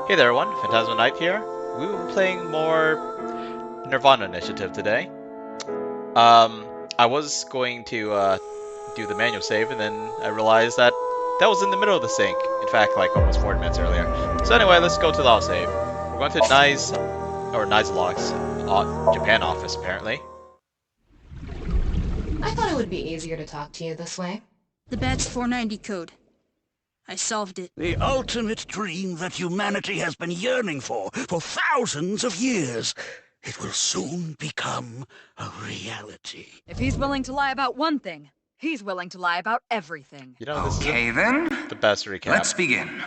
Hey there everyone, Phantasma Knight here. We will be playing more nirvanA initiative today. I was going to do the manual save and then I realized that that was in the middle of the sync. In fact, like almost 40 minutes earlier. So anyway, let's go to the autosave. We're going to Nizalog's Japan office apparently. I thought it would be easier to talk to you this way. The batch 490 code. I solved it. The ultimate dream that humanity has been yearning for thousands of years. It will soon become a reality. If he's willing to lie about one thing, he's willing to lie about everything. You know, this Okay is then, the best recap. let's begin.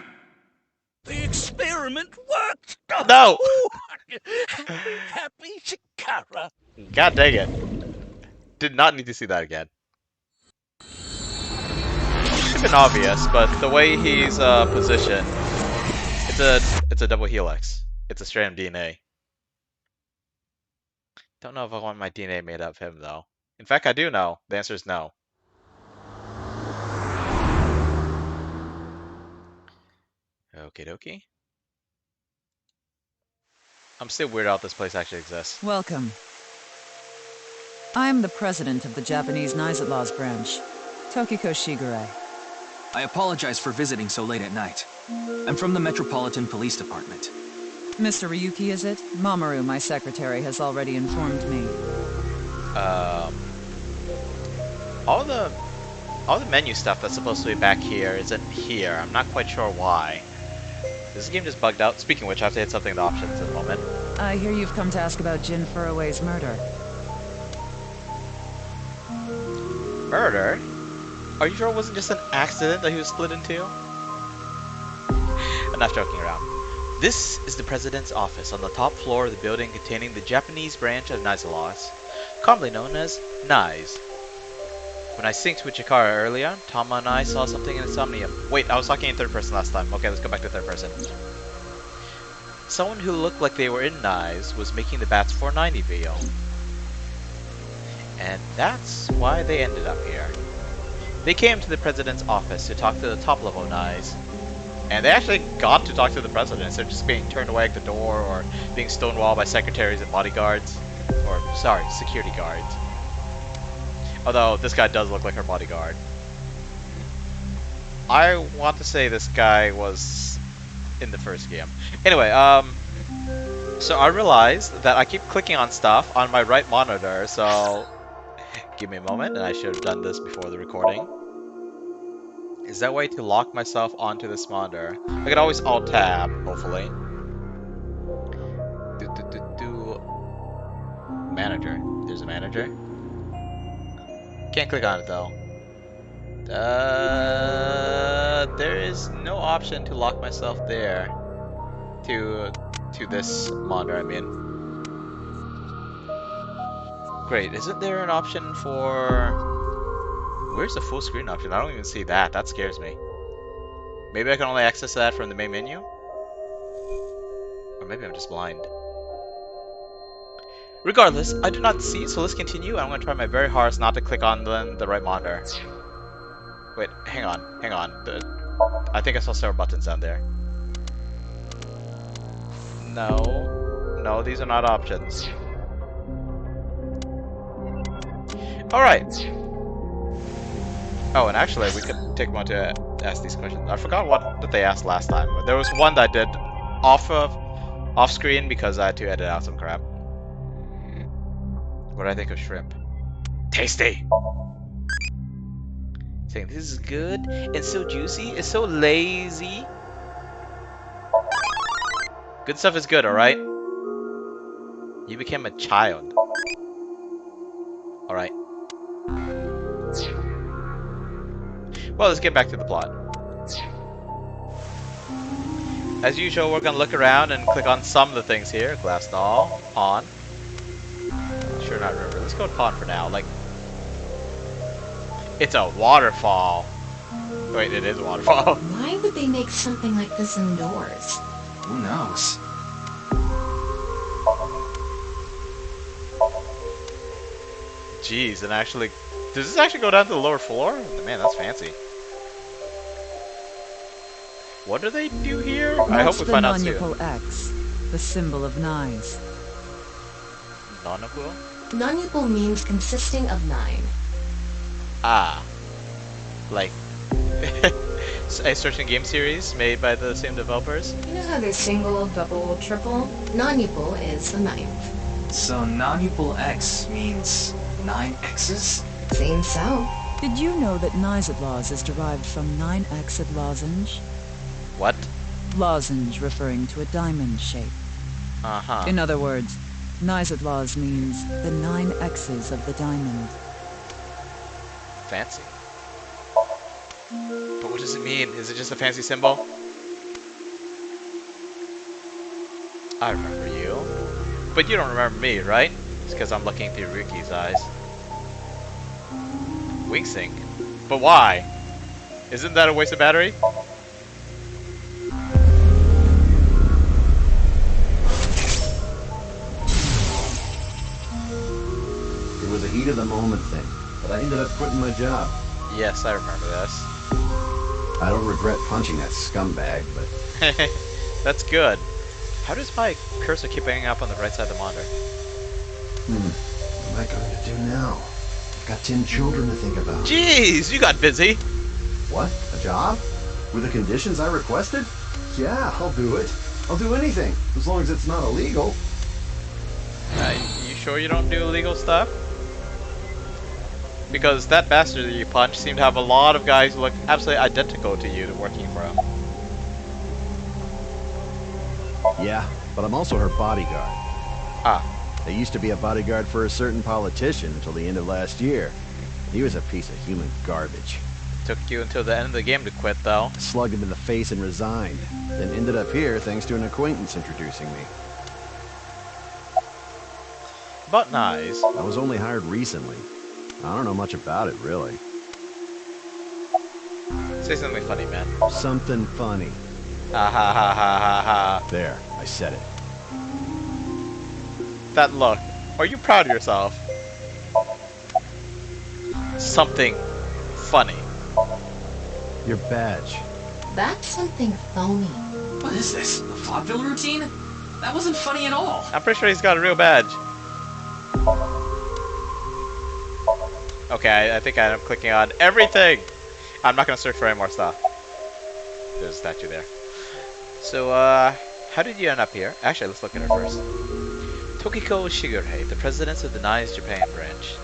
The experiment worked! No! Happy Chikara! God dang it. Did not need to see that again. Should have been obvious, but the way he's positioned, it's a double helix. It's a strand of DNA. Don't know if I want my DNA made of him though. In fact, I do know. The answer is no. Okie dokie. I'm still weirded out this place actually exists. Welcome. I am the president of the Japanese nirvanA branch, Tokiko Shigure. I apologize for visiting so late at night. I'm from the Metropolitan Police Department. Mr. Ryuki, is it? Mamoru, my secretary, has already informed me. All the menu stuff that's supposed to be back here isn't here. I'm not quite sure why. This game just bugged out. Speaking of which, I have to hit something in the options in a moment. I hear you've come to ask about Jin Furue's murder. Murder? Are you sure it wasn't just an accident that he was split into? Enough joking around. This is the President's office on the top floor of the building containing the Japanese branch of nirvanA, commonly known as NICE. When I synced with Chikara earlier, Tama and I saw something in the Somnium. Wait, I was talking in third person last time. Okay, let's go back to third person. Someone who looked like they were in NICE was making the Bats 490 video. And that's why they ended up here. They came to the President's office to talk to the top level NICE. And they actually got to talk to the President instead of just being turned away at the door or being stonewalled by secretaries and bodyguards. Or, sorry, security guards. Although, this guy does look like her bodyguard. I want to say this guy was in the first game. Anyway, so I realized that I keep clicking on stuff on my right monitor, so give me a moment, and I should have done this before the recording. Is that way to lock myself onto this monitor? I could always Alt-Tab, hopefully. Manager. There's a manager. Can't click on it though. There is no option to lock myself there. To this monitor, I mean. Great, isn't there an option for... Where's the full screen option? I don't even see that. That scares me. Maybe I can only access that from the main menu? Or maybe I'm just blind. Regardless, I do not see, so let's continue. I'm going to try my very hardest not to click on the right monitor. Wait, hang on. I think I saw several buttons down there. No, these are not options. Alright. Oh, and actually, we could take one to ask these questions. I forgot what they asked last time. But there was one that I did off screen because I had to edit out some crap. What do I think of shrimp? Tasty! Saying this is good and so juicy, it's so lazy. Good stuff is good, alright? You became a child. Alright. Well, let's get back to the plot. As usual, we're gonna look around and click on some of the things here. Glass doll, pawn. Sure, not river. Let's go with pawn for now. Like, it's a waterfall. Wait, it is a waterfall. Why would they make something like this indoors? Who knows? Jeez, and actually, does this actually go down to the lower floor? Man, that's fancy. What do they do here? I hope What's we the find out soon. non-Yupo X, the symbol of Nyes? Non-equal? Non-equal means consisting of 9. Ah. Like a certain game series made by the same developers? You know how there's single, double, triple? Non-equal is the 9th. So non-equal X means 9 X's? Seems so. Did you know that Nyes is derived from 9-exed lozenge? What? Lozenge referring to a diamond shape. Uh-huh. In other words, Nyes means the 9 X's of the diamond. Fancy. But what does it mean? Is it just a fancy symbol? I remember you. But you don't remember me, right? It's because I'm looking through Riki's eyes. Wing sync? But why? Isn't that a waste of battery? It was a heat of the moment thing, but I ended up quitting my job. Yes, I remember this. I don't regret punching that scumbag, but That's good. How does my cursor keep hanging up on the right side of the monitor? what am I going to do now? I've got 10 children to think about. Jeez, you got busy. What? A job? With the conditions I requested? Yeah, I'll do it. I'll do anything, as long as it's not illegal. You sure you don't do illegal stuff? Because that bastard that you punched seemed to have a lot of guys who look absolutely identical to you working for him. Yeah, but I'm also her bodyguard. Ah, I used to be a bodyguard for a certain politician until the end of last year. He was a piece of human garbage. took you until the end of the game to quit though. I slugged him in the face and resigned, then ended up here thanks to an acquaintance introducing me. But nice. I was only hired recently. I don't know much about it, really. Say something funny, man. Something funny. Ha ha ha ha ha ha. There, I said it. That look. Are you proud of yourself? Something funny. Your badge. That's something phony. What is this? A vaudeville routine? That wasn't funny at all. I'm pretty sure he's got a real badge. Okay, I think I'm clicking on everything. I'm not gonna search for any more stuff. There's a statue there. So, how did you end up here? Actually, let's look at her first. Tokiko Shigurei, the president of the NICE Japan branch.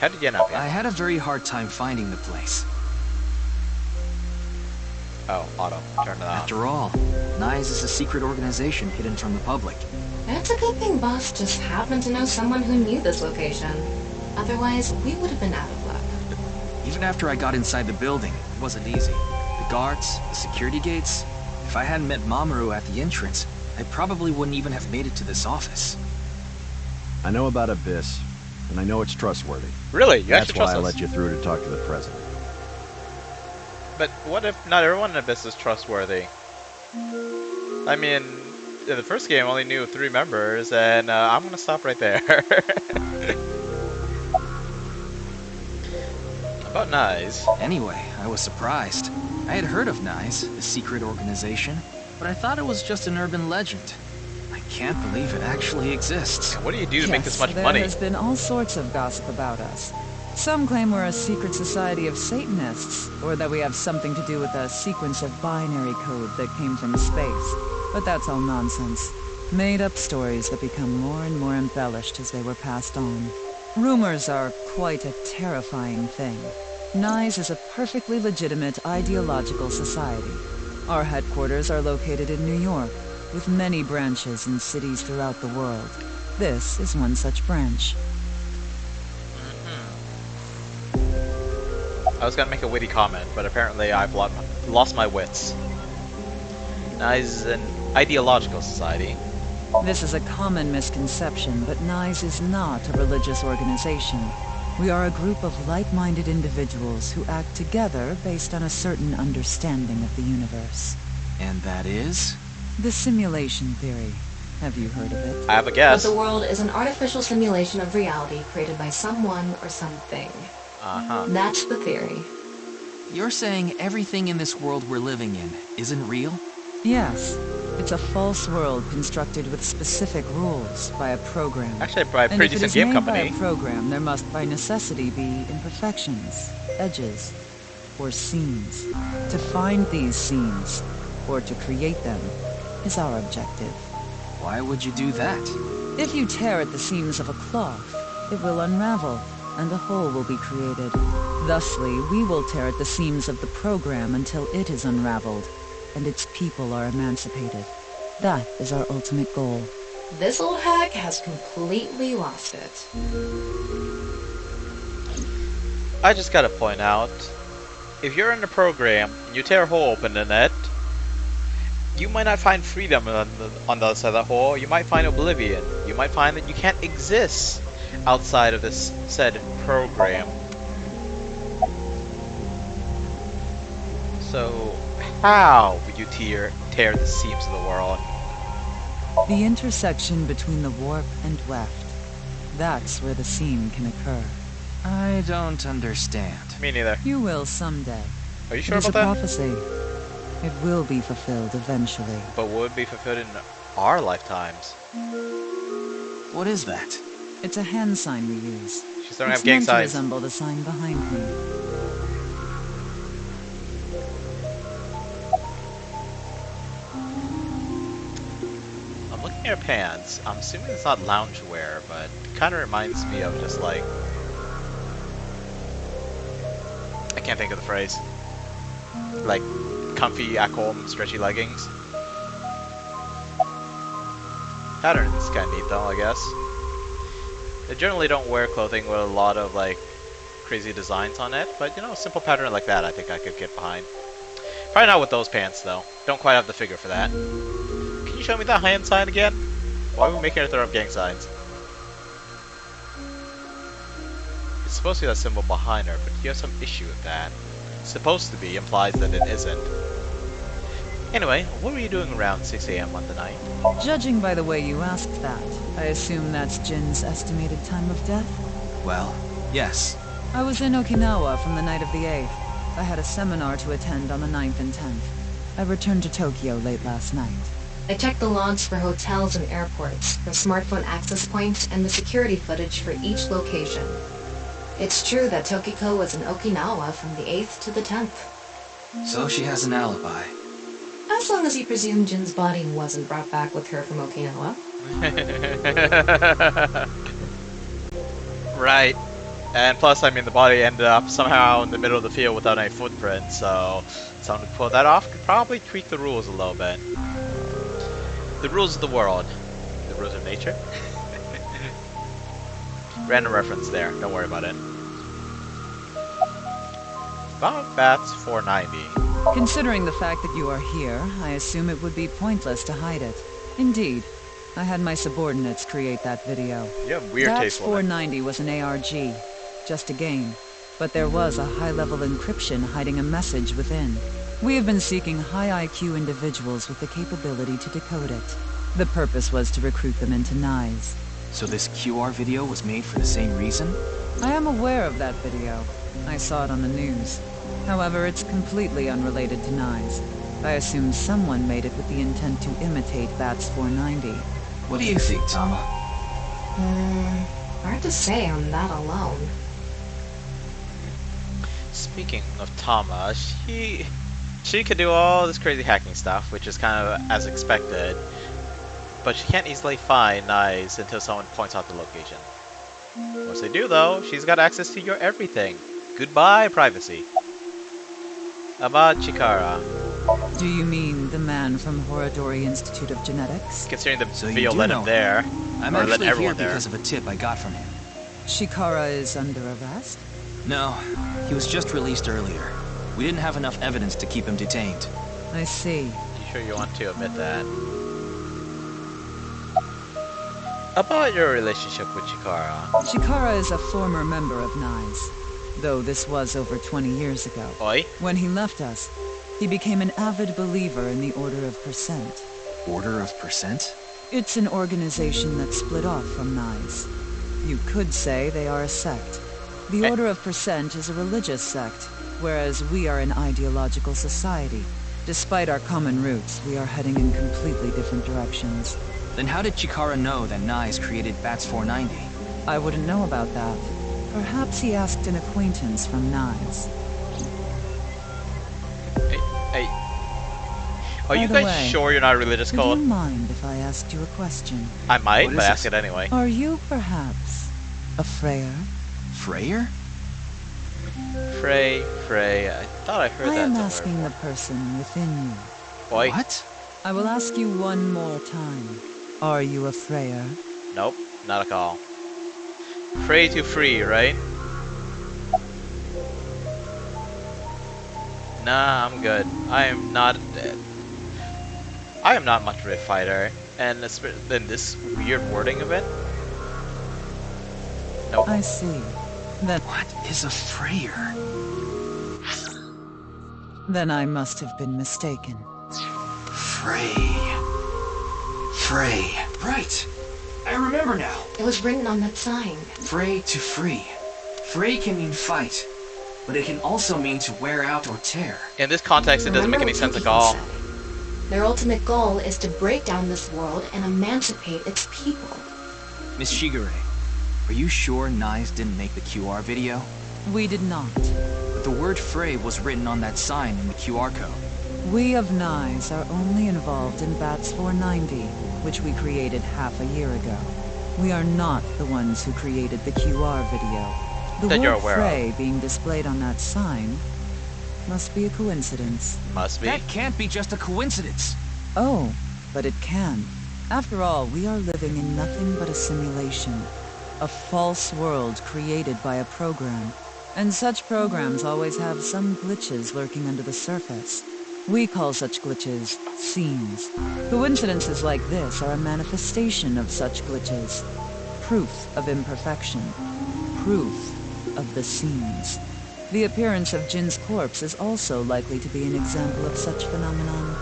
How did you end up here? I had a very hard time finding the place. Oh, auto. Turn it on. After all, NICE is a secret organization hidden from the public. It's a good thing Boss just happened to know someone who knew this location. Otherwise, we would have been out of luck. Even after I got inside the building, it wasn't easy. The guards, the security gates. If I hadn't met Mamoru at the entrance, I probably wouldn't even have made it to this office. I know about Abyss, and I know it's trustworthy. Really? You That's actually why trust I us? let you through to talk to the president. But what if not everyone in Abyss is trustworthy? I mean, in the first game I only knew 3 members, and I'm gonna stop right there. About NICE. Anyway, I was surprised. I had heard of NICE, the secret organization, but I thought it was just an urban legend. I can't believe it actually exists. What do you do to make this much there money? has been all sorts of gossip about us. Some claim we're a secret society of Satanists, or that we have something to do with a sequence of binary code that came from space. But that's all nonsense. Made-up stories that become more and more embellished as they were passed on. Rumors are quite a terrifying thing. NICE is a perfectly legitimate ideological society. Our headquarters are located in New York, with many branches in cities throughout the world. This is one such branch. I was gonna make a witty comment, but apparently I've lost my wits. NICE is an ideological society. This is a common misconception, but NICE is not a religious organization. We are a group of like-minded individuals who act together based on a certain understanding of the universe. And that is? The simulation theory. Have you heard of it? I have a But guess. the world is an artificial simulation of reality created by someone or something. Uh-huh. That's the theory. You're saying everything in this world we're living in isn't real? Yes. It's a false world constructed with specific rules by a program. Actually, by a And pretty if it decent is game made company. by a program, there must by necessity be imperfections, edges, or seams. To find these seams, or to create them, is our objective. Why would you do that? If you tear at the seams of a cloth, it will unravel, and a hole will be created. Thusly, we will tear at the seams of the program until it is unraveled, and its people are emancipated. That is our ultimate goal. This old hag has completely lost it. I just gotta point out, if you're in the program and you tear a hole open in it, you might not find freedom on the other side of the hole. You might find oblivion. You might find that you can't exist outside of this said program. So, how would you tear the seams of the world? The intersection between the warp and weft. That's where the seam can occur. I don't understand. Me neither. You will someday. Are you It sure is a about that? prophecy. It will be fulfilled eventually. But will it be fulfilled in our lifetimes? What is that? It's a hand sign we use. She's starting to It's have gang meant to signs. resemble the sign behind me. I'm looking at her pants. I'm assuming it's not loungewear, but it kind of reminds me of just like... I can't think of the phrase. Like, comfy, at-home, stretchy leggings. Pattern's kind of neat though, I guess. I generally don't wear clothing with a lot of like crazy designs on it, but you know, a simple pattern like that I think I could get behind. Probably not with those pants though. Don't quite have the figure for that. Can you show me that hand sign again? Why are we making her throw up gang signs? It's supposed to be that symbol behind her, but you have some issue with that. Supposed to be implies that it isn't. Anyway, what were you doing around 6 a.m. on the night? Judging by the way you asked that, I assume that's Jin's estimated time of death? Well, yes. I was in Okinawa from the night of the 8th. I had a seminar to attend on the 9th and 10th. I returned to Tokyo late last night. I checked the logs for hotels and airports, the smartphone access points, and the security footage for each location. It's true that Tokiko was in Okinawa from the 8th to the 10th. So she has an alibi. As long as you presume Jin's body wasn't brought back with her from Okinawa. Right. And plus, I mean, the body ended up somehow in the middle of the field without any footprint, so someone to pull that off could probably tweak the rules a little bit. The rules of the world. The rules of nature? Random reference there, don't worry about it. Bob Bats 490. Considering the fact that you are here, I assume it would be pointless to hide it. Indeed. I had my subordinates create that video. You have weird That's taste, woman. 490 was an ARG. Just a game. But there was a high-level encryption hiding a message within. We have been seeking high IQ individuals with the capability to decode it. The purpose was to recruit them into NICE. So this QR video was made for the same reason? I am aware of that video. I saw it on the news. However, it's completely unrelated to NICE. I assume someone made it with the intent to imitate Bats 490. What do you think, Tama? Hard to say on that alone. Speaking of Tama, she can do all this crazy hacking stuff, which is kind of as expected. But she can't easily find Nice until someone points out the location. Once they do though, she's got access to your everything. Goodbye, privacy. About Chikara. Do you mean the man from Horadori Institute of Genetics? Considering the So you video do let know him there. I'm or let actually here everyone there. because of a tip I got from him. Shikara is under arrest? No, he was just released earlier. We didn't have enough evidence to keep him detained. I see. You sure you want to admit that? About your relationship with Chikara. Shikara is a former member of NICE, though this was over 20 years ago. Oi? When he left us, he became an avid believer in the Order of Percent. Order of Percent? It's an organization that split off from NICE. You could say they are a sect. The Order of Percent is a religious sect, whereas we are an ideological society. Despite our common roots, we are heading in completely different directions. Then how did Chikara know that Nyes created Bats 490? I wouldn't know about that. Perhaps he asked an acquaintance from Nyes. Hey. Are By you the guys way, sure you're not a religious Would cult? you mind if I asked you a question? I might, What but is ask it? it anyway. Are you perhaps a Freyer? Freyr? Frey. I thought I heard I that am somewhere. asking the person within you. Boy. What? I will ask you one more time. Are you a Freyer? Nope, not at all. Frey to free, right? Nah, I'm good. I am not much of a fighter, and in this weird wording of it. Nope. I see. What is a Freyr? Then I must have been mistaken. Frey. Right. I remember now. It was written on that sign. Frey to free. Frey can mean fight, but it can also mean to wear out or tear. In this context, it doesn't make Remember any what sense at Tokiko all. said? Their ultimate goal is to break down this world and emancipate its people. Miss Shigure, are you sure Nyes didn't make the QR video? We did not. But the word Frey was written on that sign in the QR code. We of Nyes are only involved in Bats 490, which we created half a year ago. We are not the ones who created the QR video. The That you're word aware Frey being displayed on that sign must be a coincidence. Must be. That can't be just a coincidence. Oh, but it can. After all, we are living in nothing but a simulation. A false world created by a program. And such programs always have some glitches lurking under the surface. We call such glitches scenes. Coincidences like this are a manifestation of such glitches. Proof of imperfection. Proof of the scenes. The appearance of Jin's corpse is also likely to be an example of such phenomenon.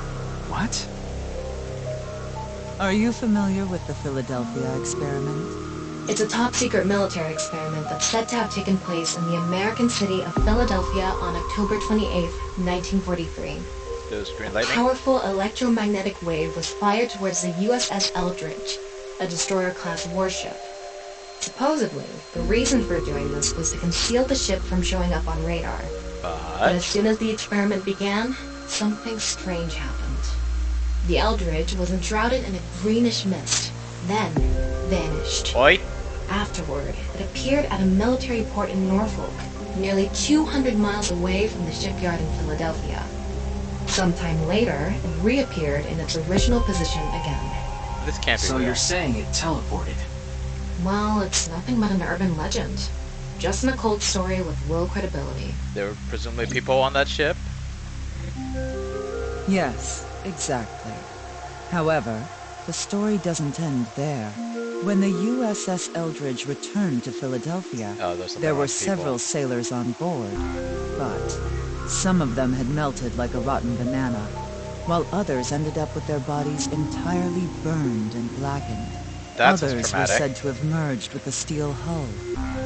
What? Are you familiar with the Philadelphia experiment? It's a top-secret military experiment that's said to have taken place in the American city of Philadelphia on October 28, 1943. Those green A lightning. powerful electromagnetic wave was fired towards the USS Eldridge, a destroyer-class warship. Supposedly, the reason for doing this was to conceal the ship from showing up on radar. But as soon as the experiment began, something strange happened. The Eldridge was enshrouded in a greenish mist, then vanished. Oi. Afterward, it appeared at a military port in Norfolk, nearly 200 miles away from the shipyard in Philadelphia. Sometime later, it reappeared in its original position again. This can't be So real. you're saying it teleported? Well, it's nothing but an urban legend. Just an occult story with low credibility. There were presumably people on that ship. Yes, exactly. However, the story doesn't end there. When the USS Eldridge returned to Philadelphia, Oh, there's there were people. several sailors on board, but some of them had melted like a rotten banana, while others ended up with their bodies entirely burned and blackened. That's Others were traumatic. said to have merged with the steel hull,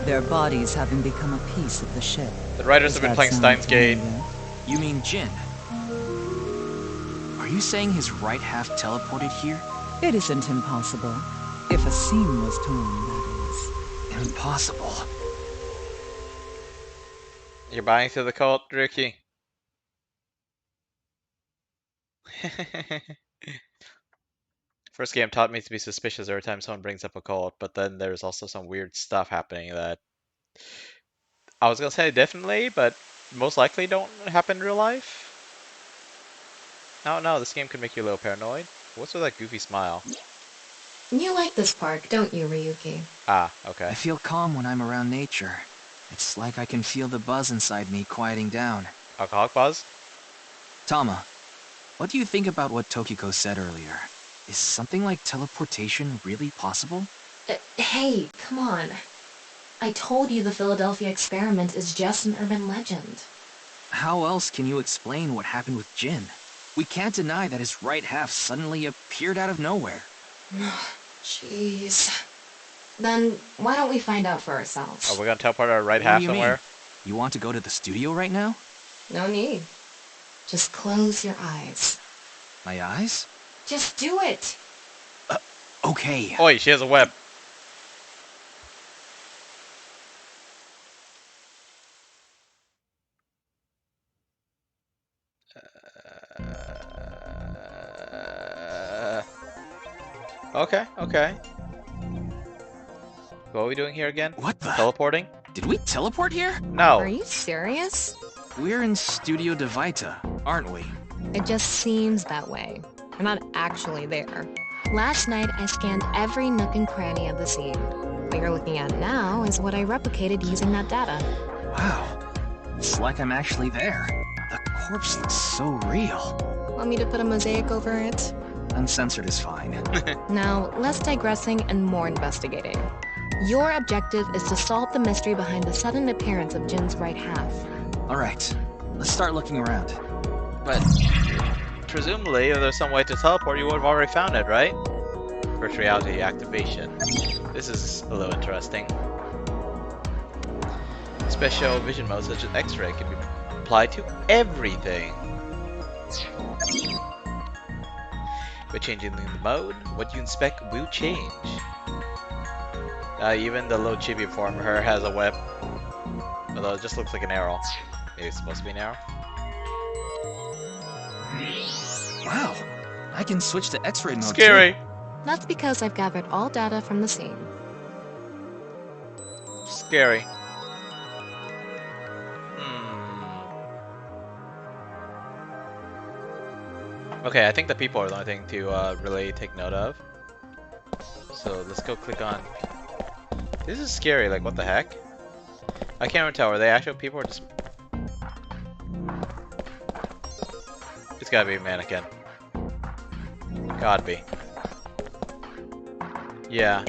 their bodies having become a piece of the ship. The writers Does have been that playing sound Steins Gate. familiar? You mean Jin? Are you saying his right half teleported here? It isn't impossible. If a seam was torn, that is. Impossible. You're buying through the cult, Ricky. First game taught me to be suspicious every time someone brings up a cult, but then there's also some weird stuff happening that I was gonna say definitely, but most likely don't happen in real life. I don't know, this game could make you a little paranoid. What's with that goofy smile? You like this park, don't you, Ryuki? Ah, I okay. feel calm when I'm around nature. It's like I can feel the buzz inside me quieting down. Alcoholic buzz? Tama, what do you think about what Tokiko said earlier? Is something like teleportation really possible? Hey, come on. I told you the Philadelphia experiment is just an urban legend. How else can you explain what happened with Jin? We can't deny that his right half suddenly appeared out of nowhere. Jeez. Then, why don't we find out for ourselves? Are we gonna teleport our right What do half you somewhere? mean? You want to go to the studio right now? No need. Just close your eyes. My eyes? Just do it! Okay. Oi, she has a web. Okay, okay. What are we doing here again? What the? Teleporting? Did we teleport here? No. Are you serious? We're in Studio Devita, aren't we? It just seems that way. We're not actually there. Last night, I scanned every nook and cranny of the scene. What you're looking at now is what I replicated using that data. Wow. It's like I'm actually there. The corpse looks so real. Want me to put a mosaic over it? Uncensored is fine. Now, less digressing and more investigating. Your objective is to solve the mystery behind the sudden appearance of Jin's right half. Alright, let's start looking around. But presumably, if there's some way to teleport, you would have already found it, right? Virtual reality activation. This is a little interesting. Special vision modes such as X-ray can be applied to everything. By changing the mode, what you inspect will change. Even the little chibi form of her has a web. Although it just looks like an arrow. Maybe it's supposed to be an arrow. Wow, I can switch to X-ray mode Scary! too. That's because I've gathered all data from the scene. Scary. Okay, I think the people are the only thing to really take note of. So let's go click on... This is scary, like what the heck? I can't even tell, are they actual people or just... It's gotta be a mannequin. Gotta be. Yeah.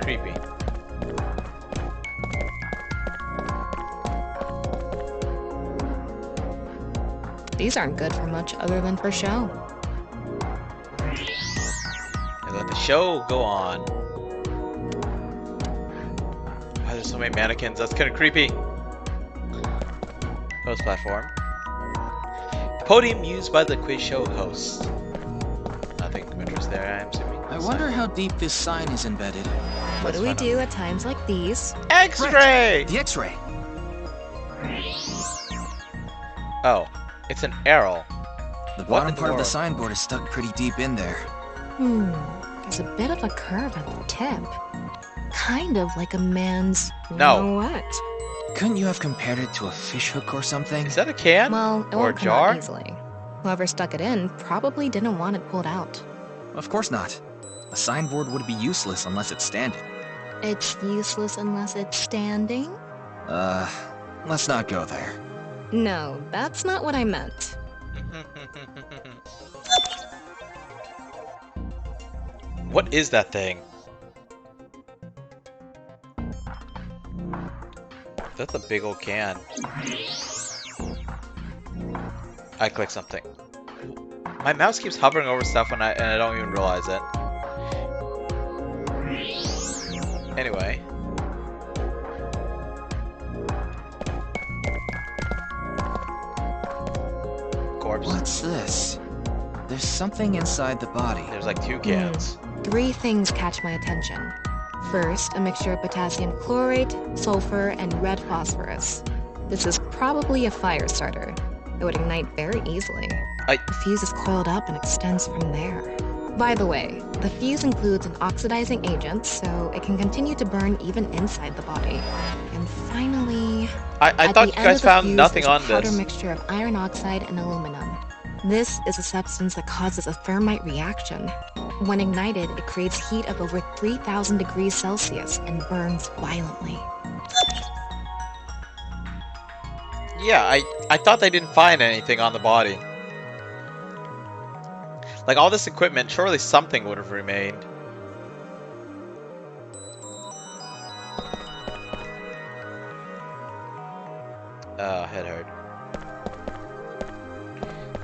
Creepy. These aren't good for much other than for show. And let the show go on. Why there's so many mannequins? That's kind of creepy. Host platform. Podium used by the quiz show host. Nothing of interest there, I'm assuming. I wonder how deep this sign is embedded. What do we do at times like these? X-ray! The X-ray! Oh, it's an arrow. The What bottom in the part of the world? signboard is stuck pretty deep in there. There's a bit of a curve at the tip. Kind of like a man's... you No. know what? Couldn't you have compared it to a fish hook or something? Is that a can? Well, it or a won't come jar? out easily. Whoever stuck it in probably didn't want it pulled out. Of course not. A signboard would be useless unless it's standing. It's useless unless it's standing? Let's not go there. No, that's not what I meant. What is that thing? That's a big old can. I clicked something. My mouse keeps hovering over stuff and I don't even realize it. Anyway. Corpse. What's this? There's something inside the body. There's like 2 cans. 3 things catch my attention. First, a mixture of potassium chlorate, sulfur, and red phosphorus. This is probably a fire starter. It would ignite very easily. The fuse is coiled up and extends from there. By the way, the fuse includes an oxidizing agent, so it can continue to burn even inside the body. And finally, I thought you guys found nothing on a powder this. mixture of iron oxide and aluminum. This is a substance that causes a thermite reaction. When ignited, it creates heat of over 3,000 degrees Celsius and burns violently. Yeah, I thought they didn't find anything on the body. Like all this equipment, surely something would have remained. Head hurt.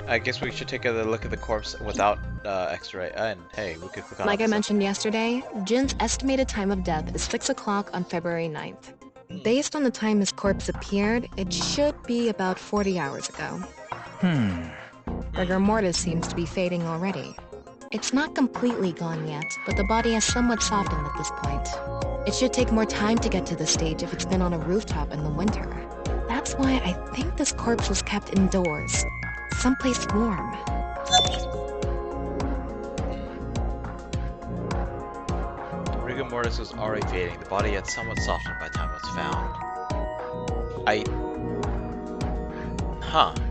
I guess we should take a look at the corpse without X-ray. And hey, we could click on Like I stuff. mentioned yesterday, Jin's estimated time of death is 6 o'clock on February 9th. Based on the time his corpse appeared, it should be about 40 hours ago. Rigor mortis seems to be fading already. It's not completely gone yet, but the body has somewhat softened at this point. It should take more time to get to this stage if it's been on a rooftop in the winter. That's why I think this corpse was kept indoors, someplace warm. Rigor mortis was already fading. The body had somewhat softened by the time it was found.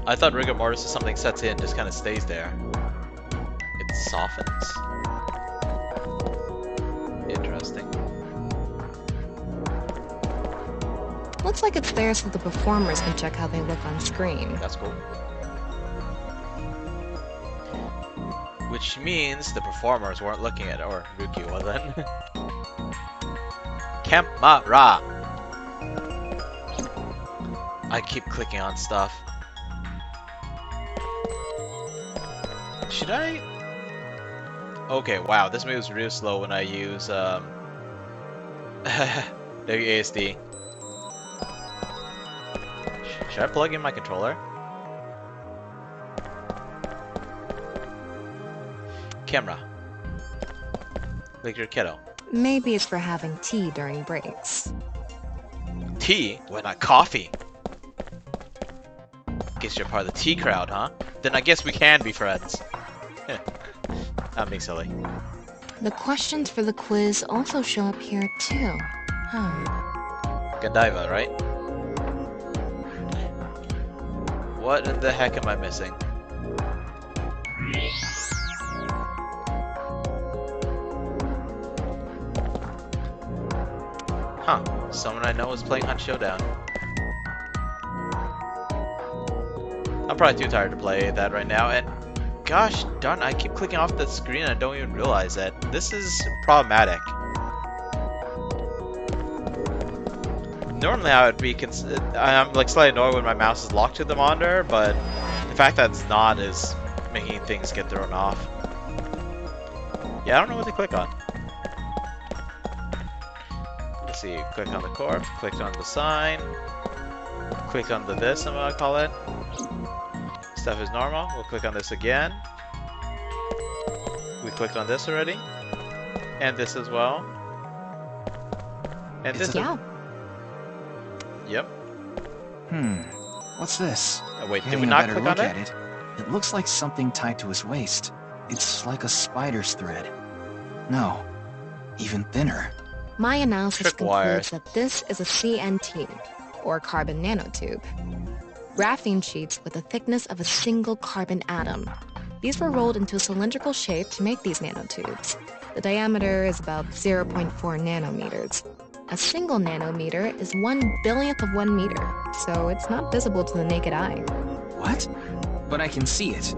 I thought rigor mortis is something sets in, just kind of stays there. It softens. Interesting. Looks like it's there so the performers can check how they look on screen. That's cool. Which means the performers weren't looking at it, or Ruki wasn't. Camera! I keep clicking on stuff. Should I? Okay, wow, this moves real slow when I use WASD. Should I plug in my controller? Camera. Like your kiddo. Maybe it's for having tea during breaks. Tea? Why not coffee? Guess you're part of the tea crowd, huh? Then I guess we can be friends. I'm being silly. The questions for the quiz also show up here too. Godiva, right? What in the heck am I missing? Huh. Someone I know is playing Hunt Showdown. I'm probably too tired to play that right now, and gosh darn, I keep clicking off the screen and I don't even realize that. This is problematic. Normally I would be I'm like slightly annoyed when my mouse is locked to the monitor, but the fact that it's not is making things get thrown off. Yeah, I don't know what to click on. Let's see, click on the corpse, click on the sign, click on the this, I'm gonna call it. Stuff is normal. We'll click on this again. We clicked on this already. And this as well. And this. Yeah. Yep. What's this? Oh, wait, did Getting we a not better click look on at it. It looks like something tied to his waist. It's like a spider's thread. No, even thinner. My analysis Trick wires. concludes that this is a CNT, or carbon nanotube. Graphene sheets with the thickness of a single carbon atom. These were rolled into a cylindrical shape to make these nanotubes. The diameter is about 0.4 nanometers. A single nanometer is 1/1000th of 1 meter, so it's not visible to the naked eye. What? But I can see it.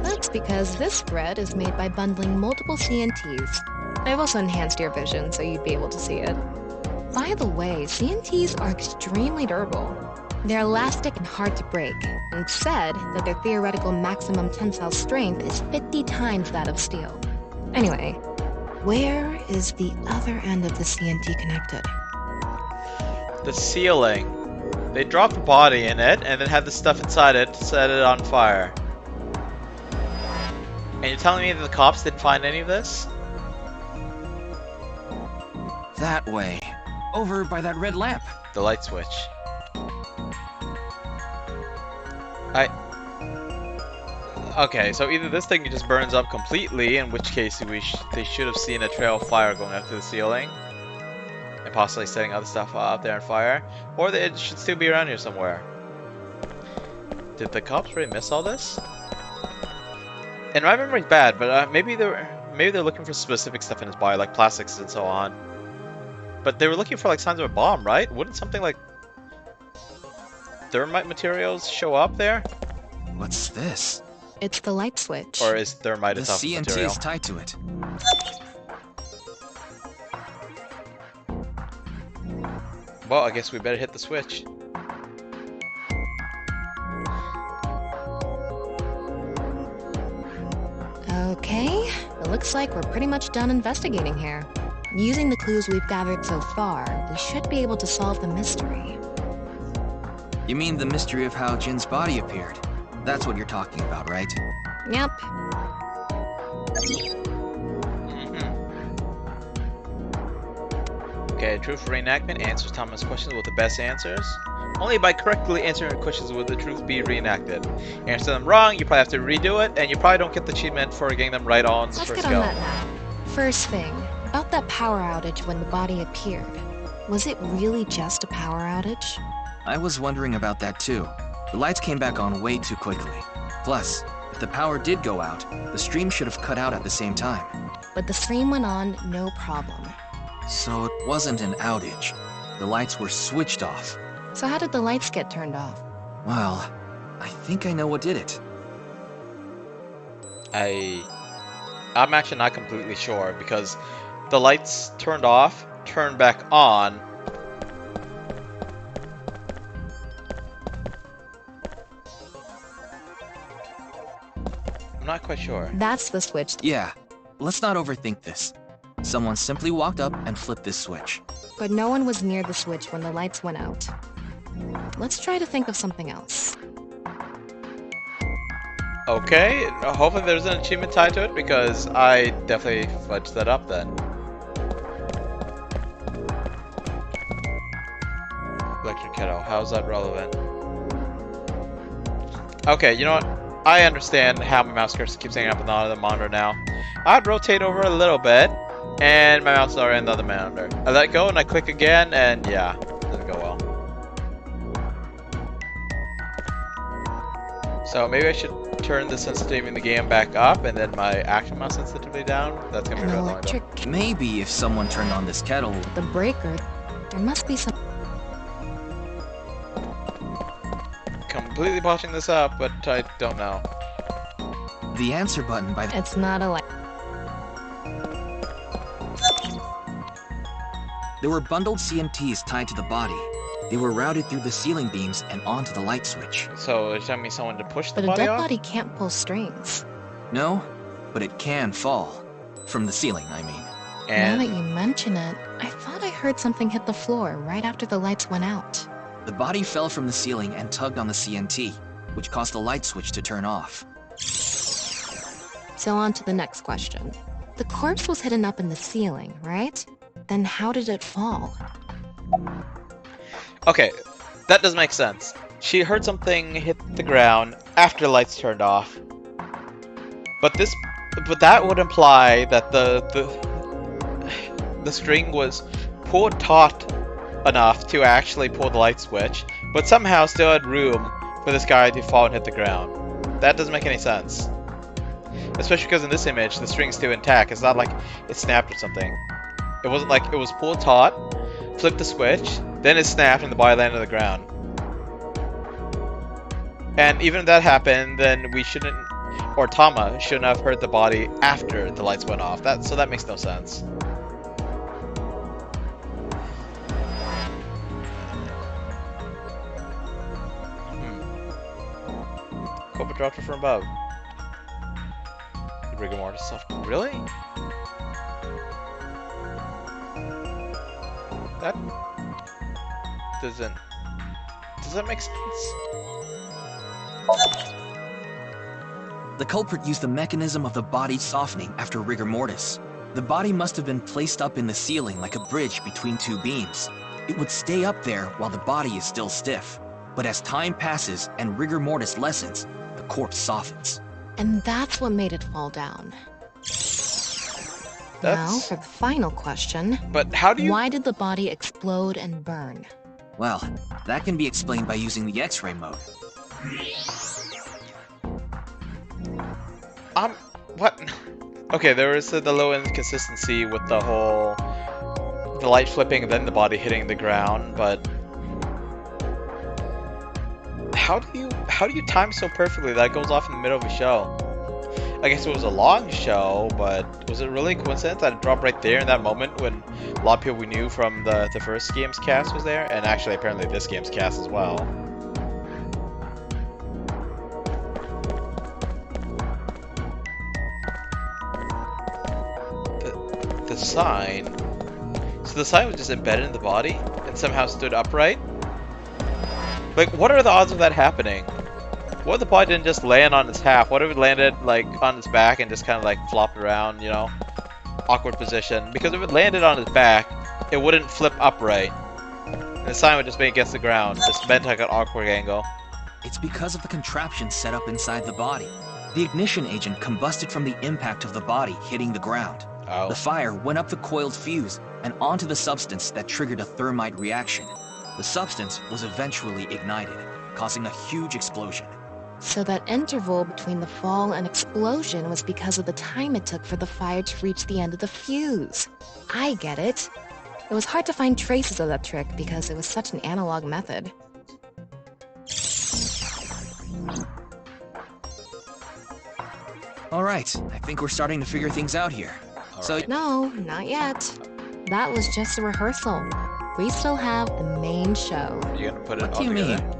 That's because this thread is made by bundling multiple CNTs. I've also enhanced your vision so you'd be able to see it. By the way, CNTs are extremely durable. They're elastic and hard to break, and it's said that their theoretical maximum tensile strength is 50 times that of steel. Anyway, where is the other end of the CNT connected? The ceiling. They dropped the body in it and then had the stuff inside it to set it on fire. And you're telling me that the cops didn't find any of this? That way. Over by that red lamp. The light switch. Okay, so either this thing just burns up completely, in which case they should have seen a trail of fire going up to the ceiling, and possibly setting other stuff out there on fire, or it should still be around here somewhere. Did the cops really miss all this? And my memory's bad, but maybe they're looking for specific stuff in his body, like plastics and so on. But they were looking for like signs of a bomb, right? Wouldn't something like thermite materials show up there? What's this? It's the light switch. Or is thermite The a tough CNT material? is tied to it. Well, I guess we better hit the switch. looks like we're pretty much done investigating here. Using the clues we've gathered so far, we should be able to solve the mystery. You mean the mystery of how Jin's body appeared? That's what you're talking about, right? Yep. Okay, truth reenactment answers Thomas' questions with the best answers. Only by correctly answering questions will the truth be reenacted. You answer them wrong, you probably have to redo it, and you probably don't get the achievement for getting them right on the Let's first get on go. that now. First thing, about that power outage when the body appeared. Was it really just a power outage? I was wondering about that too. The lights came back on way too quickly. Plus, if the power did go out, the stream should have cut out at the same time. But the stream went on, no problem. So it wasn't an outage. The lights were switched off. So how did the lights get turned off? Well, I think I know what did it. I'm actually not completely sure because the lights turned off, turned back on. I'm not quite sure. That's the switch. Yeah, let's not overthink this. Someone simply walked up and flipped this switch. But no one was near the switch when the lights went out. Let's try to think of something else. Okay, hopefully there's an achievement tied to it because I definitely fudged that up then. Electric kettle, how's that relevant? Okay, you know what? I understand how my mouse cursor keeps hanging up on the monitor now. I'd rotate over a little bit, and my mouse is already on the other monitor. I let go and I click again, and yeah, didn't go well. So maybe I should turn the sensitivity in the game back up, and then my action mouse sensitivity down. That's gonna be An real electric Maybe if someone turned on this kettle, the breaker. There must be some. Completely botching this up, but I don't know. the answer button by the... It's not a light. There were bundled CMTs tied to the body. They were routed through the ceiling beams and onto the light switch. So it's telling me someone to push the But a body dead off? body can't pull strings. No, but it can fall. From the ceiling, I mean. Now that And you mention it, I thought I heard something hit the floor right after the lights went out. The body fell from the ceiling and tugged on the CMT, which caused the light switch to turn off. So on to the next question. The corpse was hidden up in the ceiling, right? Then how did it fall? okay, that does make sense. She heard something hit the ground after the lights turned off. But that would imply that the string was pulled taut enough to actually pull the light switch, but somehow still had room for this guy to fall and hit the ground. That doesn't make any sense. Especially because in this image, the string's still intact. It's not like it snapped or something. It wasn't like it was pulled taut, flipped the switch, then it snapped and the body landed on the ground. And even if that happened, then we shouldn't, or Tama shouldn't have heard the body after the lights went off. So that makes no sense. Culprit dropped it from above. The rigor mortis stuff. Really? That doesn't. Does that make sense? The culprit used the mechanism of the body softening after rigor mortis. The body must have been placed up in the ceiling like a bridge between two beams. It would stay up there while the body is still stiff. But as time passes and rigor mortis lessens, the corpse softens. And that's what made it fall down. Now for the final question. But how do you? Why did the body explode and burn? Well, that can be explained by using the X-ray mode. What? Okay, there was the low inconsistency with the whole the light flipping and then the body hitting the ground, but how do you time so perfectly that it goes off in the middle of a show? I guess it was a long show, but was it really a coincidence that it dropped right there in that moment when a lot of people we knew from the first game's cast was there, and actually apparently this game's cast as well? sign. So the sign was just embedded in the body and somehow stood upright? Like, what are the odds of that happening? What if the body didn't just land on its half? What if it landed, like, on its back and just kind of, like, flopped around, you know? Awkward position. Because if it landed on its back, it wouldn't flip upright. And the sign would just be against the ground, just bent like an awkward angle. It's because of the contraption set up inside the body. The ignition agent combusted from the impact of the body hitting the ground. Oh. The fire went up the coiled fuse and onto the substance that triggered a thermite reaction. The substance was eventually ignited, causing a huge explosion. So that interval between the fall and explosion was because of the time it took for the fire to reach the end of the fuse. I get it. It was hard to find traces of that trick because it was such an analog method. All right, I think we're starting to figure things out here. So, No, not yet. That was just a rehearsal. We still have the main show. You gonna put it what all do you together? mean?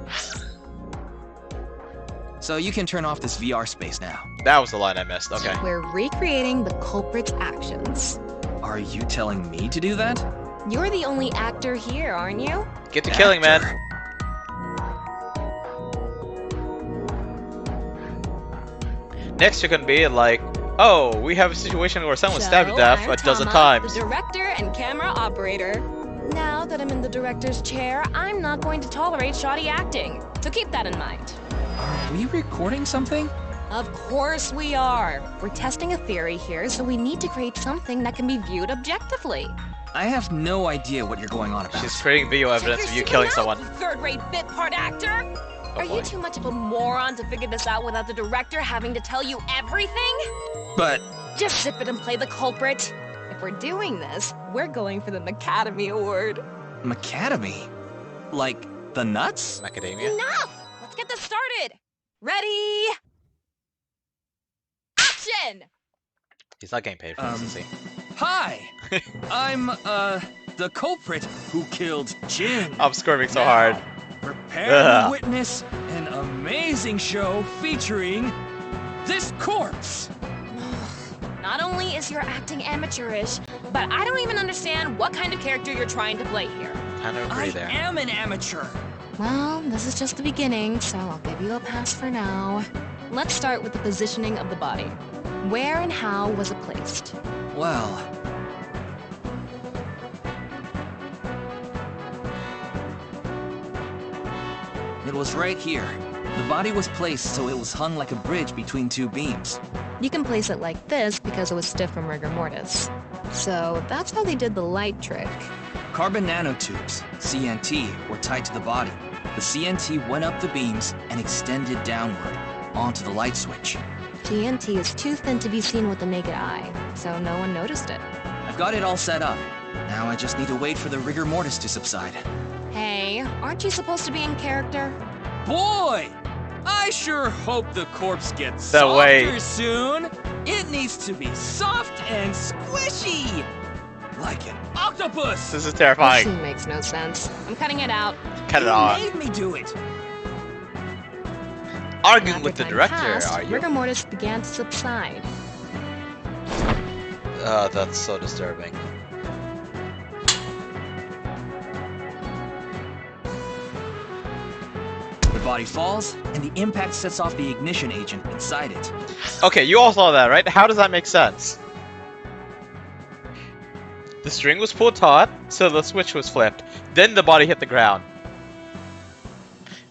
So you can turn off this VR space now. That was the line I missed. Okay. We're recreating the culprit's actions. Are you telling me to do that? You're the only actor here, aren't you? Get to killing, man. Actor. Next, you're gonna be like, oh, we have a situation where someone was stabbed to death a dozen times. The director and camera operator. Now that I'm in the director's chair, I'm not going to tolerate shoddy acting. So keep that in mind. Are we recording something? Of course we are. We're testing a theory here, so we need to create something that can be viewed objectively. I have no idea what you're going on about. She's creating video evidence of you killing someone. Third-rate bit part actor. Oh, Are boy. you too much of a moron to figure this out without the director having to tell you everything? But Just zip it and play the culprit. If we're doing this, we're going for the Academy Award. Macadamy? Like the nuts? Macadamia? Enough! Let's get this started. Ready? Action! He's not getting paid for this, is he? Hi! I'm, the culprit who killed Jin. I'm squirming so hard. Prepare Ugh. to witness an amazing show featuring this corpse. Not only is your acting amateurish, but I don't even understand what kind of character you're trying to play here. Kind of I agree there. am an amateur. Well, this is just the beginning, so I'll give you a pass for now. Let's start with the positioning of the body. Where and how was it placed? Well, it was right here. The body was placed so it was hung like a bridge between two beams. You can place it like this because it was stiff from rigor mortis. So that's how they did the light trick. Carbon nanotubes, CNT, were tied to the body. The CNT went up the beams and extended downward onto the light switch. TNT is too thin to be seen with the naked eye, so no one noticed it. I've got it all set up. Now I just need to wait for the rigor mortis to subside. Hey, aren't you supposed to be in character? Boy! I sure hope the corpse gets The way- softer soon. It needs to be soft and squishy. Like an octopus. This is This terrifying. scene makes no sense. I'm cutting it out. Cut it You off. made me do it. Arguing After with the time director, passed, are you? rigor mortis began to subside. That's so disturbing. The body falls, and the impact sets off the ignition agent inside it. Okay, you all saw that, right? How does that make sense? The string was pulled taut, so the switch was flipped. Then the body hit the ground.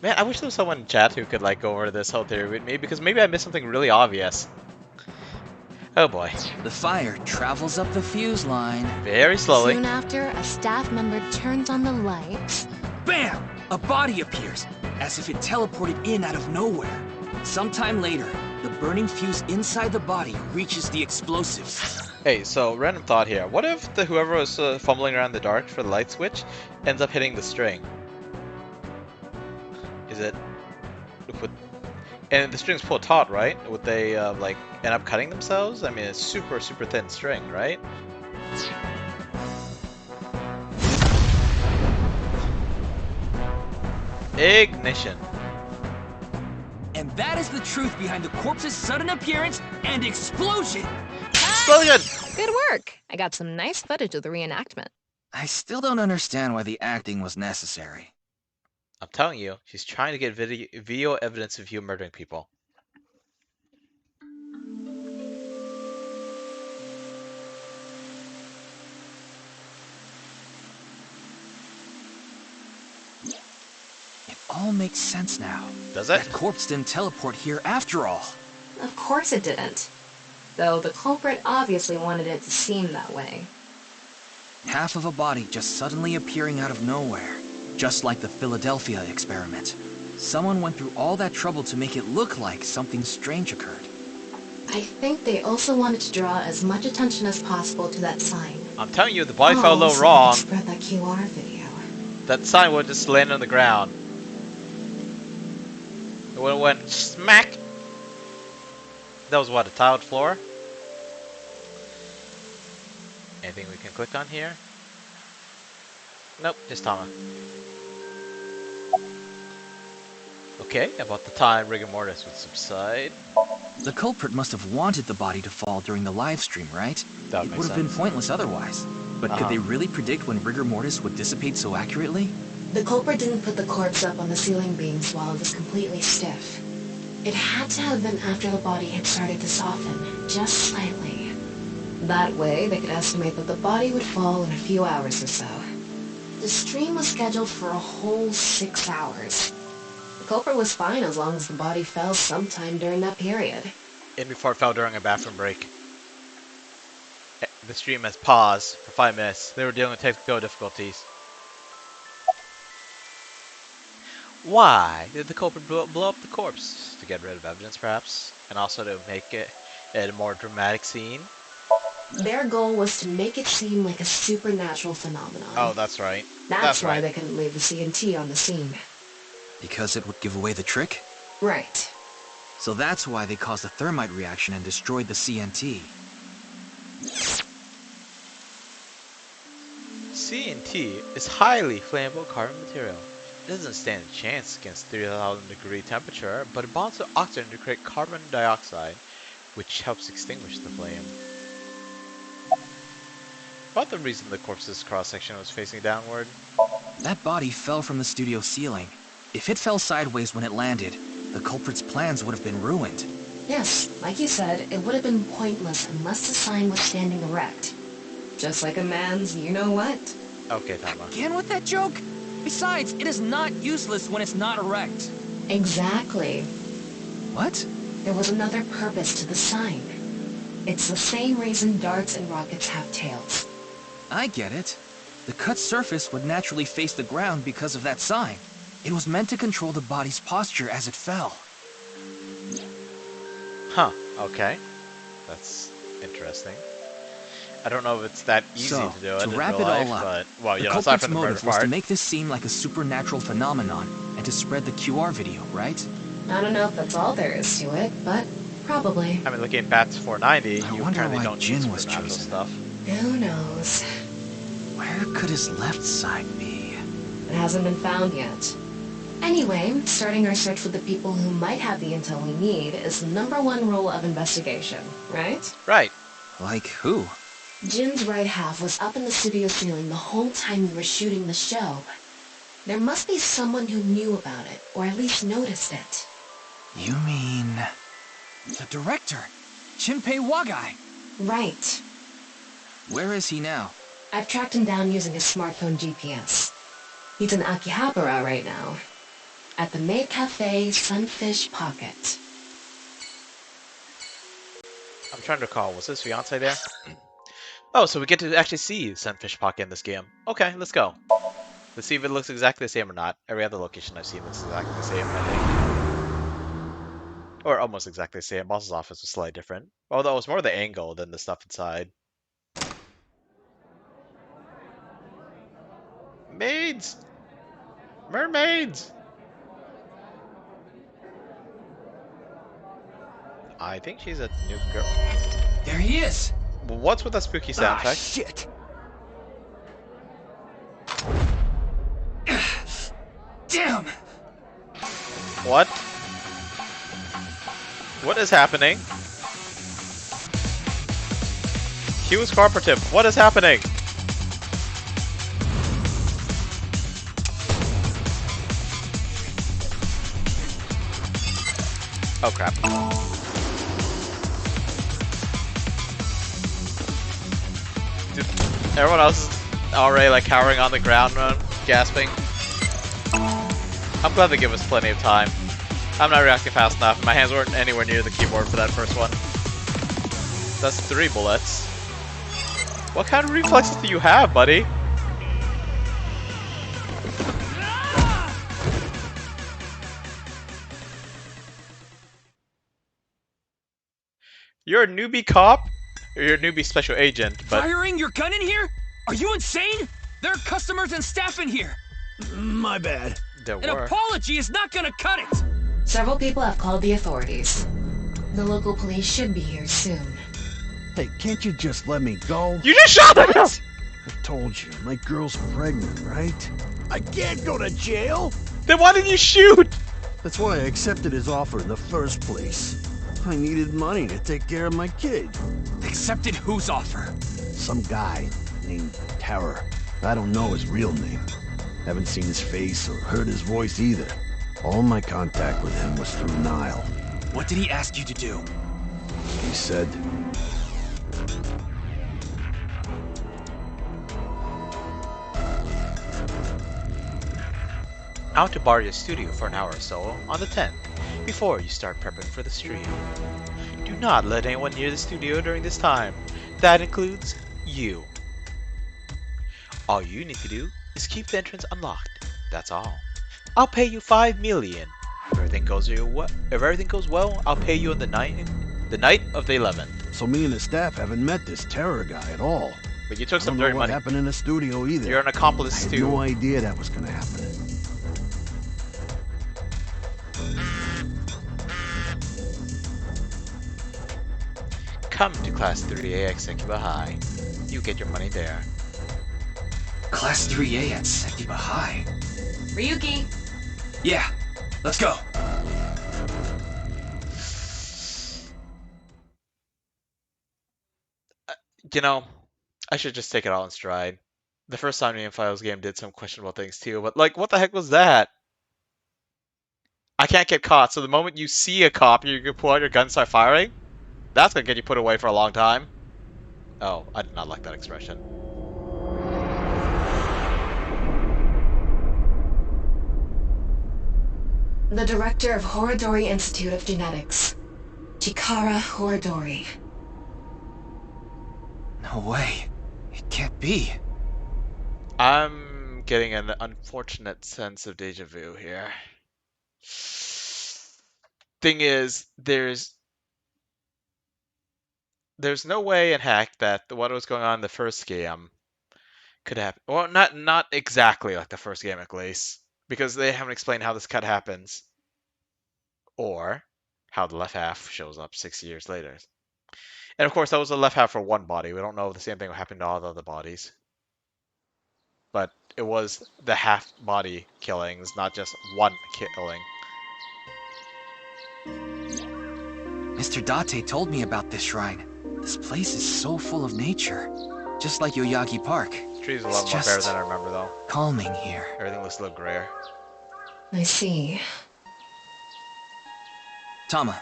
Man, I wish there was someone in chat who could like go over this whole theory with me, because maybe I missed something really obvious. Oh boy. The fire travels up the fuse line. Very slowly. Soon after, a staff member turns on the lights. Bam! A body appears, as if it teleported in out of nowhere. Sometime later, the burning fuse inside the body reaches the explosives. Hey, so random thought here. What if the whoever was fumbling around in the dark for the light switch ends up hitting the string? Is it... And the string's pulled taut, right? Would they, like, end up cutting themselves? I mean, it's super, super thin string, right? Ignition. And that is the truth behind the corpse's sudden appearance and explosion. Explosion! Good work! I got some nice footage of the reenactment. I still don't understand why the acting was necessary. I'm telling you, she's trying to get video evidence of you murdering people. It all makes sense now. Does it? That corpse didn't teleport here after all. Of course it didn't. Though the culprit obviously wanted it to seem that way. Half of a body just suddenly appearing out of nowhere. Just like the Philadelphia experiment. Someone went through all that trouble to make it look like something strange occurred. I think they also wanted to draw as much attention as possible to that sign. I'm telling you, the body fell a so little they wrong. could spread that QR video. That sign would just land on the ground. It would have went smack. That was what, a tiled floor? Anything we can click on here? Nope, just Tama. Okay, about the time rigor mortis would subside. The culprit must have wanted the body to fall during the live stream, right? That would It make would have been sense. pointless otherwise. But could they really predict when rigor mortis would dissipate so accurately? The culprit didn't put the corpse up on the ceiling beams while it was completely stiff. It had to have been after the body had started to soften, just slightly. That way, they could estimate that the body would fall in a few hours or so. The stream was scheduled for a whole 6 hours. The culprit was fine as long as the body fell sometime during that period. In before it fell during a bathroom break. The stream has paused for 5 minutes. They were dealing with technical difficulties. Why did the culprit blow up the corpse? To get rid of evidence, perhaps? And also to make it a more dramatic scene? Their goal was to make it seem like a supernatural phenomenon. Oh, that's right. That's why right. they couldn't leave the CNT on the scene. Because it would give away the trick? Right. So that's why they caused a thermite reaction and destroyed the CNT. CNT is highly flammable carbon material. It doesn't stand a chance against 3000 degree temperature, but it bonds to oxygen to create carbon dioxide, which helps extinguish the flame. About the reason the corpse's cross-section was facing downward? That body fell from the studio ceiling. If it fell sideways when it landed, the culprit's plans would have been ruined. Yes, like you said, it would have been pointless unless the sign was standing erect. Just like a man's you-know-what. Okay, Tama. Again with that joke? Besides, it is not useless when it's not erect. Exactly. What? There was another purpose to the sign. It's the same reason darts and rockets have tails. I get it. The cut surface would naturally face the ground because of that sign. It was meant to control the body's posture as it fell. Huh, okay. That's interesting. I don't know if it's that easy So, to do it to in wrap real it all life, up, but, well, you the know, aside culprit's from the murder motive was to part. make this seem like a supernatural phenomenon and to spread the QR video, right? I don't know if that's all there is to it, but probably. I mean, looking at Bats 490, I you wonder apparently why don't need Jin was supernatural chosen. stuff. Who knows? Where could his left side be? It hasn't been found yet. Anyway, starting our search for the people who might have the intel we need is the #1 rule of investigation, right? Right. Like who? Jin's right half was up in the studio ceiling the whole time we were shooting the show. There must be someone who knew about it, or at least noticed it. You mean... the director, Shinpei Wagai. Right. Where is he now? I've tracked him down using his smartphone GPS. He's in Akihabara right now. At the Maid Cafe Sunfish Pocket. I'm trying to recall, was his fiance there? Oh, so we get to actually see Sunfish Pocket in this game. Okay, let's go. Let's see if it looks exactly the same or not. Every other location I've seen looks exactly the same, I think. Or almost exactly the same. Boss's office was slightly different. Although it was more the angle than the stuff inside. Maids! Mermaids! I think she's a new girl. There he is! What's with that spooky sound effect? Shit! Damn! What? What is happening? Hughes Cooperative, what is happening? Oh crap. Dude, everyone else is already like cowering on the ground, gasping. I'm glad they give us plenty of time. I'm not reacting fast enough. My hands weren't anywhere near the keyboard for that first one. That's 3 bullets. What kind of reflexes do you have, buddy? You're a newbie cop? Or you're a newbie special agent, but... Firing your gun in here? Are you insane? There are customers and staff in here. My bad. There An were. apology is not gonna cut it. Several people have called the authorities. The local police should be here soon. Hey, can't you just let me go? You just shot him! I told you, my girl's pregnant, right? I can't go to jail. Then why didn't you shoot? That's why I accepted his offer in the first place. I needed money to take care of my kid. Accepted whose offer? Some guy named Terror. I don't know his real name. Haven't seen his face or heard his voice either. All my contact with him was through Nile. What did he ask you to do? He said, I want to borrow your studio for an hour or so on the 10th, before you start prepping for the stream. Do not let anyone near the studio during this time. That includes you. All you need to do is keep the entrance unlocked. That's all. I'll pay you 5 million. If everything goes well, I'll pay you on the night of the 11th. so me and the staff haven't met this Terror guy at all. But you took I some don't know dirty what money. happened in the studio either. You're an accomplice I had too. no idea that was gonna happen. Come to Class 3A at Sekiba High. You get your money there. Class 3A at Sekiba High. Ryuki! Yeah, let's go. You know, I should just take it all in stride. The first Somnium Files game did some questionable things too, but like, what the heck was that? I can't get caught, so the moment you see a cop, you can pull out your gun and start firing? That's gonna get you put away for a long time. Oh, I did not like that expression. The director of Horodori Institute of Genetics, Chikara Horodori. No way. It can't be. I'm getting an unfortunate sense of deja vu here. Thing is, there's no way in heck that what was going on in the first game could happen. Well, not exactly like the first game at least, because they haven't explained how this cut happens, or how the left half shows up 6 years later. And of course, that was the left half for one body. We don't know if the same thing happened to all the other bodies, but it was the half body killings, not just one killing. Mr. Date told me about this shrine. This place is so full of nature. Just like Yoyagi Park. Trees are a It's lot more bare just than I remember, though. calming here. Everything looks a little grayer. I see. Tama,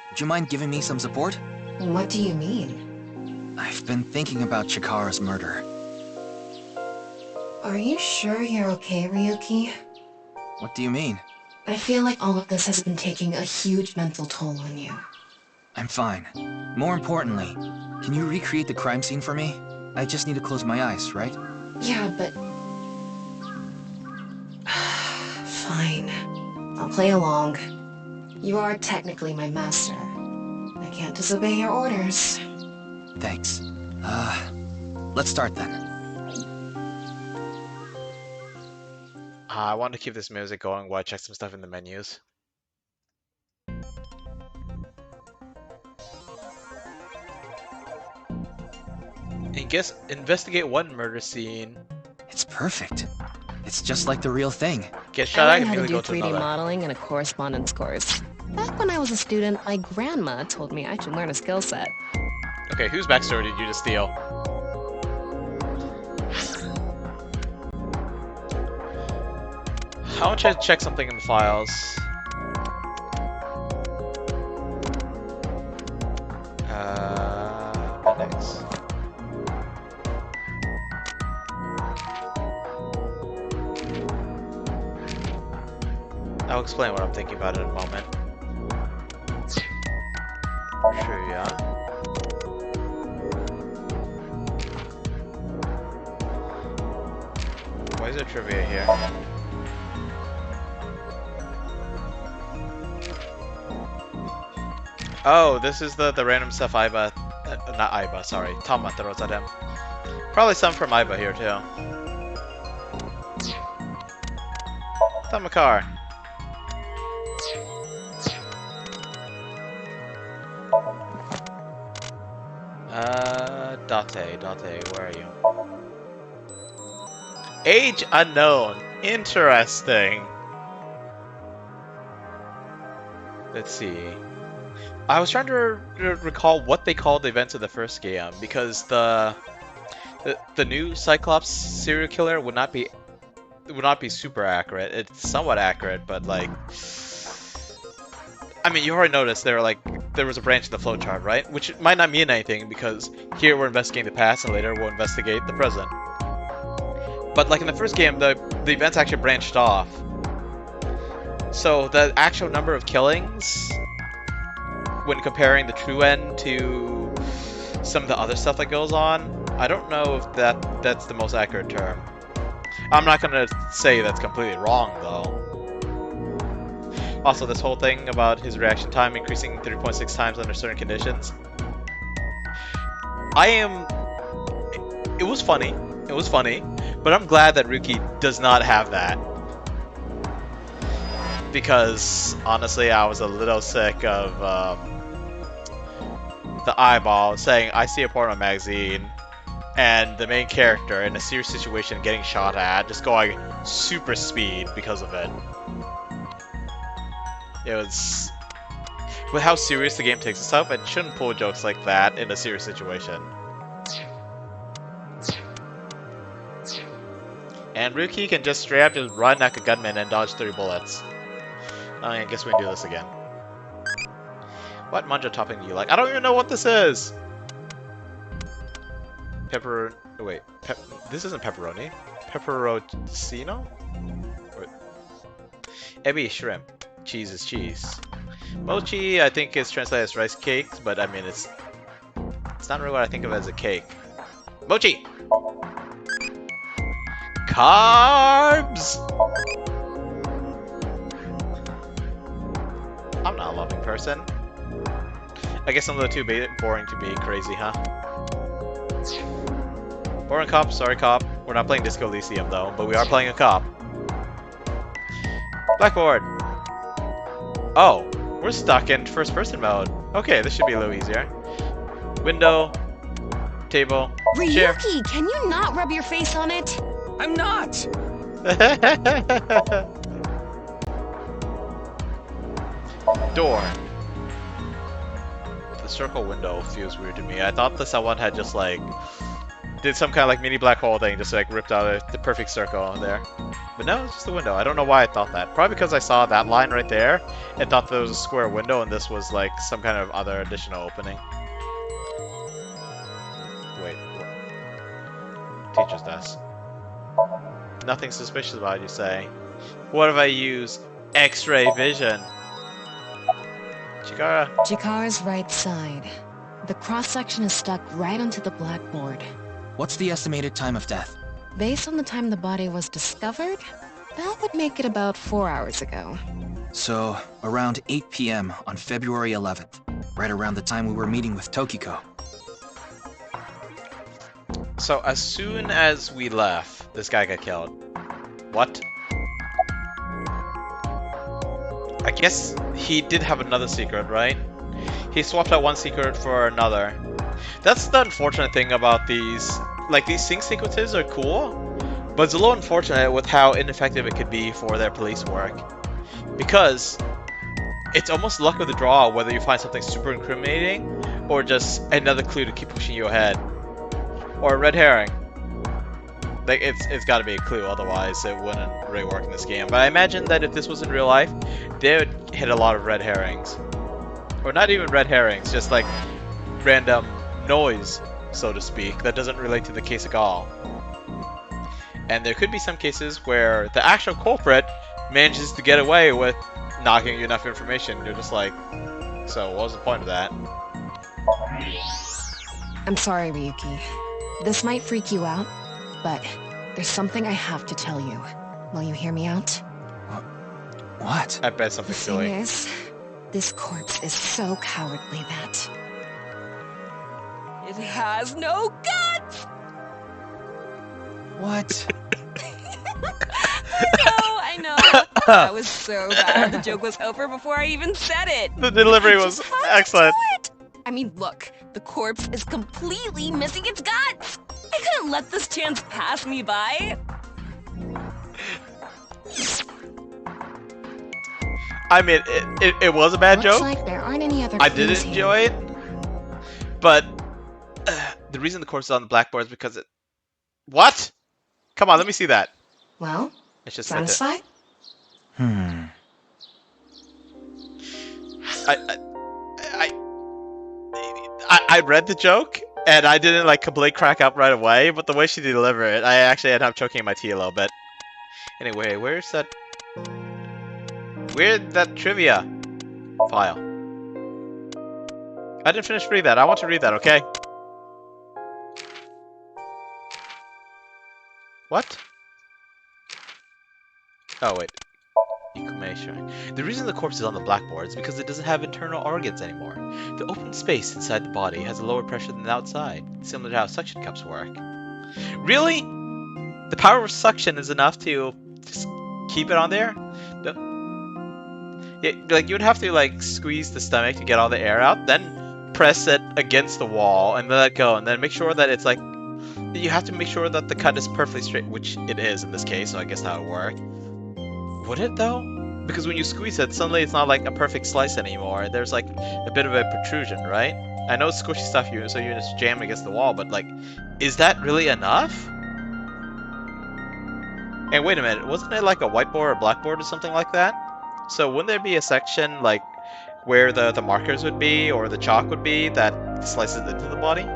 would you mind giving me some support? What do you mean? I've been thinking about Chikara's murder. Are you sure you're okay, Ryuki? What do you mean? I feel like all of this has been taking a huge mental toll on you. I'm fine. More importantly, can you recreate the crime scene for me? I just need to close my eyes, right? Yeah, but... Fine. I'll play along. You are technically my master. I can't disobey your orders. Thanks. Let's start then. I want to keep this music going while I check some stuff in the menus. And guess investigate one murder scene. It's perfect. It's just like the real thing. Get shot at I learned how to immediately do go to 3D another. modeling and a correspondence course. Back when I was a student, my grandma told me I should learn a skill set. Okay, whose backstory did you just steal? I want you to check something in the files. Appendix. I'll explain what I'm thinking about in a moment. Trivia. Why is there trivia here? Oh, this is the random stuff Aiba, not Aiba, sorry, Tama throws at him. Probably some from Aiba here too. Tamakar. Date, where are you? Age unknown. Interesting. Let's see. I was trying to recall what they called the events of the first game because the new Cyclops serial killer would not be super accurate. It's somewhat accurate, but like, I mean, you already noticed there was a branch in the flowchart, right? Which might not mean anything because here we're investigating the past and later we'll investigate the present. But like in the first game, the events actually branched off. So the actual number of killings, when comparing the true end to some of the other stuff that goes on, I don't know if that's the most accurate term. I'm not gonna say that's completely wrong though. Also, this whole thing about his reaction time increasing 3.6 times under certain conditions. It was funny, but I'm glad that Ruki does not have that. Because, honestly, I was a little sick of the eyeball saying, I see a porno magazine, and the main character in a serious situation getting shot at, just going super speed because of it. It was... With how serious the game takes itself, it shouldn't pull jokes like that in a serious situation. And Ruki can just straight up just run like a gunman and dodge 3 bullets. I guess we can do this again. What manja topping do you like? I don't even know what this is! Pepper... Oh, wait. This isn't pepperoni. Pepperoncino? Ebi shrimp. Cheese is cheese. Mochi, I think is translated as rice cakes, but I mean it's not really what I think of as a cake. Mochi! Carbs! I'm not a loving person. I guess I'm a little too boring to be crazy, huh? Boring cop, sorry cop. We're not playing Disco Elysium though, but we are playing a cop. Blackboard! Oh, we're stuck in first person mode. Okay, this should be a little easier. Window, table, chair. Ryuki, can you not rub your face on it? I'm not! Door. The circle window feels weird to me. I thought that someone had just like did some kind of like mini black hole thing, just like ripped out the perfect circle there. But no, it's just a window. I don't know why I thought that. Probably because I saw that line right there and thought there was a square window and this was like some kind of other additional opening. Wait, what? Teacher's desk. Nothing suspicious about it, you say. What if I use X-ray vision? Chikara. Chikara's right side. The cross-section is stuck right onto the blackboard. What's the estimated time of death? Based on the time the body was discovered, that would make it about 4 hours ago. So, around 8 p.m. on February 11th, right around the time we were meeting with Tokiko. So as soon as we left, this guy got killed. What? I guess he did have another secret, right? He swapped out one secret for another. That's the unfortunate thing about these. Like, these sync sequences are cool, but it's a little unfortunate with how ineffective it could be for their police work. Because it's almost luck of the draw whether you find something super incriminating or just another clue to keep pushing you ahead, or a red herring. Like it's got to be a clue, otherwise it wouldn't really work in this game. But I imagine that if this was in real life, they would hit a lot of red herrings, or not even red herrings, just like random noise, so to speak, that doesn't relate to the case at all. And there could be some cases where the actual culprit manages to get away with not giving you enough information. You're just like, so what was the point of that? I'm sorry, Ryuki. This might freak you out, but there's something I have to tell you. Will you hear me out? What? I bet something The silly. thing is, this corpse is so cowardly that it has no guts! What? I know. That was so bad. The joke was over before I even said it. The delivery I was just had to excellent. do it. I mean, look, the corpse is completely missing its guts. I couldn't let this chance pass me by. I mean, it was a bad Looks joke. like there aren't any other I clues did here. enjoy it, but the reason the corpse is on the blackboard is because it. What? Come on, let me see that. Well, It's just sent it. satisfied? I read the joke and I didn't like completely crack up right away, but the way she delivered it, I actually ended up choking my tea a little bit. Anyway, where's that trivia file? I didn't finish reading that. I want to read that, okay? What? Oh, wait. Equimation. The reason the corpse is on the blackboard is because it doesn't have internal organs anymore. The open space inside the body has a lower pressure than the outside, similar to how suction cups work. Really? The power of suction is enough to just keep it on there? Yeah, like you would have to like squeeze the stomach to get all the air out, then press it against the wall and let it go, and then make sure that it's like you have to make sure that the cut is perfectly straight, which it is in this case, so I guess that would work. Would it though? Because when you squeeze it, suddenly it's not like a perfect slice anymore. There's like a bit of a protrusion, right? I know it's squishy stuff, so you just jam against the wall, but like, is that really enough? And wait a minute, wasn't it like a whiteboard or blackboard or something like that? So wouldn't there be a section like where the markers would be or the chalk would be that slices into the body?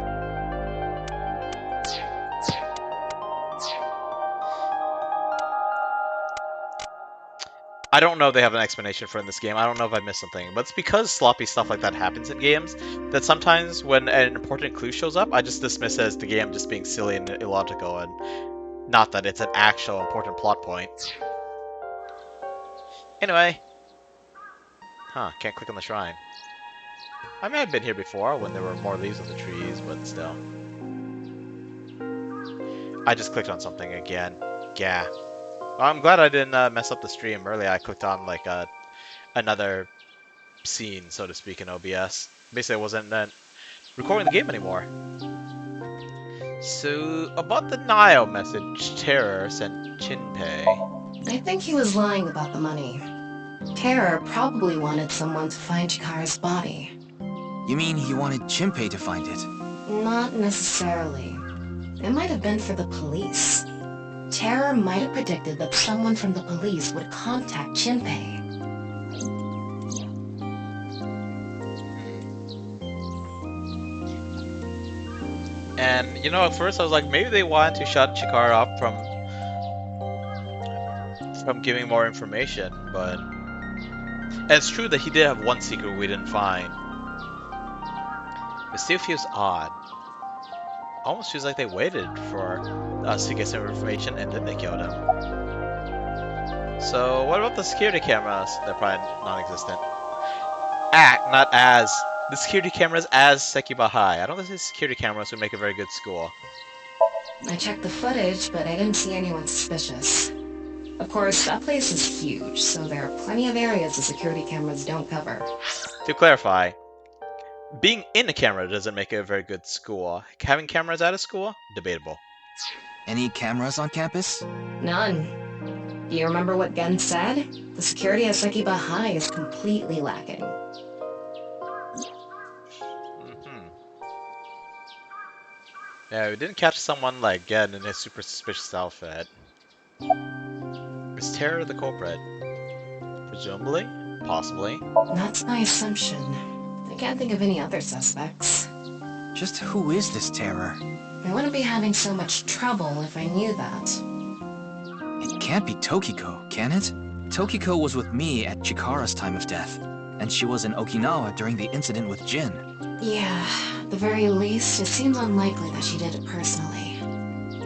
I don't know if they have an explanation for it in this game. I don't know if I missed something. But it's because sloppy stuff like that happens in games that sometimes when an important clue shows up, I just dismiss it as the game just being silly and illogical, and not that it's an actual important plot point. Anyway. Huh, can't click on the shrine. I may have been here before when there were more leaves on the trees, but still. I just clicked on something again. Yeah. Well, I'm glad I didn't mess up the stream earlier. I clicked on like another scene, so to speak, in OBS. Basically, I wasn't recording the game anymore. So, about the Nile message Terror sent Shinpei. I think he was lying about the money. Terror probably wanted someone to find Chikara's body. You mean he wanted Shinpei to find it? Not necessarily. It might have been for the police. Terror might have predicted that someone from the police would contact Shinpei. And, you know, at first I was like, maybe they wanted to shut Chikara up from giving more information, but... And it's true that he did have one secret we didn't find. It still feels odd. Almost feels like they waited for us to get some information and then they killed him. So, what about the security cameras? They're probably non-existent. Not as. The security cameras as Sekiba High. I don't think the security cameras would make a very good school. I checked the footage, but I didn't see anyone suspicious. Of course, that place is huge, so there are plenty of areas the security cameras don't cover. To clarify, being in a camera doesn't make it a very good school. Having cameras at a school? Debatable. Any cameras on campus? None. Do you remember what Gen said? The security at Sekiba High is completely lacking. Mm-hmm. Yeah, we didn't catch someone like again in his super suspicious outfit. Is Terror the culprit? Presumably? Possibly. That's my assumption. I can't think of any other suspects. Just who is this terror? I wouldn't be having so much trouble if I knew that. It can't be Tokiko, can it? Tokiko was with me at Chikara's time of death, and she was in Okinawa during the incident with Jin. Yeah, at the very least, it seems unlikely that she did it personally.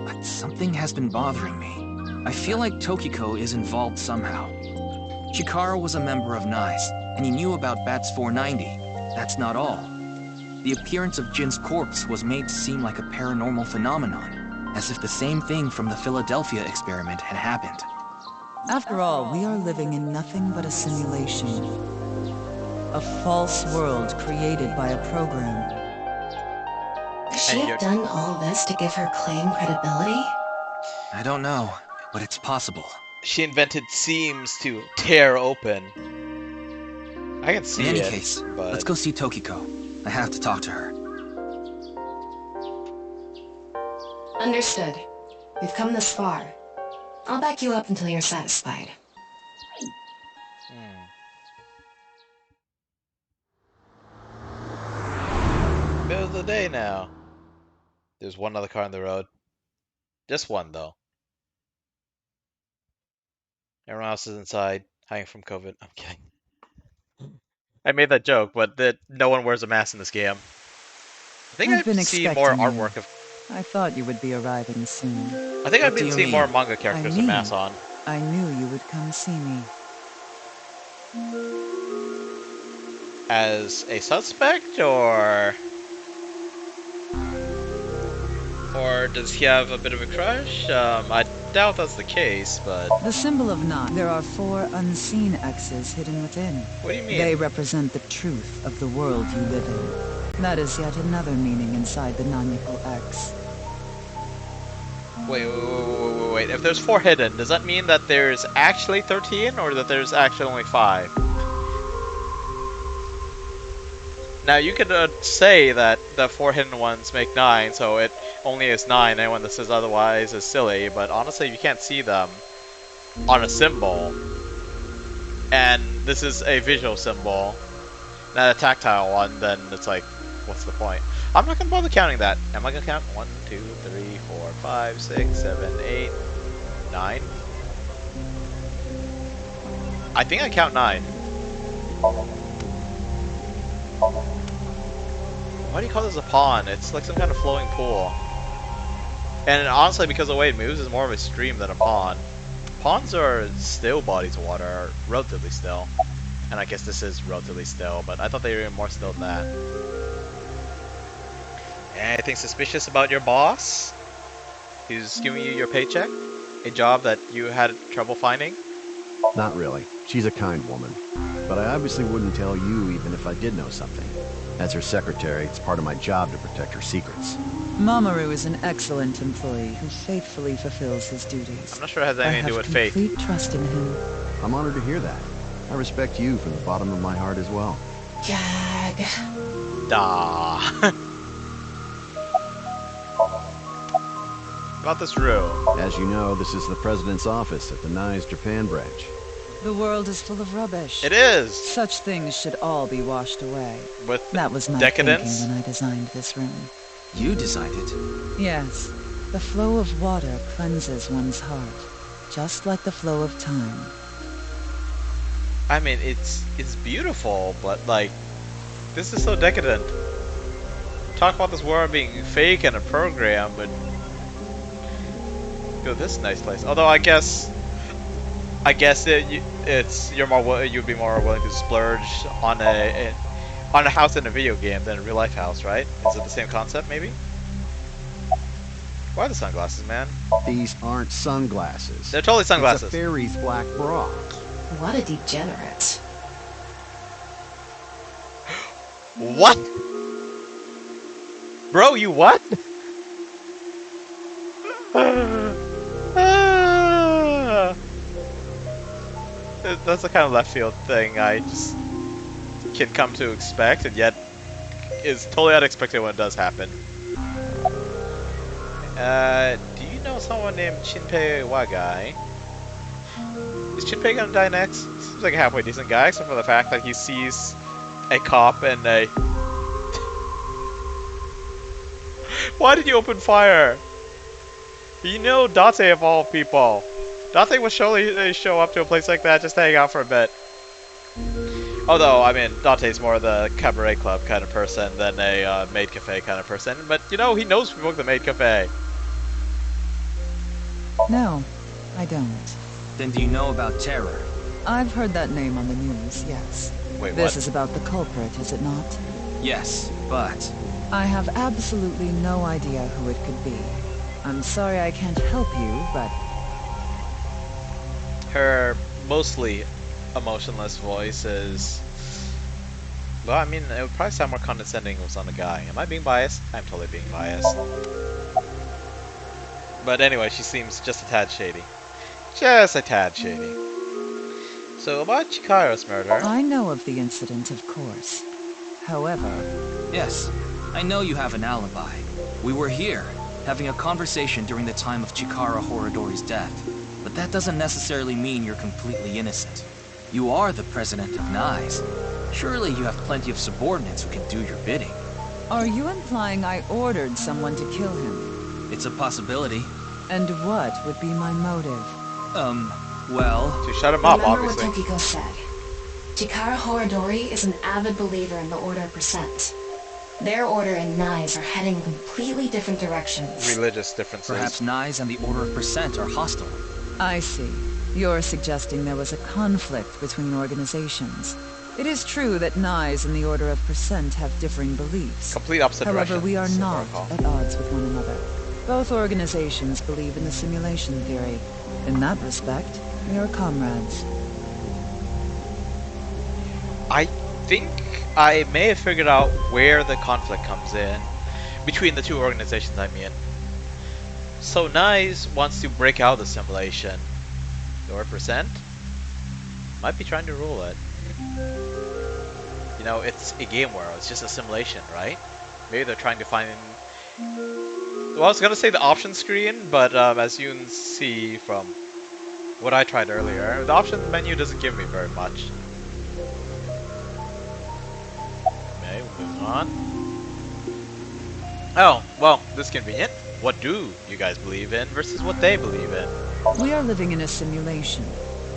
But something has been bothering me. I feel like Tokiko is involved somehow. Chikara was a member of NICE, and he knew about Bats 490. That's not all. The appearance of Jin's corpse was made to seem like a paranormal phenomenon, as if the same thing from the Philadelphia experiment had happened. After all, we are living in nothing but a simulation. A false world created by a program. Could she have done all this to give her claim credibility? I don't know, but it's possible. She invented seams to tear open. I can see In it. any case, but... let's go see Tokiko. I have to talk to her. Understood. We've come this far. I'll back you up until you're satisfied. Middle of the day now. There's one other car on the road. Just one, though. Everyone else is inside, hiding from COVID. I'm kidding. I made that joke, but no one wears a mask in this game. I think I've been I've seen expecting more you. artwork of... I thought you would be arriving soon. I think I've What do been you seeing mean? more manga characters with mean- masks on. I knew you would come see me. As a suspect, or does he have a bit of a crush? I doubt that's the case, but The symbol of Not. There are 4 unseen X's hidden within. what do you mean? They represent the truth of the world you live in. That is yet another meaning inside the non-equal X. Wait. If there's 4 hidden, does that mean that there's actually 13, or that there's actually only 5? Now, you could say that the 4 hidden ones make 9, so it only is 9. Anyone that says otherwise is silly, but honestly, you can't see them on a symbol. And this is a visual symbol, not a tactile one, then it's like, what's the point? I'm not going to bother counting that. Am I going to count? 1, 2, 3, 4, 5, 6, 7, 8, 9? I think I count 9. Why do you call this a pond? It's like some kind of flowing pool. And honestly, because of the way it moves, it's more of a stream than a pond. Ponds are still bodies of water, or relatively still. And I guess this is relatively still, but I thought they were more still than that. Anything suspicious about your boss? Who's giving you your paycheck? A job that you had trouble finding? Not really. She's a kind woman. But I obviously wouldn't tell you even if I did know something. As her secretary, it's part of my job to protect her secrets. Mamoru is an excellent employee who faithfully fulfills his duties. I'm not sure it has anything to do with faith. I have complete trust in him. I'm honored to hear that. I respect you from the bottom of my heart as well. Jag. Da. About this room. As you know, this is the president's office at the NICE Japan branch. The world is full of rubbish. It is! Such things should all be washed away. With That was my decadence? thinking when I designed this room. You designed it. Yes, the flow of water cleanses one's heart, just like the flow of time. I mean, it's beautiful, but like, this is so decadent. Talk about this world being fake and a program, but go this nice place. Although I guess you'd be more willing to splurge on a house in a video game than a real life house, right? Is it the same concept, maybe? Why are the sunglasses, man? These aren't sunglasses. They're totally sunglasses. It's a fairy's black bra. What a degenerate. What? Bro, you what? That's the kind of left field thing I just can come to expect, and yet is totally unexpected when it does happen. Do you know someone named Shinpei Wagai? Is Shinpei gonna die next? Seems like a halfway decent guy, except for the fact that he sees a cop and a... Why did you open fire? You know Date of all people. Date would surely show up to a place like that just to hang out for a bit. Although, I mean, Dante's more the cabaret club kind of person than a maid cafe kind of person. But, you know, he knows people at the maid cafe. No, I don't. Then do you know about Terror? I've heard that name on the news, yes. Wait, This what? is about the culprit, is it not? Yes, but... I have absolutely no idea who it could be. I'm sorry I can't help you, but... Her mostly emotionless voice is... Well, I mean, it would probably sound more condescending if it was on a guy. Am I being biased? I'm totally being biased. But anyway, she seems just a tad shady. Just a tad shady. So about Chikaro's murder... I know of the incident, of course. However... Yes, I know you have an alibi. We were here, having a conversation during the time of Chikara Horadori's death. But that doesn't necessarily mean you're completely innocent. You are the president of NICE. Surely you have plenty of subordinates who can do your bidding. Are you implying I ordered someone to kill him? It's a possibility. And what would be my motive? Well... To shut him up, Remember obviously. what Tokiko said. Chikara Horadori is an avid believer in the Order of Percent. Their order and NICE are heading in completely different directions. Religious differences. Perhaps NICE and the Order of Percent are hostile. I see. You're suggesting there was a conflict between organizations. It is true that NICE and the Order of Percent have differing beliefs. Complete opposite However, directions, we are if I not recall. at odds with one another. Both organizations believe in the simulation theory. In that respect, we are comrades. I think I may have figured out where the conflict comes in between the two organizations I'm in. So NICE wants to break out the simulation. Your percent might be trying to rule it. You know, it's a game world. It's just a simulation, right? Maybe they're trying to find... Well, I was gonna say the option screen, but as you can see from what I tried earlier, the options menu doesn't give me very much. Okay, moving on. Oh, well, this is convenient. What do you guys believe in versus what they believe in? We are living in a simulation,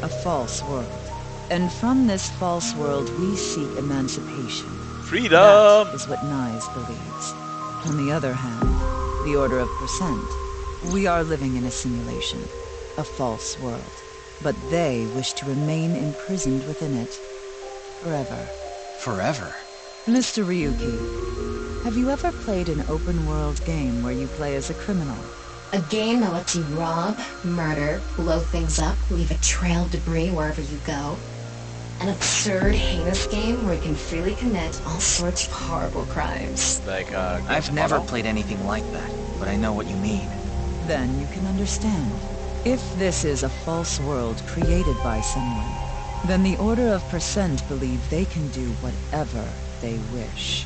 a false world. And from this false world, we seek emancipation. Freedom! That is what NICE believes. On the other hand, the Order of Percent, we are living in a simulation, a false world. But they wish to remain imprisoned within it, forever. Forever? Mr. Ryuki, have you ever played an open-world game where you play as a criminal? A game that lets you rob, murder, blow things up, leave a trail of debris wherever you go. An absurd, heinous game where you can freely commit all sorts of horrible crimes. Like, I've never played anything like that, but I know what you mean. Then you can understand. If this is a false world created by someone, then the Order of Percent believe they can do whatever they wish.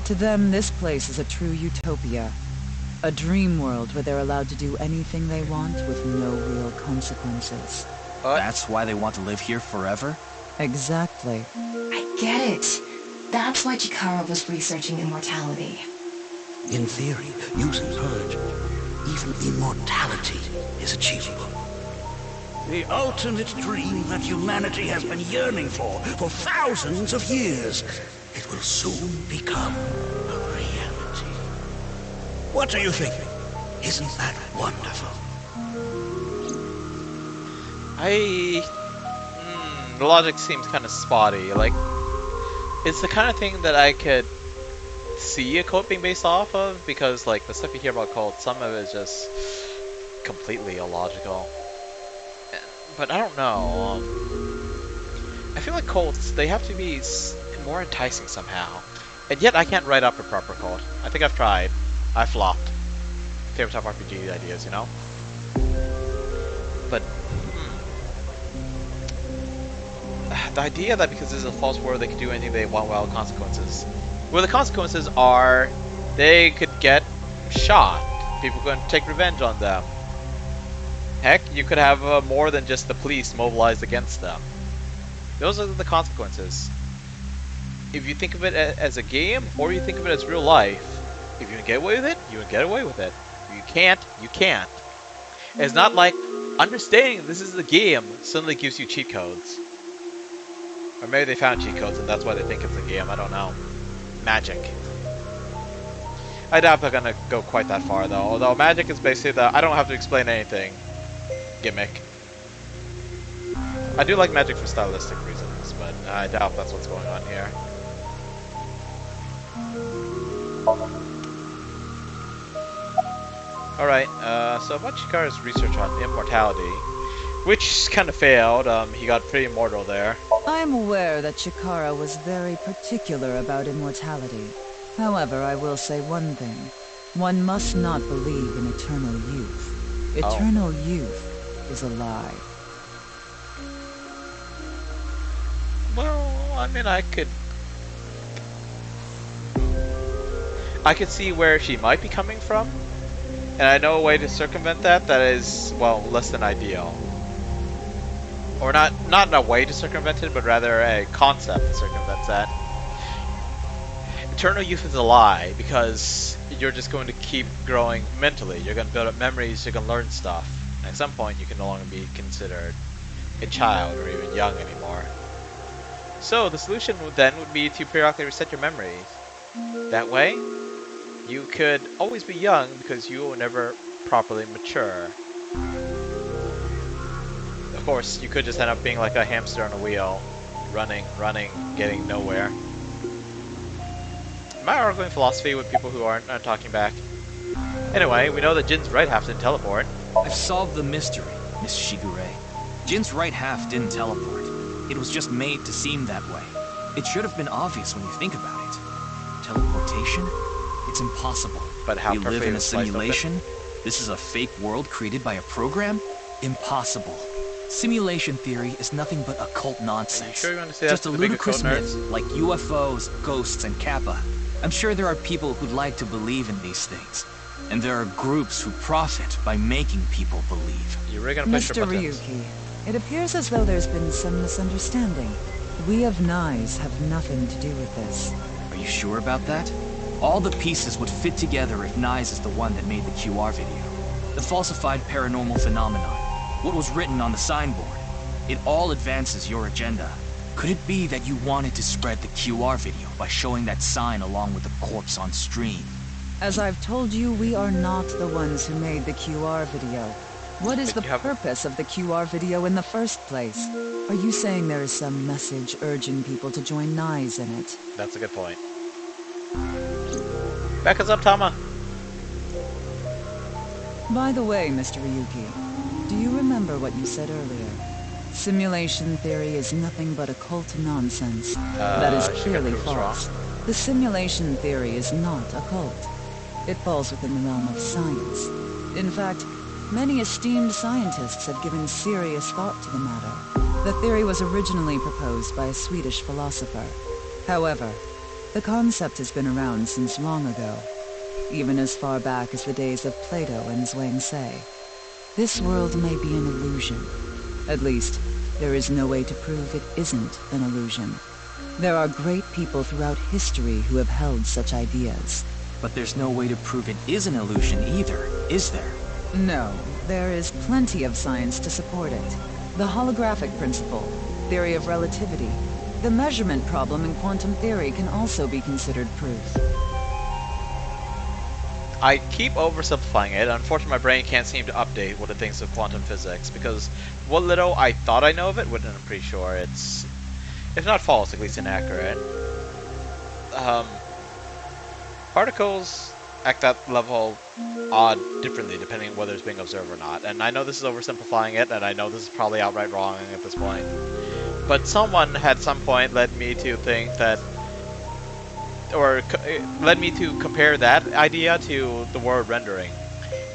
To them, this place is a true utopia. A dream world where they're allowed to do anything they want with no real consequences. That's why they want to live here forever? Exactly. I get it. That's why Chikara was researching immortality. In theory, using Purge, even immortality is achievable. The ultimate dream that humanity has been yearning for thousands of years. It will soon become a reality. What do you think? Isn't that wonderful? The logic seems kind of spotty. Like, it's the kind of thing that I could see a cult being based off of, because, like, the stuff you hear about cults, some of it is just completely illogical. But I don't know. I feel like cults, they have to be more enticing somehow. And yet I can't write up a proper cult. I think I've tried. I flopped. Tabletop RPG ideas, you know? But the idea that because this is a false world they can do anything they want without consequences. Well, the consequences are they could get shot People can take revenge on them. Heck, you could have more than just the police mobilized against them. Those are the consequences. If you think of it as a game, or you think of it as real life, if you can get away with it, you can get away with it. If you can't, you can't. It's not like understanding this is the game suddenly gives you cheat codes. Or maybe they found cheat codes and that's why they think it's a game, I don't know. Magic. I doubt they're gonna go quite that far though, although magic is basically the I don't have to explain anything gimmick. I do like magic for stylistic reasons, but I doubt that's what's going on here. Alright, so about Chikara's research on immortality, which kind of failed. He got pretty immortal there. I'm aware that Chikara was very particular about immortality. However, I will say one thing. One must not believe in eternal youth. Eternal youth is a lie. Well, I mean, I could see where she might be coming from, and I know a way to circumvent that that is, well, less than ideal. Or not a way to circumvent it, but rather a concept that circumvents that. Eternal youth is a lie, because you're just going to keep growing mentally. You're going to build up memories, you're going to learn stuff. And at some point, you can no longer be considered a child or even young anymore. So, the solution then would be to periodically reset your memories. That way, you could always be young because you will never properly mature. Of course, you could just end up being like a hamster on a wheel, running, getting nowhere. Am I arguing philosophy with people who aren't talking back? Anyway, we know that Jin's right half didn't teleport. I've solved the mystery, Miss Shigure. Jin's right half didn't teleport. It was just made to seem that way. It should have been obvious when you think about it. Teleportation? It's impossible. But how we live perfectly in a was sliced open? simulation? This is a fake world created by a program? Impossible. Simulation theory is nothing but occult nonsense. Sure you want to say Just that a to the big ludicrous occult myth, nerds? like UFOs, ghosts, and Kappa. I'm sure there are people who'd like to believe in these things. And there are groups who profit by making people believe. You're really gonna push Mr. your buttons. Ryuki, it appears as though there's been some misunderstanding. We of Nyes have nothing to do with this. Are you sure about that? All the pieces would fit together if Nyes is the one that made the QR video. The falsified paranormal phenomenon. What was written on the signboard. It all advances your agenda. Could it be that you wanted to spread the QR video by showing that sign along with the corpse on stream? As I've told you, we are not the ones who made the QR video. What is the purpose of the QR video in the first place? Are you saying there is some message urging people to join Nyes in it? That's a good point. Back us up, Tama. By the way, Mr. Ryuki, do you remember what you said earlier? Simulation theory is nothing but occult nonsense. That is she clearly got proven false. wrong. The simulation theory is not occult. It falls within the realm of science. In fact, many esteemed scientists have given serious thought to the matter. The theory was originally proposed by a Swedish philosopher. However, the concept has been around since long ago, even as far back as the days of Plato and Zhuangzi. This world may be an illusion. At least, there is no way to prove it isn't an illusion. There are great people throughout history who have held such ideas. But there's no way to prove it is an illusion either, is there? No, there is plenty of science to support it. The holographic principle, theory of relativity, the measurement problem in quantum theory can also be considered proof. I keep oversimplifying it. Unfortunately, my brain can't seem to update what it thinks of quantum physics, because what little I thought I know of it, I'm pretty sure it's, if not false, at least inaccurate. Particles act that level odd differently depending on whether it's being observed or not. And I know this is oversimplifying it, and I know this is probably outright wrong at this point. But someone at some point led me to think that, or led me to compare that idea to the word rendering.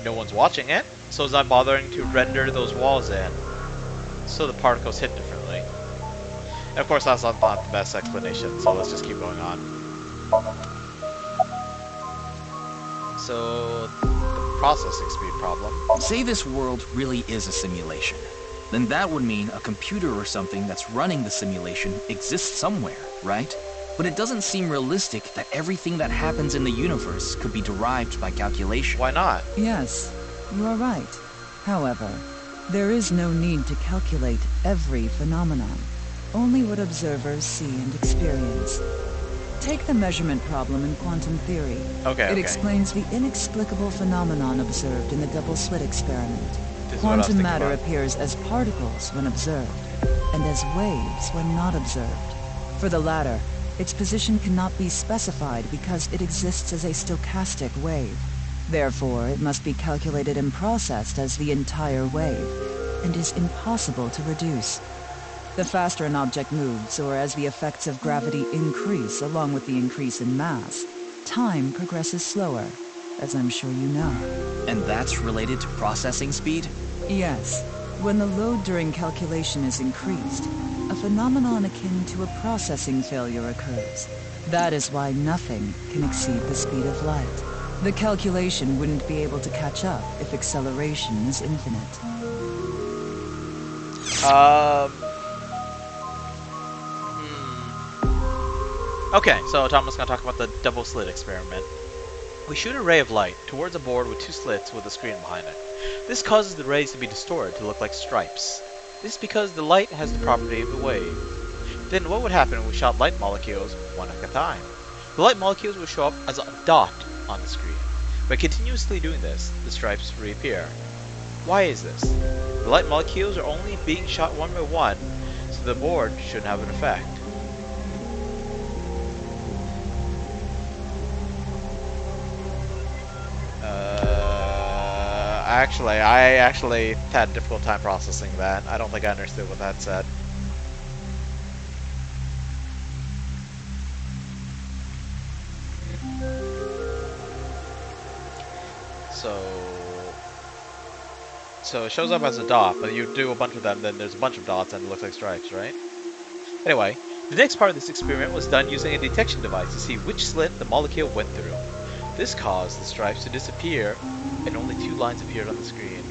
No one's watching it, so it's not bothering to render those walls in. So the particles hit differently. And of course that's not the best explanation, so let's just keep going on. So the processing speed problem. Say this world really is a simulation. Then that would mean a computer or something that's running the simulation exists somewhere, right? But it doesn't seem realistic that everything that happens in the universe could be derived by calculation. Why not? Yes, you are right. However, there is no need to calculate every phenomenon, only what observers see and experience. Take the measurement problem in quantum theory. It explains the inexplicable phenomenon observed in the double-slit experiment. Quantum matter appears as particles when observed, and as waves when not observed. For the latter, its position cannot be specified because it exists as a stochastic wave. Therefore, it must be calculated and processed as the entire wave, and is impossible to reduce. The faster an object moves, or as the effects of gravity increase along with the increase in mass, time progresses slower, as I'm sure you know. And that's related to processing speed? Yes. When the load during calculation is increased, a phenomenon akin to a processing failure occurs. That is why nothing can exceed the speed of light. The calculation wouldn't be able to catch up if acceleration is infinite. Okay, so Thomas gonna talk about the double slit experiment. We shoot a ray of light towards a board with two slits with a screen behind it. This causes the rays to be distorted to look like stripes. This is because the light has the property of a wave. Then what would happen if we shot light molecules one at a time? The light molecules would show up as a dot on the screen. By continuously doing this, the stripes reappear. Why is this? The light molecules are only being shot one by one, so the board shouldn't have an effect. I actually had a difficult time processing that. I don't think I understood what that said. So it shows up as a dot, but you do a bunch of them, then there's a bunch of dots and it looks like stripes, right? Anyway, the next part of this experiment was done using a detection device to see which slit the molecule went through. This caused the stripes to disappear, and only two lines appeared on the screen.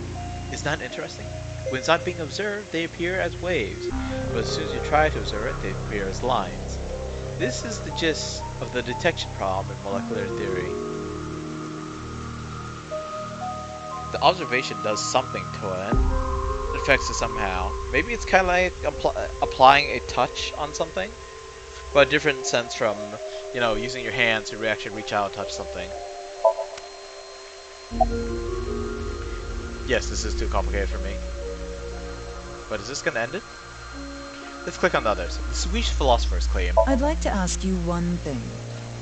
Isn't that interesting? When it's not being observed, they appear as waves, but as soon as you try to observe it, they appear as lines. This is the gist of the detection problem in molecular theory. The observation does something to it. It affects it somehow. Maybe it's kind of like applying a touch on something, but a different sense from, you know, using your hands to actually reach out and touch something. Yes, this is too complicated for me. But is this going to end it? Let's click on the others. The Swedish philosophers claim. I'd like to ask you one thing.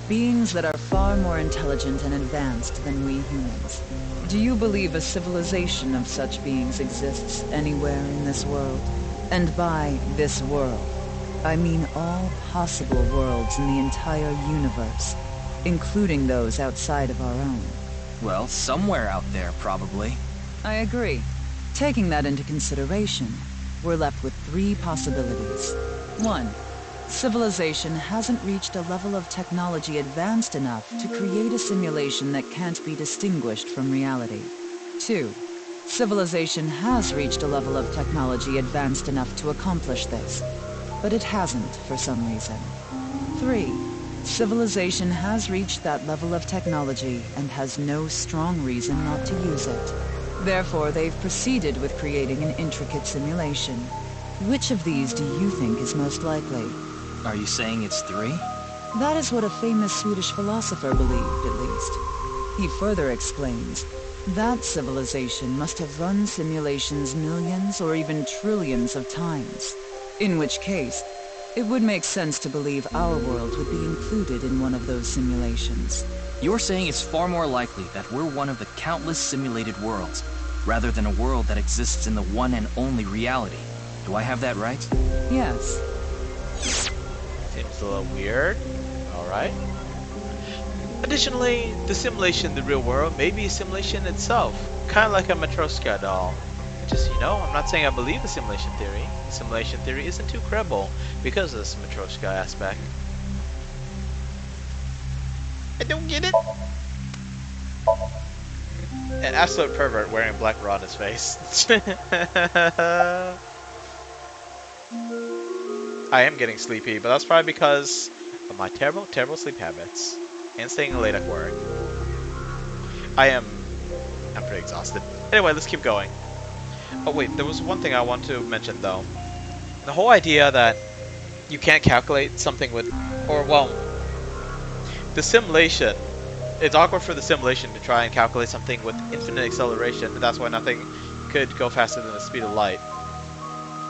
Beings that are far more intelligent and advanced than we humans. Do you believe a civilization of such beings exists anywhere in this world? And by this world, I mean all possible worlds in the entire universe, including those outside of our own. Well, somewhere out there, probably. I agree. Taking that into consideration, we're left with three possibilities. 1. Civilization hasn't reached a level of technology advanced enough to create a simulation that can't be distinguished from reality. 2. Civilization has reached a level of technology advanced enough to accomplish this, but it hasn't for some reason. 3. Civilization has reached that level of technology and has no strong reason not to use it. Therefore, they've proceeded with creating an intricate simulation. Which of these do you think is most likely? Are you saying it's 3? That is what a famous Swedish philosopher believed, at least. He further explains, that civilization must have run simulations millions or even trillions of times. In which case, it would make sense to believe our world would be included in one of those simulations. You're saying it's far more likely that we're one of the countless simulated worlds, rather than a world that exists in the one and only reality. Do I have that right? Yes. Seems a little weird. Alright. Additionally, the simulation in the real world may be a simulation itself, kind of like a Matryoshka doll. Just, you know, I'm not saying I believe the simulation theory. The simulation theory isn't too credible because of this Matryoshka aspect. I don't get it. An absolute pervert wearing a black bra on his face. I am getting sleepy, but that's probably because of my terrible, terrible sleep habits and staying late at work. I'm pretty exhausted. Anyway, let's keep going. Oh wait, there was one thing I want to mention though. The whole idea that you can't calculate something with, or well, the simulation. It's awkward for the simulation to try and calculate something with infinite acceleration, and that's why nothing could go faster than the speed of light.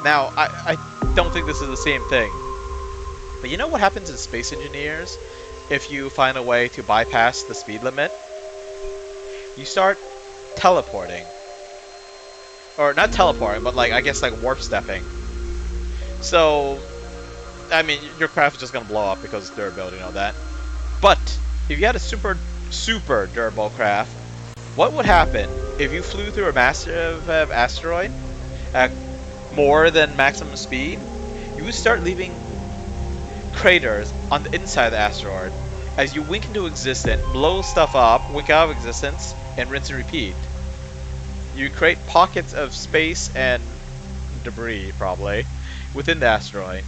Now, I don't think this is the same thing. But you know what happens in Space Engineers if you find a way to bypass the speed limit? You start teleporting. Or not teleporting, but like I guess like warp stepping. So, I mean, your craft is just gonna blow up because of durability and all that. But if you had a super durable craft, what would happen if you flew through a massive asteroid at more than maximum speed? You would start leaving craters on the inside of the asteroid as you wink into existence, blow stuff up, wink out of existence, and rinse and repeat. You create pockets of space and debris, probably, within the asteroid.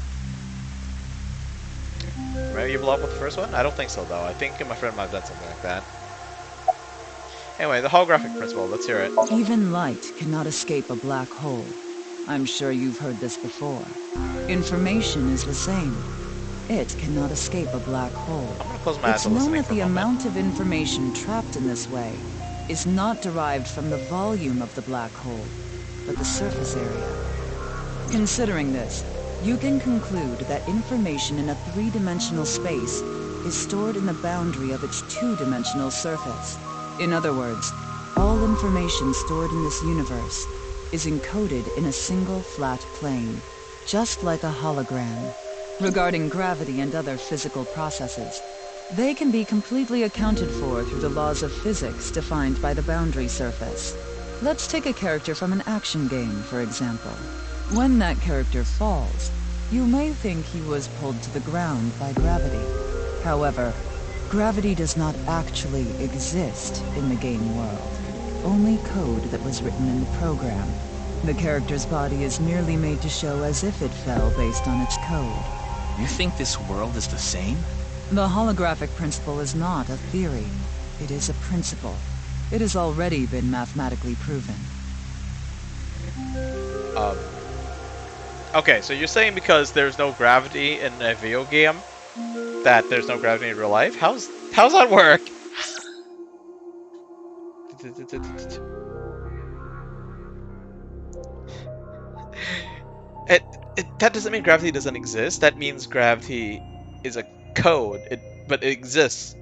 Maybe you blow up with the first one? I don't think so, though. I think my friend might have done something like that. Anyway, the holographic principle. Let's hear it. Even light cannot escape a black hole. I'm sure you've heard this before. Information is the same. It cannot escape a black hole. I'm gonna close my eyes It's and known listening that for the a moment. amount of information trapped in this way is not derived from the volume of the black hole, but the surface area. Considering this, you can conclude that information in a three-dimensional space is stored in the boundary of its two-dimensional surface. In other words, all information stored in this universe is encoded in a single flat plane, just like a hologram. Regarding gravity and other physical processes, they can be completely accounted for through the laws of physics defined by the boundary surface. Let's take a character from an action game, for example. When that character falls, you may think he was pulled to the ground by gravity. However, gravity does not actually exist in the game world. Only code that was written in the program. The character's body is merely made to show as if it fell based on its code. You think this world is the same? The holographic principle is not a theory. It is a principle. It has already been mathematically proven. Okay, so you're saying because there's no gravity in a video game, that there's no gravity in real life? How's that work? That doesn't mean gravity doesn't exist. That means gravity is a code, but it exists.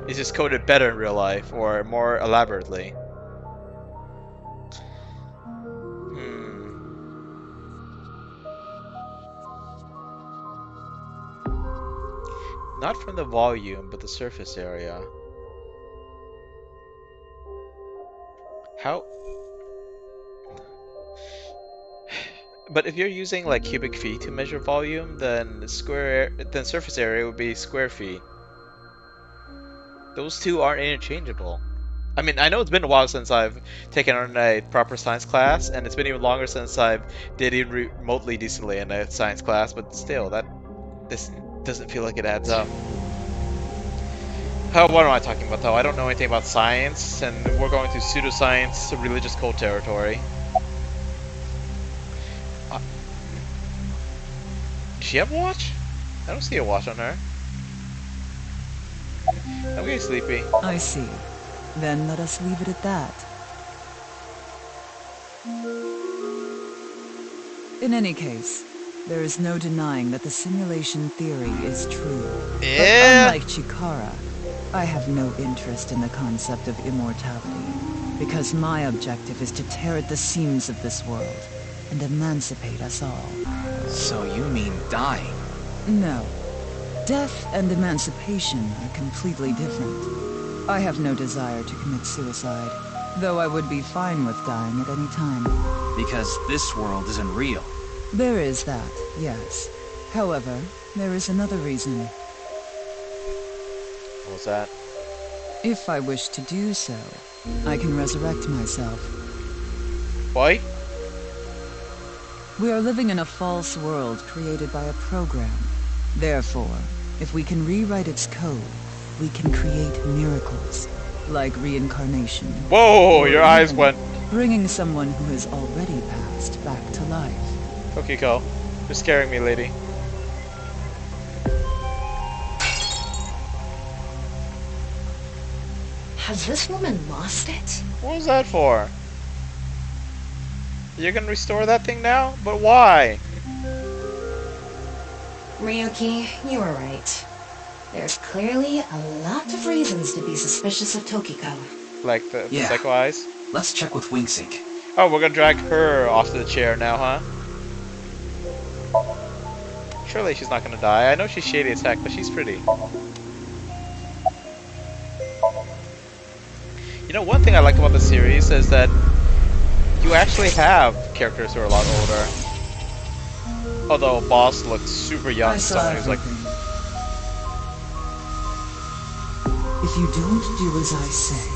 It's just coded better in real life, or more elaborately. Not from the volume, but the surface area. How? But if you're using like cubic feet to measure volume, then surface area would be square feet. Those two aren't interchangeable. I mean, I know it's been a while since I've taken on a proper science class, and it's been even longer since I've did even remotely decently in a science class, but still, this doesn't feel like it adds up. What am I talking about, though? I don't know anything about science, and we're going to pseudoscience, religious cult territory. Does she have a watch? I don't see a watch on her. I'm getting sleepy. I see. Then let us leave it at that. In any case, there is no denying that the simulation theory is true. Yeah. But unlike Chikara, I have no interest in the concept of immortality, because my objective is to tear at the seams of this world and emancipate us all. So you mean dying? No. Death and emancipation are completely different. I have no desire to commit suicide, though I would be fine with dying at any time. Because this world isn't real. There is that, yes. However, there is another reason. What was that? If I wish to do so, I can resurrect myself. Why? We are living in a false world created by a program. Therefore, if we can rewrite its code, we can create miracles, like reincarnation. Whoa, or your eyes even went. bringing someone who has already passed back to life. Tokiko, you're scaring me, lady. Has this woman lost it? What was that for? You're gonna restore that thing now? But why? Ryuki, you were right. There's clearly a lot of reasons to be suspicious of Tokiko. Like the Yeah. psycho eyes? Let's check with Wingsync. Oh, we're gonna drag her off to the chair now, huh? Surely she's not gonna die. I know she's shady as heck, but she's pretty. You know, one thing I like about the series is that you actually have characters who are a lot older. Although Boss looks super young, I saw someone who's like, everything. If you don't do as I say,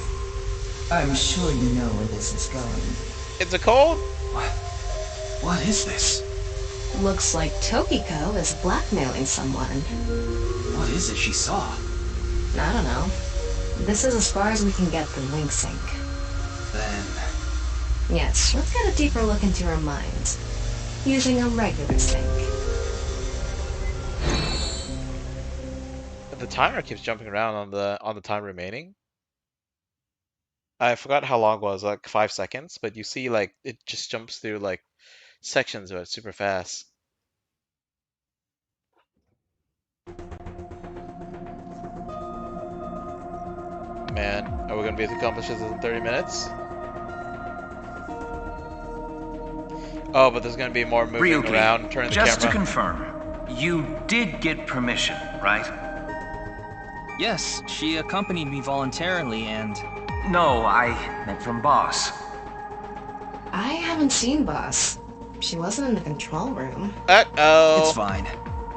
I'm sure you know where this is going. it's a cold? What is this? Looks like Tokiko is blackmailing someone. What is it she saw? I don't know. This is as far as we can get from Wingsync. Then... Yes, let's get a deeper look into her mind. Using a regular sync. The timer keeps jumping around on the time remaining. I forgot how long it was, like 5 seconds, but you see like it just jumps through like sections of it super fast. Man, are we gonna be able to accomplish this in 30 minutes? Oh, but there's gonna be more moving Ryuki, around, turning the just to camera. confirm, you did get permission, right? Yes, she accompanied me voluntarily and... No, I meant from Boss. I haven't seen Boss. She wasn't in the control room. Uh-oh. It's fine.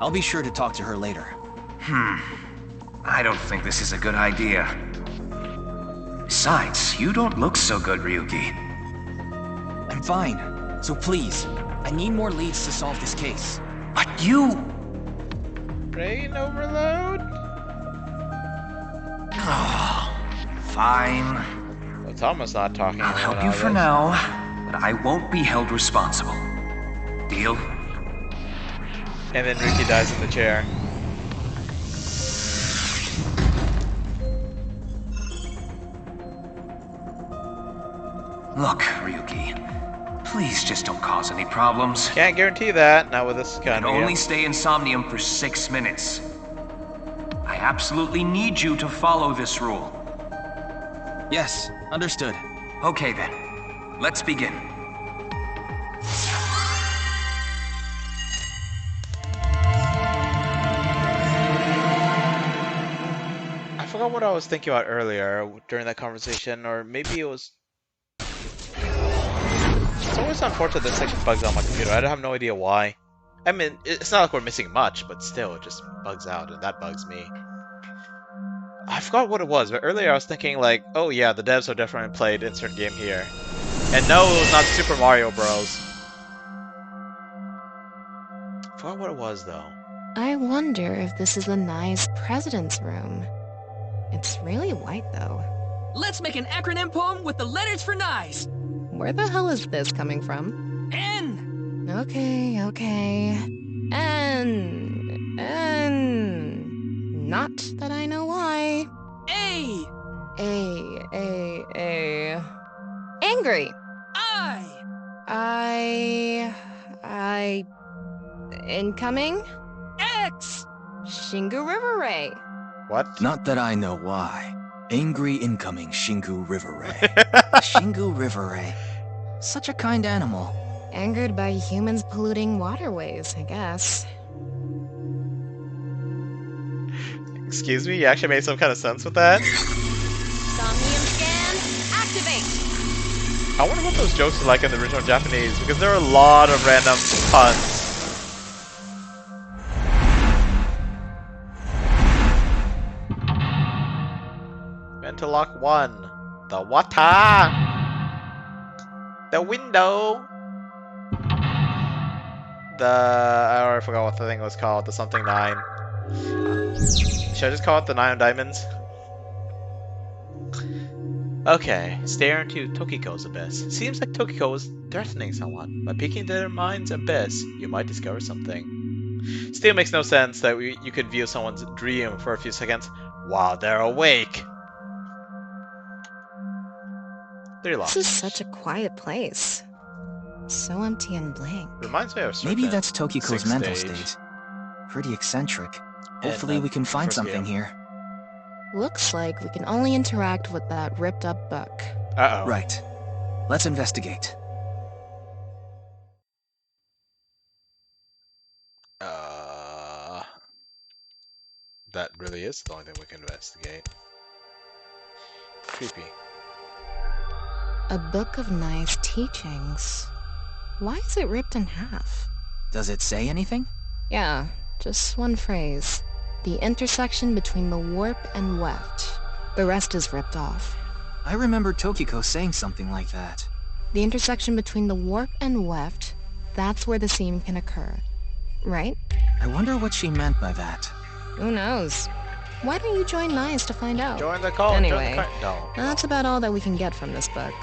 I'll be sure to talk to her later. I don't think this is a good idea. Besides, you don't look so good, Ryuki. I'm fine. So please, I need more leads to solve this case. But you... Brain overload? Fine. Well, Thomas not talking. I'll help you for now, but I won't be held responsible. Deal? And then Ricky dies in the chair. Look, Ryuki. Please just don't cause any problems. Can't guarantee that, not with this You kind can of only game. stay in Somnium for 6 minutes. I absolutely need you to follow this rule. Yes, understood. Okay then, let's begin. I forgot what I was thinking about earlier during that conversation, or maybe it was... It's always unfortunate that section bugs out on my computer. I have no idea why. I mean, it's not like we're missing much, but still, it just bugs out, and that bugs me. I forgot what it was, but earlier I was thinking like, oh yeah, the devs are definitely played insert game here. And no, it was not Super Mario Bros. I forgot what it was though. I wonder if this is the Nye's president's room. It's really white though. Let's make an acronym poem with the letters for Nyes. Where the hell is this coming from? N. Okay. Not that I know why. A. A. Angry. I. Incoming? X. Shingu River Ray. What? Not that I know why. Angry incoming Shingu River Ray. Shingu River Ray. Such a kind animal. Angered by humans polluting waterways, I guess. Excuse me, you actually made some kind of sense with that? Somnium scan, activate! I wonder what those jokes are like in the original Japanese, because there are a lot of random puns. Man, Mental lock 1. The water! The window! I already forgot what the thing was called. The something 9. Should I just call it the 9 of diamonds? Okay, stare into Tokiko's abyss. Seems like Tokiko is threatening someone. By peeking into their mind's abyss, you might discover something. Still makes no sense that you could view someone's dream for a few seconds while they're awake. 3 locked. This is such a quiet place. So empty and blank. Reminds me of Maybe certain that's Tokiko's 6th mental stage. state. Pretty eccentric. In Hopefully the we can find first something game. here. Looks like we can only interact with that ripped up book. Uh-oh. Right. Let's investigate. That really is the only thing we can investigate. Creepy. A book of nice teachings. Why is it ripped in half? Does it say anything? Yeah, just one phrase. The intersection between the warp and weft. The rest is ripped off. I remember Tokiko saying something like that. The intersection between the warp and weft, that's where the seam can occur. Right? I wonder what she meant by that. Who knows? Why don't you join NICE to find out? Join the call. Anyway, join the no. that's about all that we can get from this book.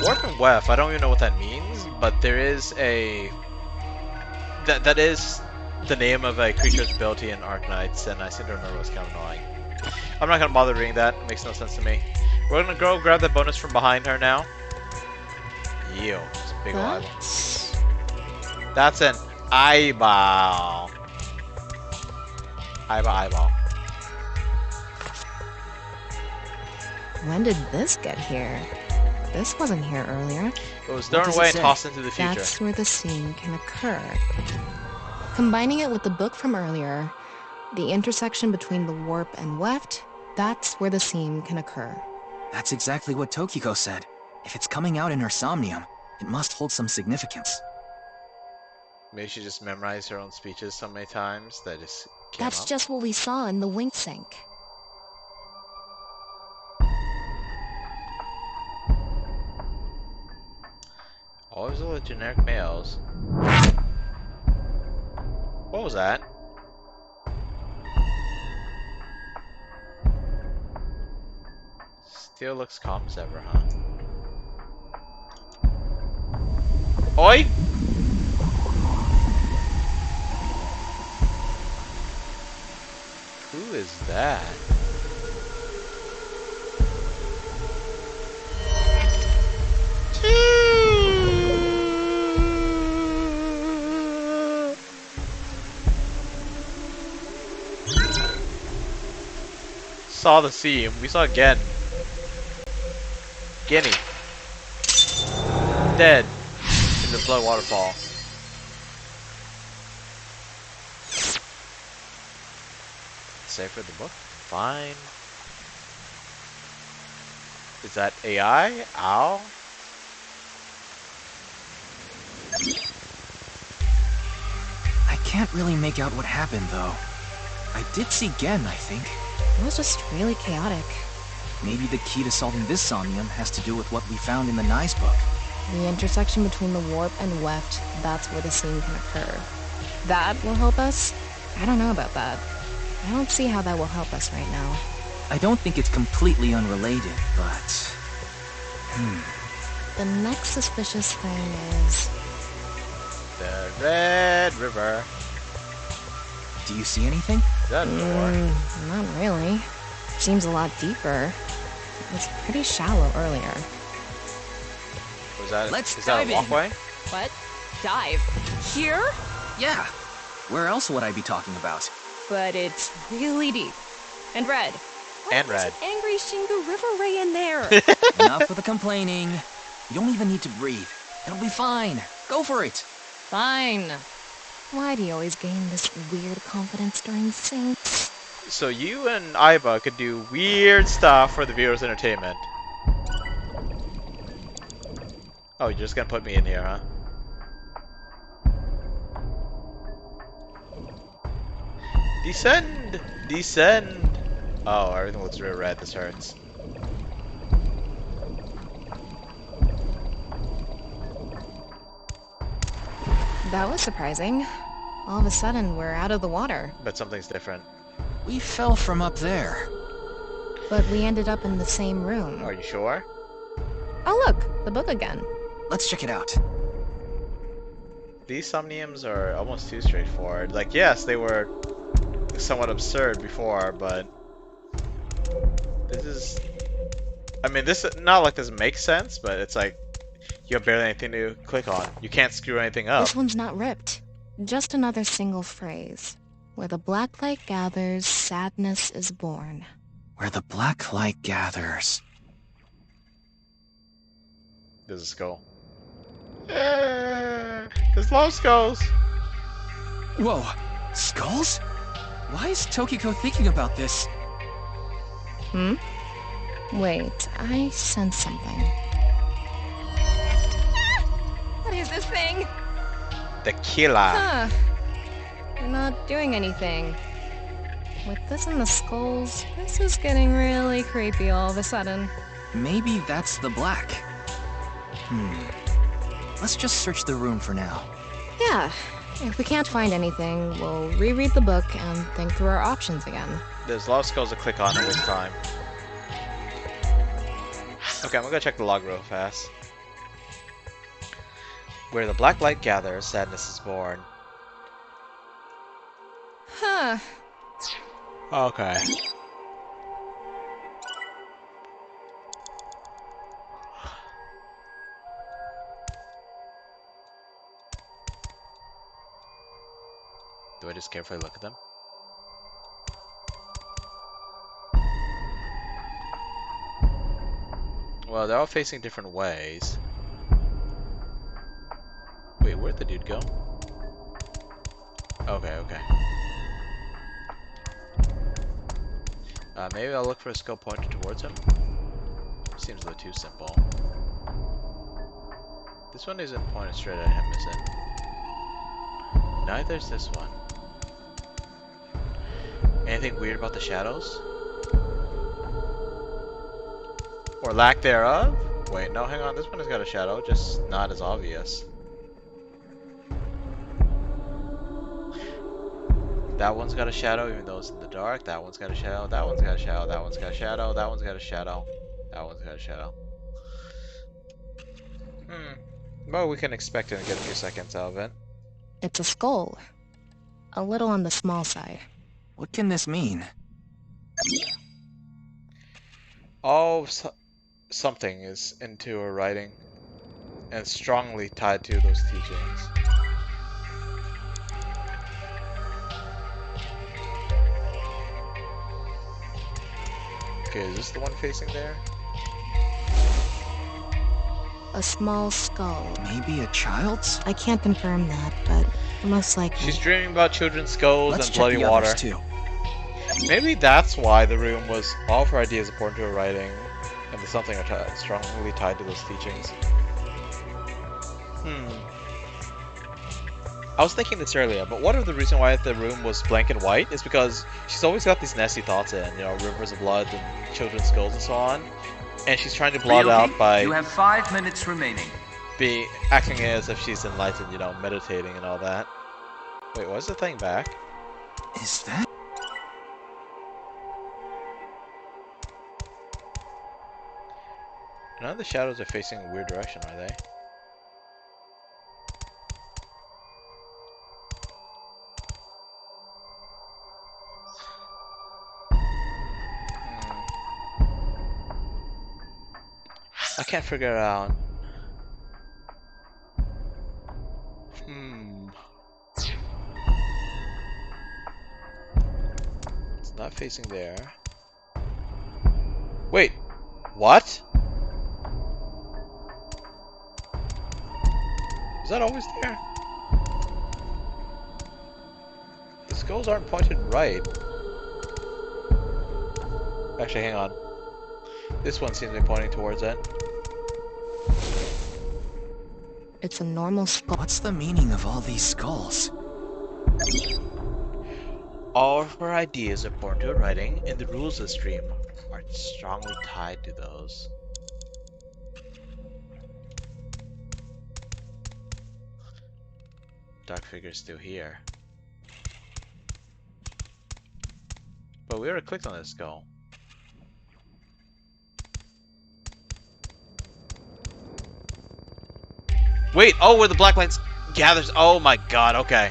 Warp and Weft, I don't even know what that means, but there is a... That is the name of a creature's ability in Arknights, and I seem to remember it was kind of annoying. I'm not gonna bother reading that, it makes no sense to me. We're gonna go grab the bonus from behind her now. Yo, it's a big ol' eyeball. That's an eyeball. Eyeball. When did this get here? This wasn't here earlier. It was What thrown does away it and say? tossed into the future. That's where the seam can occur. Combining it with the book from earlier, the intersection between the warp and weft, that's where the seam can occur. That's exactly what Tokiko said. If it's coming out in her Somnium, it must hold some significance. Maybe she just memorized her own speeches so many times that just came That's up. just what we saw in the wink sink. Always all the generic males. What was that? Still looks calm as ever, huh? Oi! Who is that? Saw the seam. We saw again. Guinea. Dead. In the blood waterfall. Decipher the book? Fine. Is that AI? Ow? I can't really make out what happened, though. I did see Gen, I think. It was just really chaotic. Maybe the key to solving this Somnium has to do with what we found in the Nye's book. The intersection between the warp and weft, that's where the seam can occur. That will help us? I don't know about that. I don't see how that will help us right now. I don't think it's completely unrelated, but... The next suspicious thing is... The Red River. Do you see anything? Is that a door? Not really. Seems a lot deeper. It was pretty shallow earlier. Was that, Let's is that dive a in. walkway? What? Dive? Here? Yeah. Where else would I be talking about? But it's really deep. And red. And red. Angry Shingu River Ray in there. Enough of the complaining. You don't even need to breathe. It'll be fine. Go for it. Fine. Why do you always gain this weird confidence during syncs? So you and Iva could do weird stuff for the viewers' entertainment. Oh, you're just gonna put me in here, huh? Descend! Descend! Oh, everything looks real red. This hurts. That was surprising. All of a sudden, we're out of the water. But something's different. We fell from up there. But we ended up in the same room. Are you sure? Oh look, the book again. Let's check it out. These Somniums are almost too straightforward. Like, yes, they were somewhat absurd before, but this is... I mean, this not like this makes sense, but it's like you have barely anything to click on. You can't screw anything up. This one's not ripped. Just another single phrase. Where the black light gathers, sadness is born. Where the black light gathers. There's a skull. There's low skulls. Whoa, skulls? Why is Tokiko thinking about this? Hmm? Wait, I sense something. What is this thing? The killer. Huh. You're not doing anything. With this and the skulls, this is getting really creepy all of a sudden. Maybe that's the black. Let's just search the room for now. Yeah. If we can't find anything, we'll reread the book and think through our options again. There's a lot of skulls to click on at this time. Okay, I'm gonna go check the log real fast. Where the black light gathers, sadness is born. Huh. Okay. Do I just carefully look at them? Well, they're all facing different ways. Wait, where'd the dude go? Okay, okay. Maybe I'll look for a skull pointed towards him. Seems a little too simple. This one isn't pointed straight at him, is it? Neither is this one. Anything weird about the shadows? Or lack thereof? Wait, no, hang on. This one has got a shadow, just not as obvious. That one's got a shadow, even though it's in the dark. That one's got a shadow. That one's got a shadow. That one's got a shadow. That one's got a shadow. That one's got a shadow. Well, we can expect it and get a few seconds out of it. It's a skull. A little on the small side. What can this mean? Oh, something is into her writing and strongly tied to those teachings. Okay, is this the one facing there? A small skull. Maybe a child's? I can't confirm that, but most likely. She's dreaming about children's skulls Let's and check bloody the water. others too. Maybe that's why the room was all of her ideas important to her writing, and the something are strongly tied to those teachings. I was thinking this earlier, but what if the reason why the room was blank and white is because she's always got these nasty thoughts in, you know, rivers of blood and children's skulls and so on, and she's trying to blot it out by You have 5 minutes remaining. acting as if she's enlightened, you know, meditating and all that. Wait, why is the thing back? Is that? None of the shadows are facing a weird direction, are they? I can't figure it out. It's not facing there. Wait, what? Was that always there? The skulls aren't pointed right. Actually, hang on. This one seems to be pointing towards it. It's a normal skull. What's the meaning of all these skulls? All of her ideas are born to writing, and the rules of the stream are strongly tied to those. Dark figure's still here. But we already clicked on this skull. Wait, oh, where the black lights gathers. Oh my god, okay.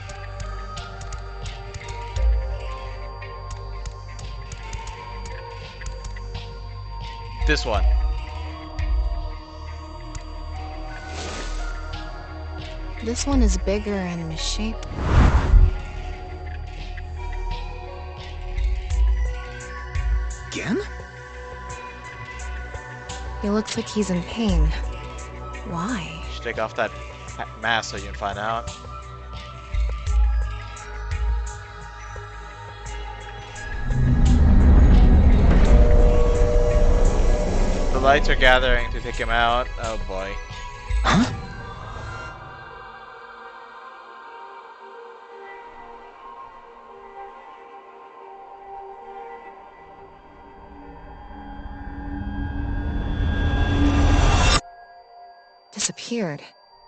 This one. This one is bigger and misshapen. Again? He looks like he's in pain. Why? You should take off that mask so you can find out. The lights are gathering to take him out. Oh boy. Huh? Disappeared.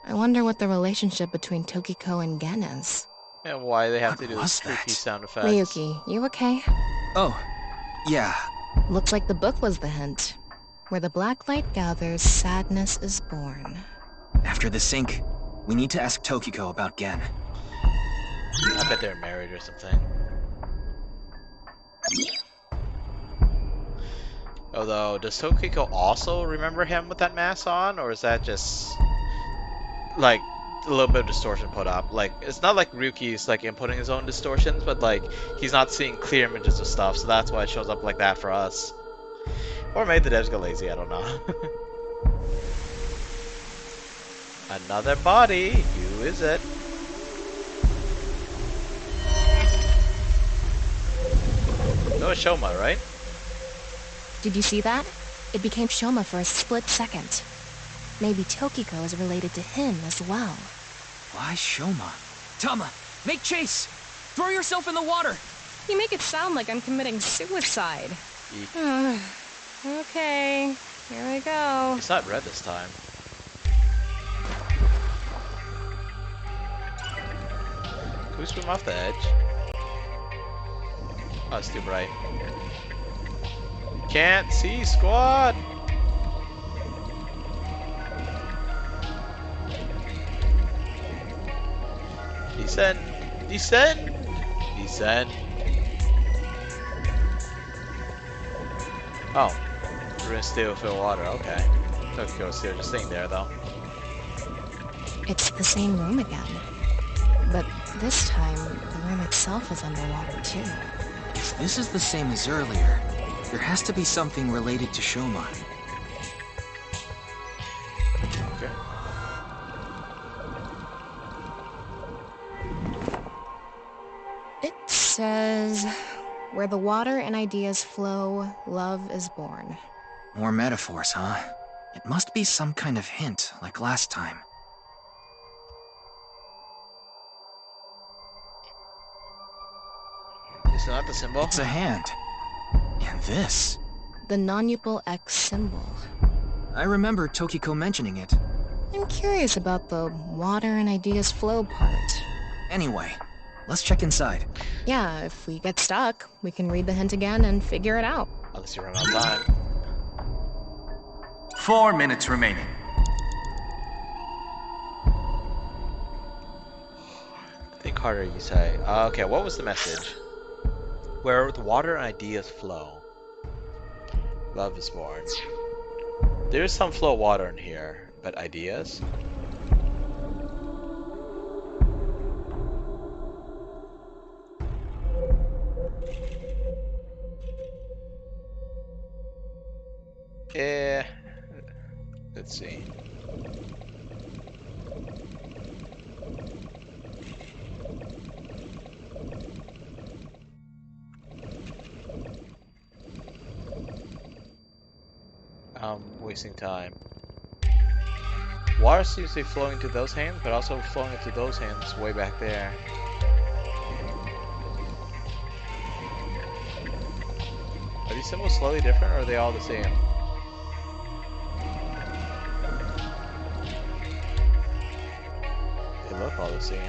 I wonder what the relationship between Tokiko and Gen is. And why they have What to do was this creepy that? sound effects. Ryuki, you okay? Oh, yeah. Looks like the book was the hint. Where the black light gathers, sadness is born. After the sync, we need to ask Tokiko about Gen. I bet they're married or something. Although, does Tokiko also remember him with that mask on? Or is that just, like, a little bit of distortion put up? Like, it's not like Ryuki's, like, inputting his own distortions, but, like, he's not seeing clear images of stuff, so that's why it shows up like that for us. Or maybe the devs got lazy, I don't know. Another body! Who is it? No, it's Shoma, right? Did you see that? It became Shoma for a split second. Maybe Tokiko is related to him as well. Why Shoma? Tama, make chase! Throw yourself in the water! You make it sound like I'm committing suicide. Eek. Okay, here I go. It's not red this time. Can we swim off the edge? Oh, it's too bright. Can't see, squad! Descend! Descend! Descend! Oh. We're gonna still fill water, okay. Tokyo's still just staying there, though. It's the same room again. But this time, the room itself is underwater too. If this is the same as earlier, there has to be something related to Shoma. Okay. It says, where the water and ideas flow, love is born. More metaphors, huh? It must be some kind of hint, like last time. Is that the symbol? It's a hand. And this. The non-upal X symbol. I remember Tokiko mentioning it. I'm curious about the water and ideas flow part. Anyway, let's check inside. Yeah, if we get stuck, we can read the hint again and figure it out. Unless you run out of time. 4 minutes remaining. Think harder, you say. Okay, what was the message? Where the water and ideas flow, love is born. There is some flow of water in here, but ideas? Let's see. Wasting time. Water seems to be flowing to those hands, but also flowing into those hands way back there. these symbols slightly different, or are they all the same? They look all the same.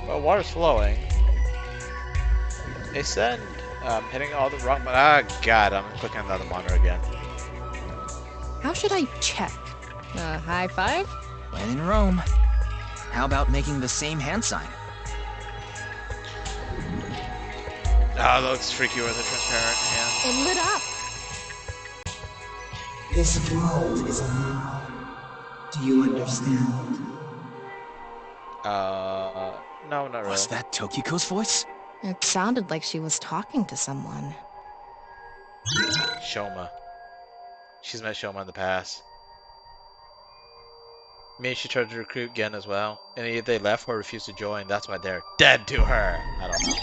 Well, water's flowing. They said hitting all the wrong. Ah, God! I'm clicking on the other monitor again. How should I check? High five? When in Rome. How about making the same hand sign? Ah, that looks freaky with a transparent hand. It lit up. This world is a mirror. Do you understand? No, not really. Was that Tokiko's voice? It sounded like she was talking to someone. Shoma. She's met Shoma in the past. Maybe she tried to recruit Gen as well. And either they left or refused to join. That's why they're dead to her. I don't know.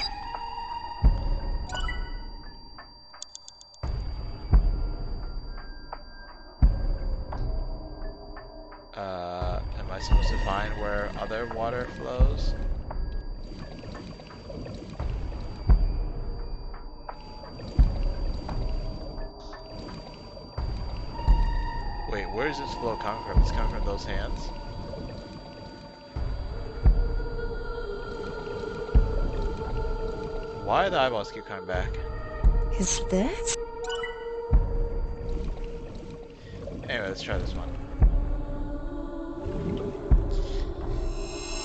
Am I supposed to find where other water flows? Wait, where is this flow coming from? It's coming from those hands? Why do the eyeballs keep coming back? Is this? Anyway, let's try this one.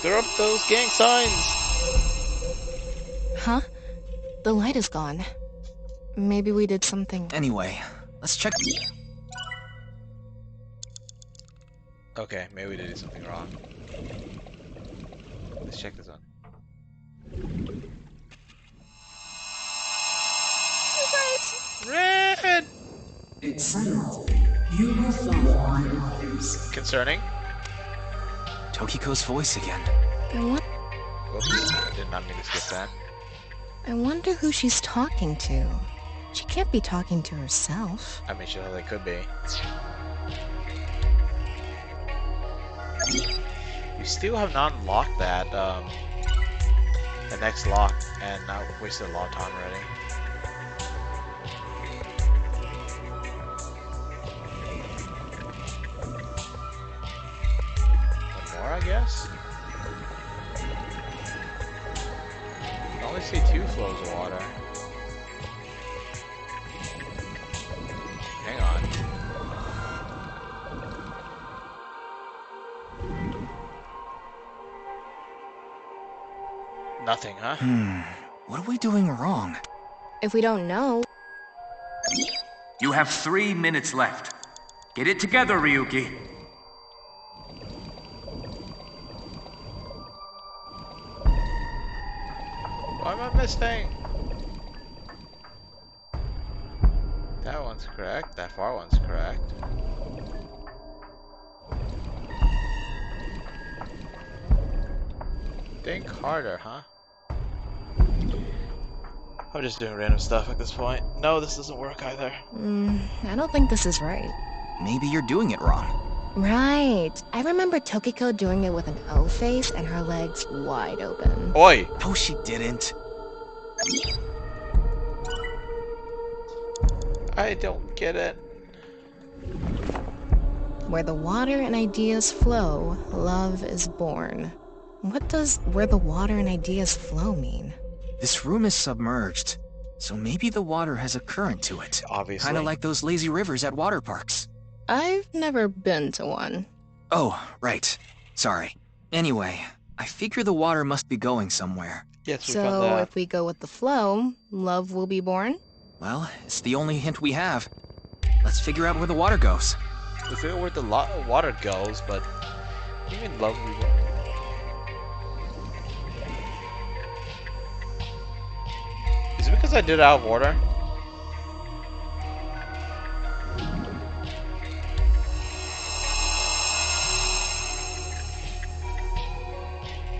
Throw up those gang signs! Huh? The light is gone. Maybe we did something. Anyway, let's check. Okay, maybe we did something wrong. Let's check this one. Red! It's settled. You will follow my orders. Concerning? Tokiko's voice again. Whoops, I did not mean to skip that. I wonder who she's talking to. She can't be talking to herself. I mean, sure they could be. We still have not unlocked that, the next lock, and not wasted a lot of time already. One more, I guess? I only see 2 flows of water. Hang on. Nothing, huh? What are we doing wrong? If we don't know, You have 3 minutes left. Get it together, Ryuki. What am I missing? That one's correct. That far one's correct. Think harder, huh? I'm just doing random stuff at this point. No, this doesn't work either. I don't think this is right. Maybe you're doing it wrong. Right. I remember Tokiko doing it with an O face and her legs wide open. Oi! No, she didn't. I don't get it. Where the water and ideas flow, love is born. What does where the water and ideas flow mean? This room is submerged, so maybe the water has a current to it. Obviously. Kinda like those lazy rivers at water parks. I've never been to one. Oh, right. Sorry. Anyway, I figure the water must be going somewhere. Yes, we found So that. if we go with the flow, love will be born? Well, it's the only hint we have. Let's figure out where the water goes. We figure where the water goes, but even love we will. Is it because I did it out of order?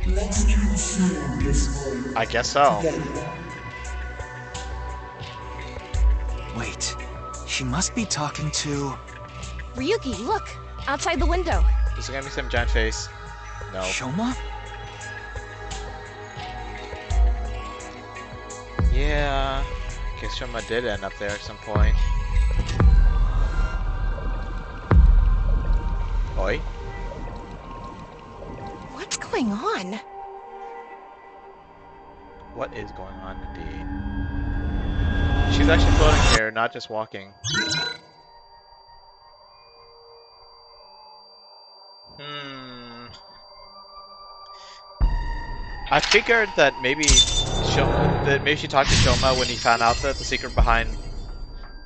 Let's transcend this world I guess so. together. Wait, she must be talking to... Ryuki, look! Outside the window! Is it gonna be some giant face? No. Shoma? Yeah. guess Shoma did end up there at some point. Oi? What's going on? What is going on indeed? She's actually floating here, not just walking. I figured that maybe maybe she talked to Shoma when he found out that the secret behind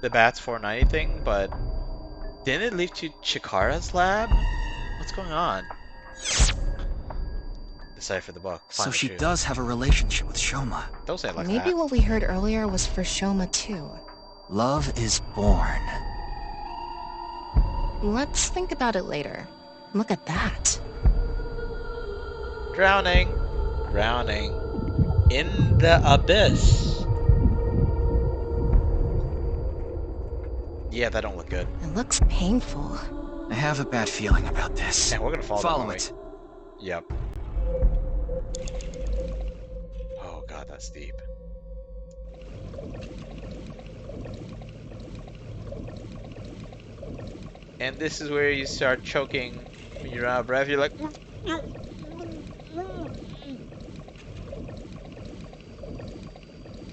the Bats 490 thing, but didn't it lead to Chikara's lab? What's going on? Decipher the book. So Find the she truth. does have a relationship with Shoma. Don't say it like Maybe that. what we heard earlier was for Shoma too. Love is born. Let's think about it later. Look at that. Drowning. Drowning. In the abyss. Yeah, that don't look good. It looks painful. I have a bad feeling about this. Yeah, we're gonna fall. Follow it. Yep. Oh god, that's deep. And this is where you start choking when you're out of breath. You're like,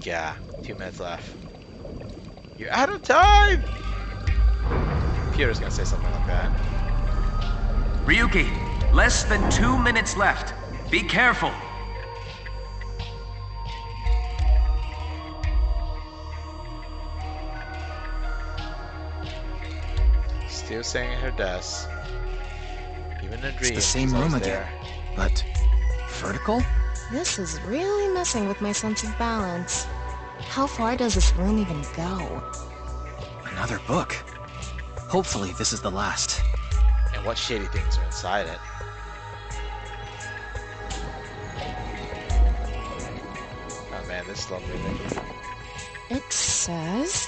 yeah, 2 minutes left. You're out of time! Peter's gonna say something like that. Ryuki, less than 2 minutes left. Be careful. Still staying at her desk. Even in a dream, It's the same she's room always again. there. But vertical? This is really messing with my sense of balance. How far does this room even go? Another book. Hopefully this is the last. And what shady things are inside it? Oh man, this is slow moving. It says,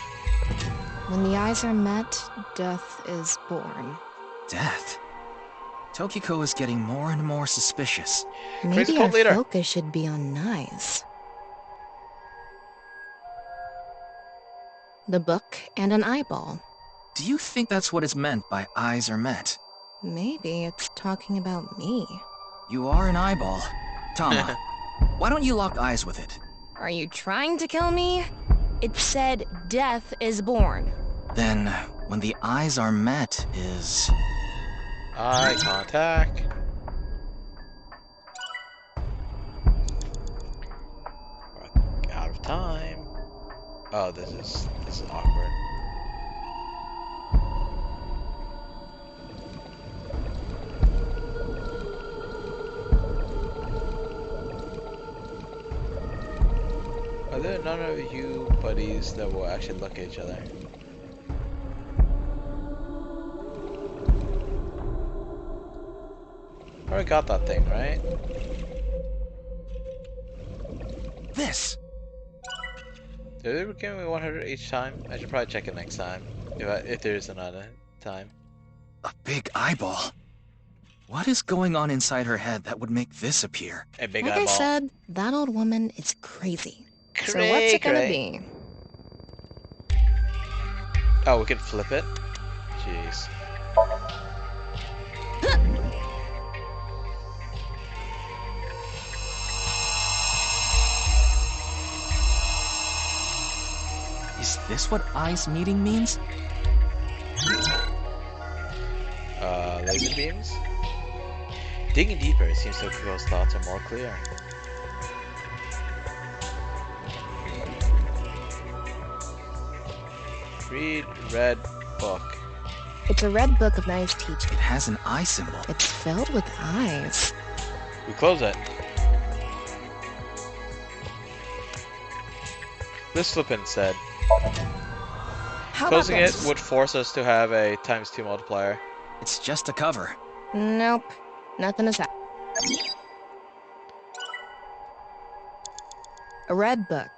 when the eyes are met, death is born. Death? Tokiko is getting more and more suspicious. Maybe cult our leader. focus should be on knives. The book and an eyeball. Do you think that's what is meant by eyes are met? Maybe it's talking about me. You are an eyeball. Tama, why don't you lock eyes with it? Are you trying to kill me? It said death is born. Then, when the eyes are met is... Eye contact. We're out of time. Oh, this is awkward. Are there none of you buddies that will actually look at each other? Already got that thing, right? This! Did they ever give me 100 each time? I should probably check it next time. If there is another time. A big eyeball. What is going on inside her head that would make this appear? A big Like eyeball. I said, that old woman is crazy. So Cray, what's it gonna cray. be? Oh, we can flip it? Jeez. Is this what eyes meeting means? Laser beams? Digging deeper, it seems Tokyo's thoughts are more clear. Read red book. It's a red book of knives teaching. It has an eye symbol. It's filled with eyes. We close it. This flippin' said, How closing about it this? would force us to have a ×2 multiplier. It's just a cover. Nope. Nothing is happening. A red book.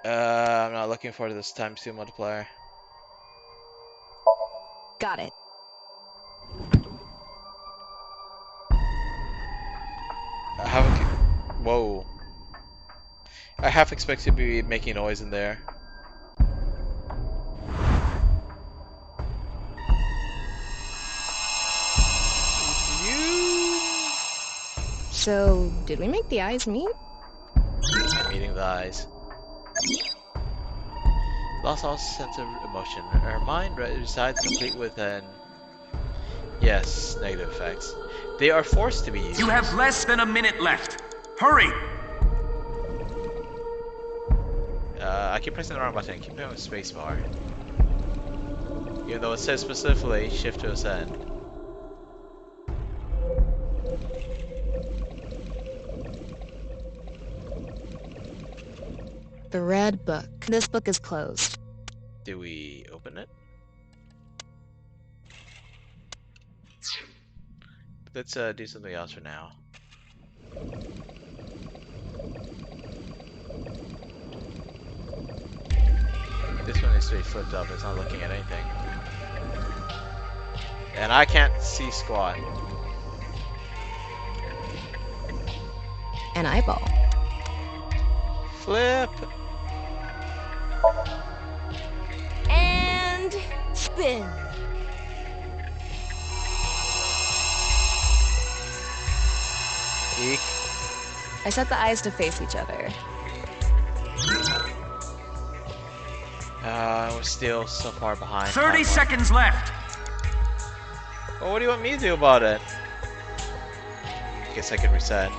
I'm not looking for this ×2 multiplier. Got it. I haven't. Whoa. I half expect to be making noise in there. So, did we make the eyes meet? Meeting the eyes. Lost all sense of emotion. Her mind resides complete with an... Yes, negative effects. They are forced to be used. You have less than a minute left. Hurry! I keep pressing the wrong button. I keep doing spacebar. Even though it says specifically shift to ascend. The red book. This book is closed. Do we open it? Let's do something else for now. This one needs to be flipped up. It's not looking at anything. And I can't see squat. An eyeball. Flip! And spin. Eek. I set the eyes to face each other. We're still so far behind. 30 seconds left. Well, what do you want me to do about it? Guess I could reset.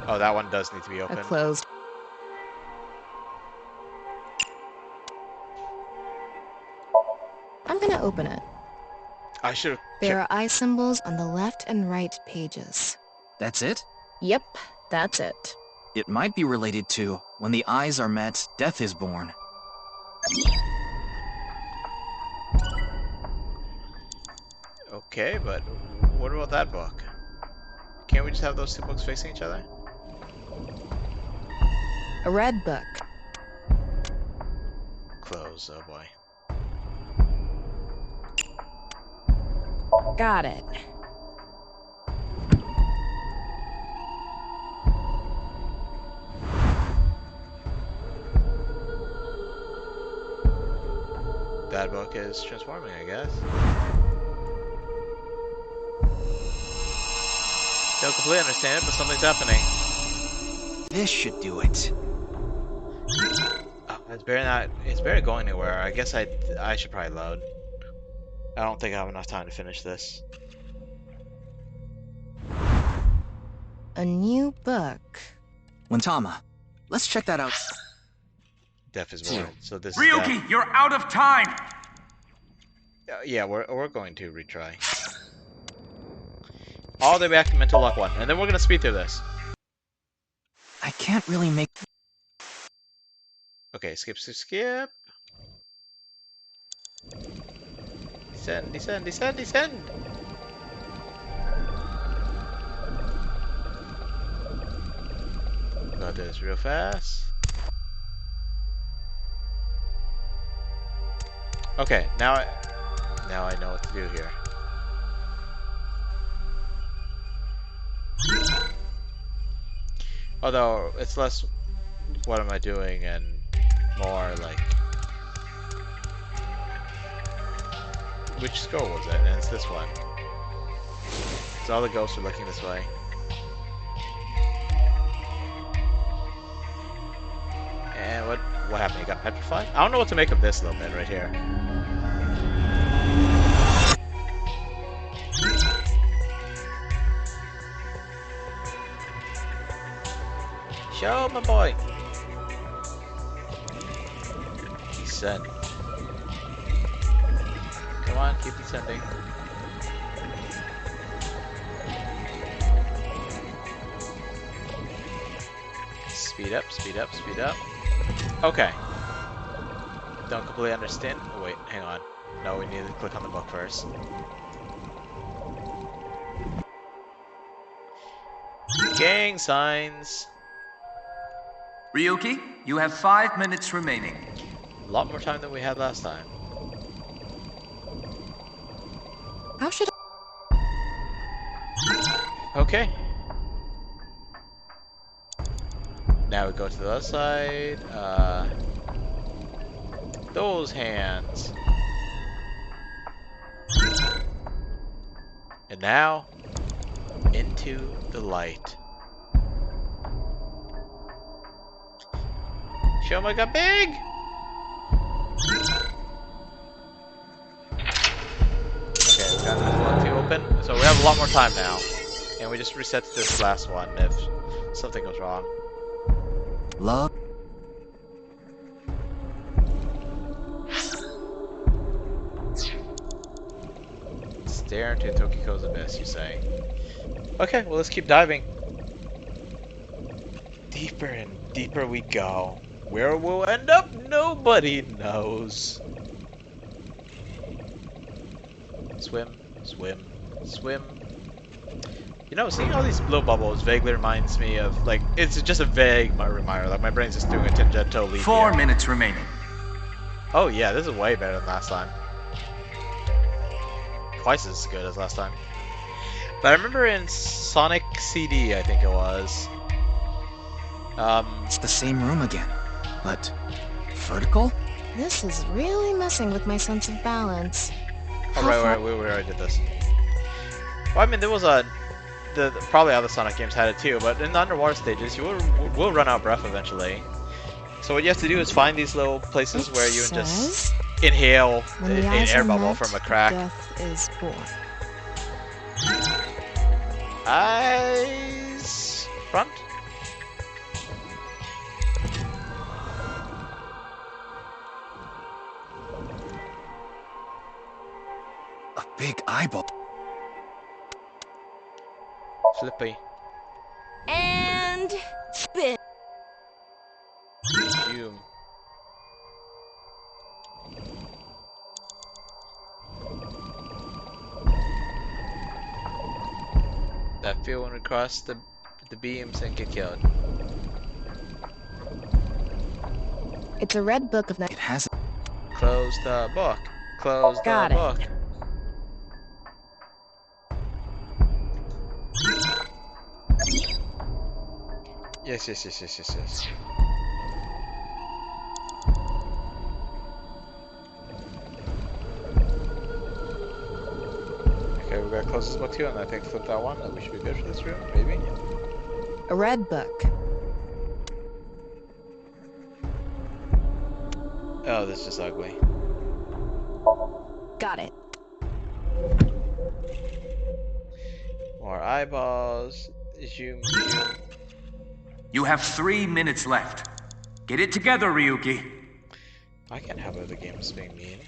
Oh, that one does need to be open. Closed. I'm gonna open it. I should have. There are eye symbols on the left and right pages. That's it? Yep, that's it. It might be related to when the eyes are met, death is born. Okay, but what about that book? Can't we just have those two books facing each other? A red book. Close, oh boy. Got it. That book is transforming, I guess. Don't completely understand it, but something's happening. This should do it. Oh, it's barely going anywhere. I guess I should probably load. I don't think I have enough time to finish this. A new book. Wintama, let's check that out. Death is born. So this is Ryuki, you're out of time! yeah, we're going to retry. All the way back to Mental Lock 1, and then we're gonna speed through this. I can't really make... Okay, skip, skip, skip. Descend, descend, descend, descend! Go through this real fast. Okay, now I know what to do here. Although it's less what am I doing and more like which skull was it? And it's this one. So all the ghosts are looking this way. And what happened? You got petrified? I don't know what to make of this little bit right here. Show my boy. Descend. Come on, keep descending. Speed up, speed up, speed up. Okay. Don't completely understand. Oh, wait, hang on. No, we need to click on the book first. Gang signs. Ryuki, you have 5 minutes remaining. A lot more time than we had last time. How should Okay. Now we go to the other side. Those hands. And now, into the light. Show me got big! Okay, we got this one to open. So we have a lot more time now. And we just reset to this last one if something goes wrong. Love. Stare into Tokiko's abyss, you say. Okay, well let's keep diving. Deeper and deeper we go. Where we'll end up, nobody knows. Swim, swim, swim. You know, seeing all these blow bubbles vaguely reminds me of, like, it's just a vague reminder. Like, my brain's just doing a tangential leap 4 here. minutes remaining. Oh yeah, this is way better than last time. Twice as good as last time. But I remember in Sonic CD, I think it was. It's the same room again, but vertical? This is really messing with my sense of balance. Oh, right, we already did this. Well, I mean, there was probably other Sonic games had it too, but in the underwater stages, you will run out of breath eventually. So what you have to do is find these little places where you can just inhale an air bubble from a crack. Death is born. Eyes front. A big eyeball. Flippy. And spin. Zoom. That feel when we cross the beams and get killed. It's a red book of... It has. Close the book. Close Got the it. book. Yes. Okay, we gotta close this book too, and I think flip that one, and we should be good for this room, maybe? A red book. Oh, this is just ugly. Got it. More eyeballs. Zoom. You have 3 minutes left. Get it together, Ryuki. I can't have other games being mean.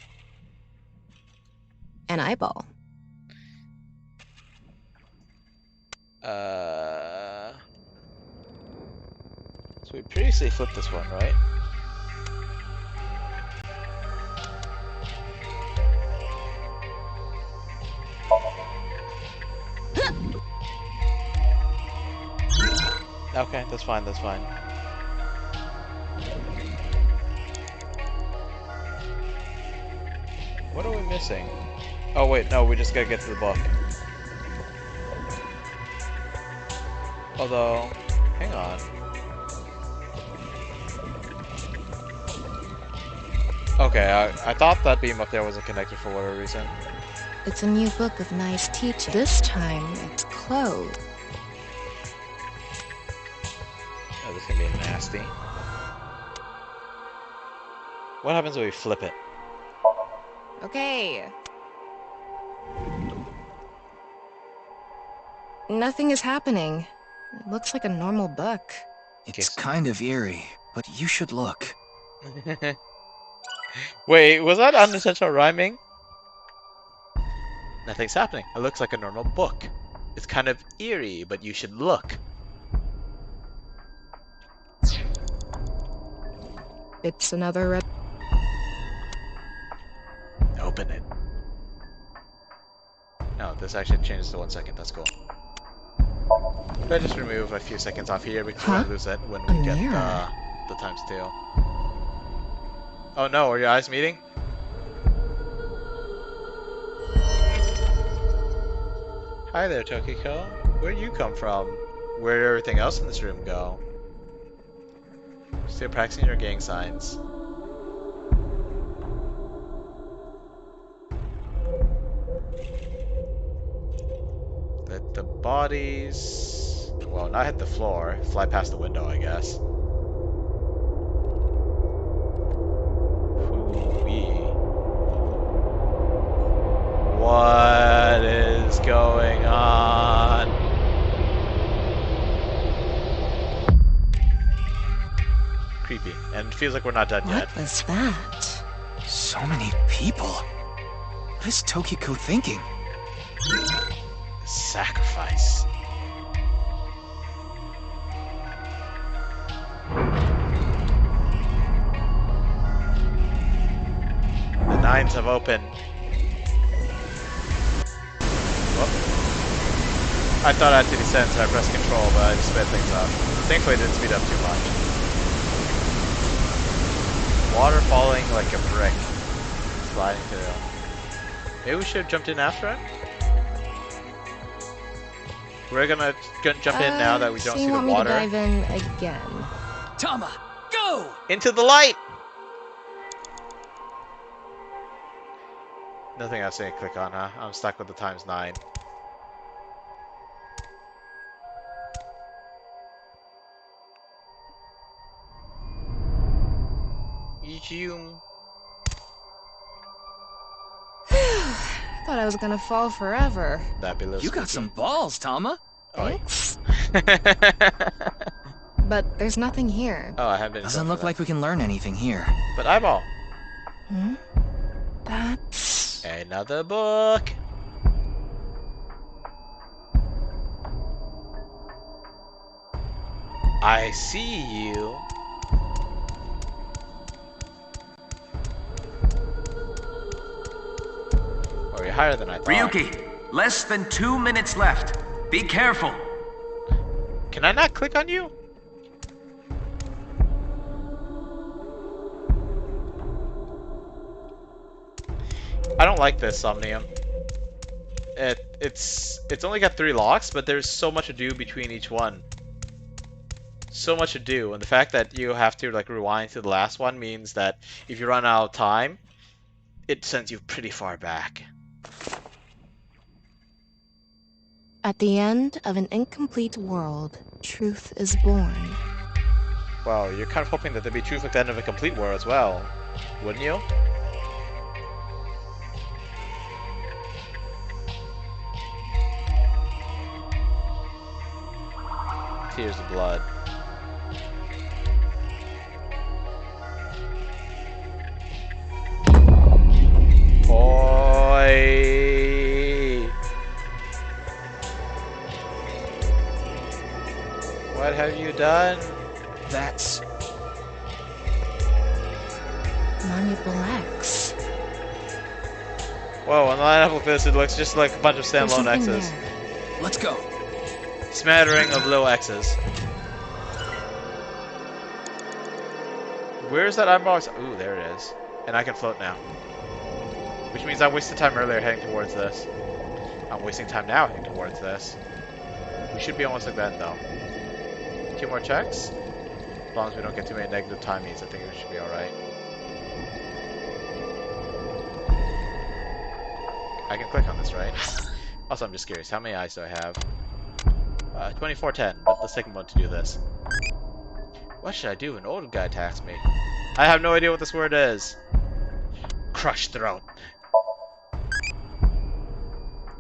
An eyeball. So we previously flipped this one, right? Okay, that's fine, that's fine. What are we missing? Oh wait, no, we just gotta get to the book. Although, hang on. Okay, I thought that beam up there wasn't connected for whatever reason. It's a new book of nice teaching. This time, it's closed. Oh, this is gonna be nasty. What happens when we flip it? Okay. Nothing is happening. It looks like a normal book. It's kind of eerie, but you should look. Wait, was that unintentional rhyming? Nothing's happening. It looks like a normal book. It's kind of eerie, but you should look. It's another red... Open it. No, this actually changes to 1 second. That's cool. I'll just remove a few seconds off here because we'll lose it when we get the times 2. Oh no, are your eyes meeting? Hi there, Tokiko. Where'd you come from? Where'd everything else in this room go? Still practicing your gang signs. bodies. Well, not hit the floor. Fly past the window, I guess. Hoo-wee. What is going on? Creepy. And it feels like we're not done yet. What was that? So many people. What is Tokiko thinking? Sacrifice. The nines have opened. Whoop. I thought I had to descend, so I pressed control, but I just sped things up. Thankfully it didn't speed up too much. Water falling like a brick. Sliding through. Maybe we should have jumped in after it? We're gonna jump in now that we don't see the water. So you want me to dive in again? Tama, go! Into the light! Nothing else I can click on, huh? I'm stuck with the ×9. Zoom. Thought I was gonna fall forever. You got some balls, Tama. Thanks. But there's nothing here. Oh, I have been. Doesn't look like we can learn anything here. But eyeball. Hmm? That's another book. I see you. Or you're higher than I thought. Ryuki, less than 2 minutes left. Be careful. Can I not click on you? I don't like this Somnium. It's only got 3 locks, but there's so much to do between each one. So much to do, and the fact that you have to like rewind to the last one means that if you run out of time, it sends you pretty far back. at the end of an incomplete world, truth is born. Well, you're kind of hoping that there'd be truth at the end of a complete world as well, wouldn't you? Tears of blood. Boy! What have you done? That's... Malleable X. Whoa, on the lineup like this, it looks just like a bunch of standalone X's. There. Let's go. Smattering of little X's. Where's that unbox? Ooh, there it is. And I can float now. Which means I wasted time earlier heading towards this. I'm wasting time now heading towards this. We should be almost like that though. 2 more checks? As long as we don't get too many negative timings, I think we should be alright. I can click on this, right? Also, I'm just curious, how many eyes do I have? 2410, but let's take a moment to do this. What should I do when an old guy attacks me? I have no idea what this word is. Crush throat.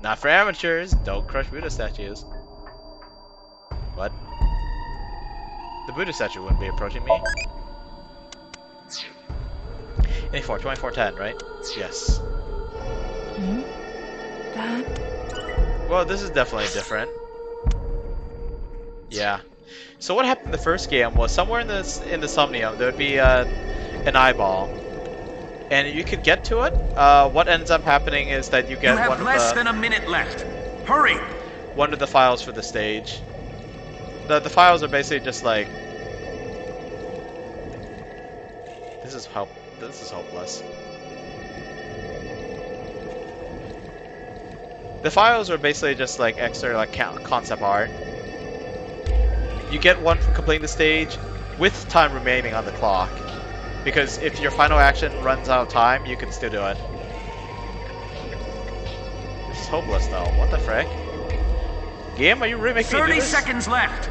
Not for amateurs. Don't crush Buddha statues. What? The Buddha statue wouldn't be approaching me. 2410, right? Yes. Hmm? That... Well, this is definitely different. Yeah. So what happened in the first game was somewhere in the Somnium there would be an eyeball, and you could get to it. What ends up happening is that you get you have less than a minute left. Hurry! One of the files for the stage. The files are basically just like this is hopeless. The files are basically just like extra like concept art. You get one for completing the stage with time remaining on the clock. Because if your final action runs out of time, you can still do it. This is hopeless though. What the frick? Game, are you really making me do 30 this? seconds left.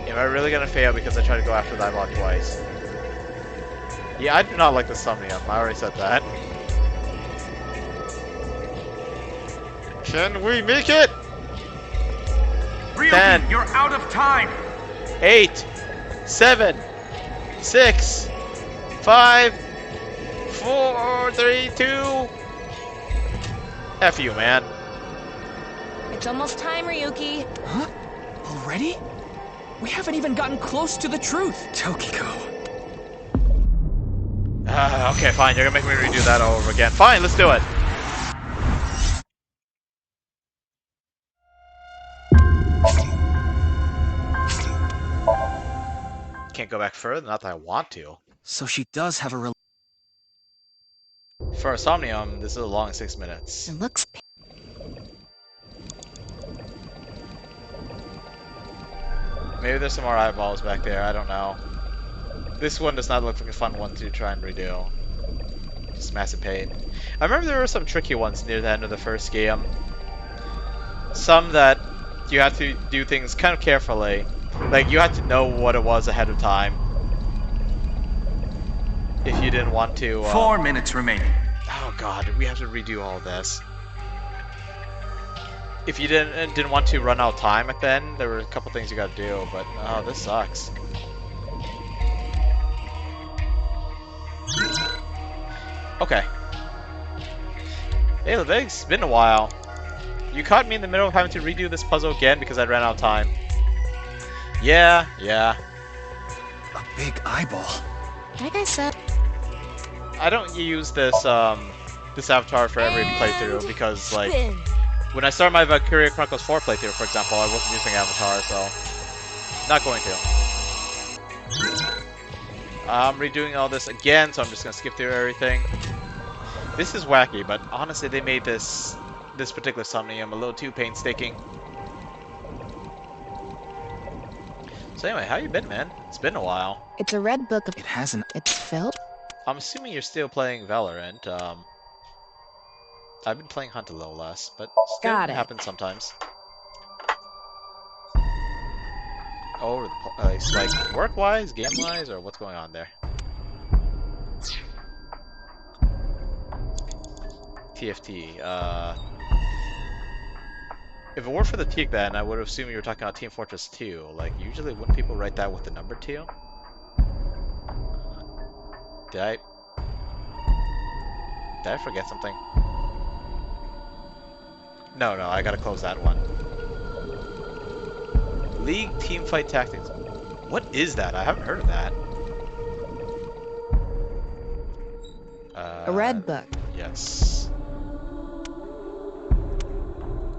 Am I really gonna fail because I tried to go after that bot twice? Yeah, I do not like the Somnium. I already said that. Can we make it? Ryuki, 10. you're out of time. 8, 7, 6, 5, 4, 3, 2. F you, man. It's almost time, Ryuki. Huh? Already? We haven't even gotten close to the truth. Tokiko. Okay, fine. You're gonna make me redo that all over again. Fine, let's do it. Can't go back further, not that I want to. So she does have a For a Somnium, this is a long 6 minutes. It looks Maybe there's some more eyeballs back there, I don't know. This one does not look like a fun one to try and redo. Just massive pain. I remember there were some tricky ones near the end of the first game. Some that you had to do things kind of carefully. Like, you had to know what it was ahead of time. If you didn't want to... 4 minutes remaining. Oh god, we have to redo all this. If you didn't want to run out of time at the end, there were a couple things you gotta do, but oh, this sucks. Okay. Hey, Levigs, it's been a while. You caught me in the middle of having to redo this puzzle again because I ran out of time. Yeah. A big eyeball. like I said. I don't use this this avatar for every playthrough because, like, when I started my Valkyria Chronicles 4 playthrough, for example, I wasn't using avatar, so not going to. I'm redoing all this again, so I'm just gonna skip through everything. This is wacky, but honestly, they made this particular Somnium a little too painstaking. So anyway, how you been, man? It's been a while. It's a red book of... It hasn't. It's filled? I'm assuming you're still playing Valorant. I've been playing Hunt a little less, but still Got it. happens sometimes. All over the place, like work-wise, game-wise, or what's going on there? TFT. If it weren't for the T then I would have assumed you were talking about Team Fortress 2. Like, usually wouldn't people write that with the number 2? Did I forget something? No, I gotta close that one. League Teamfight Tactics. What is that? I haven't heard of that. A red book. Yes.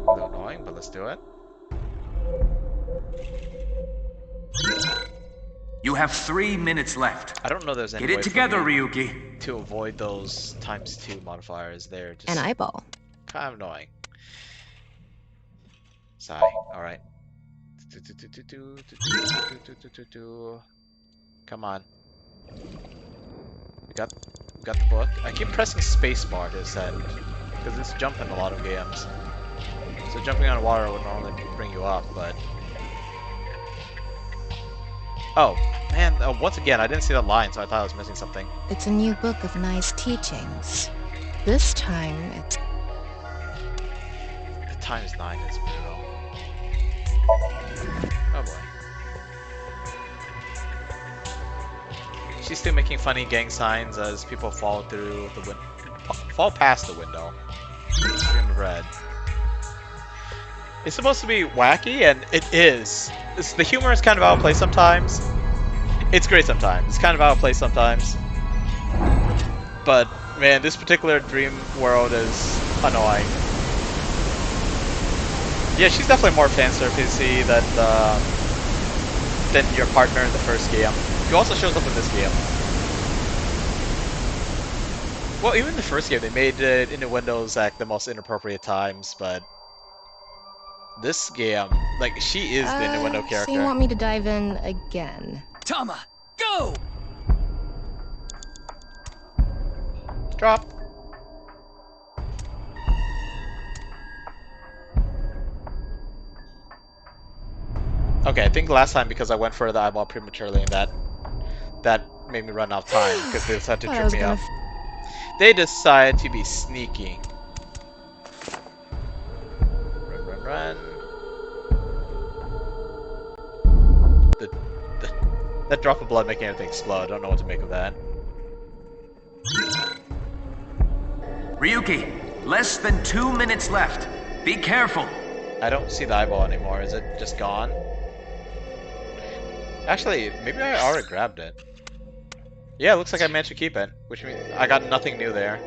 A little annoying, but let's do it. You have 3 minutes left. I don't know there's any Get way it together, for me Ryuki. to avoid those ×2 modifiers. They're just An eyeball. kind of annoying. Sigh. Alright. Come on. We got the book. I keep pressing spacebar to ascend because it's jumping in a lot of games. So jumping on water would normally bring you up, but oh man! Once again, I didn't see that line, so I thought I was missing something. It's a new book of nice teachings. This time, it's... The ×9 is brutal. Oh boy. She's still making funny gang signs as people fall through the fall past the window. Stream of red. It's supposed to be wacky, and it is. The humor is kind of out of place sometimes. It's great sometimes. It's kind of out of place sometimes. But man, this particular dream world is annoying. Yeah, she's definitely more fan servicey than your partner in the first game. Who also shows up in this game. Well, even in the first game, they made it innuendos at the most inappropriate times, but this game, like, she is the innuendo character. So you want me to dive in again? Tama, go! Drop. Okay, I think last time because I went for the eyeball prematurely and that made me run out of time because they decided to Thought I trip was me gonna up. They decided to be sneaky. Run, run, run. That drop of blood making everything explode. I don't know what to make of that. Ryuki, less than 2 minutes left. Be careful. I don't see the eyeball anymore. Is it just gone? Actually, maybe I already grabbed it. Yeah, it looks like I managed to keep it, which means I got nothing new there.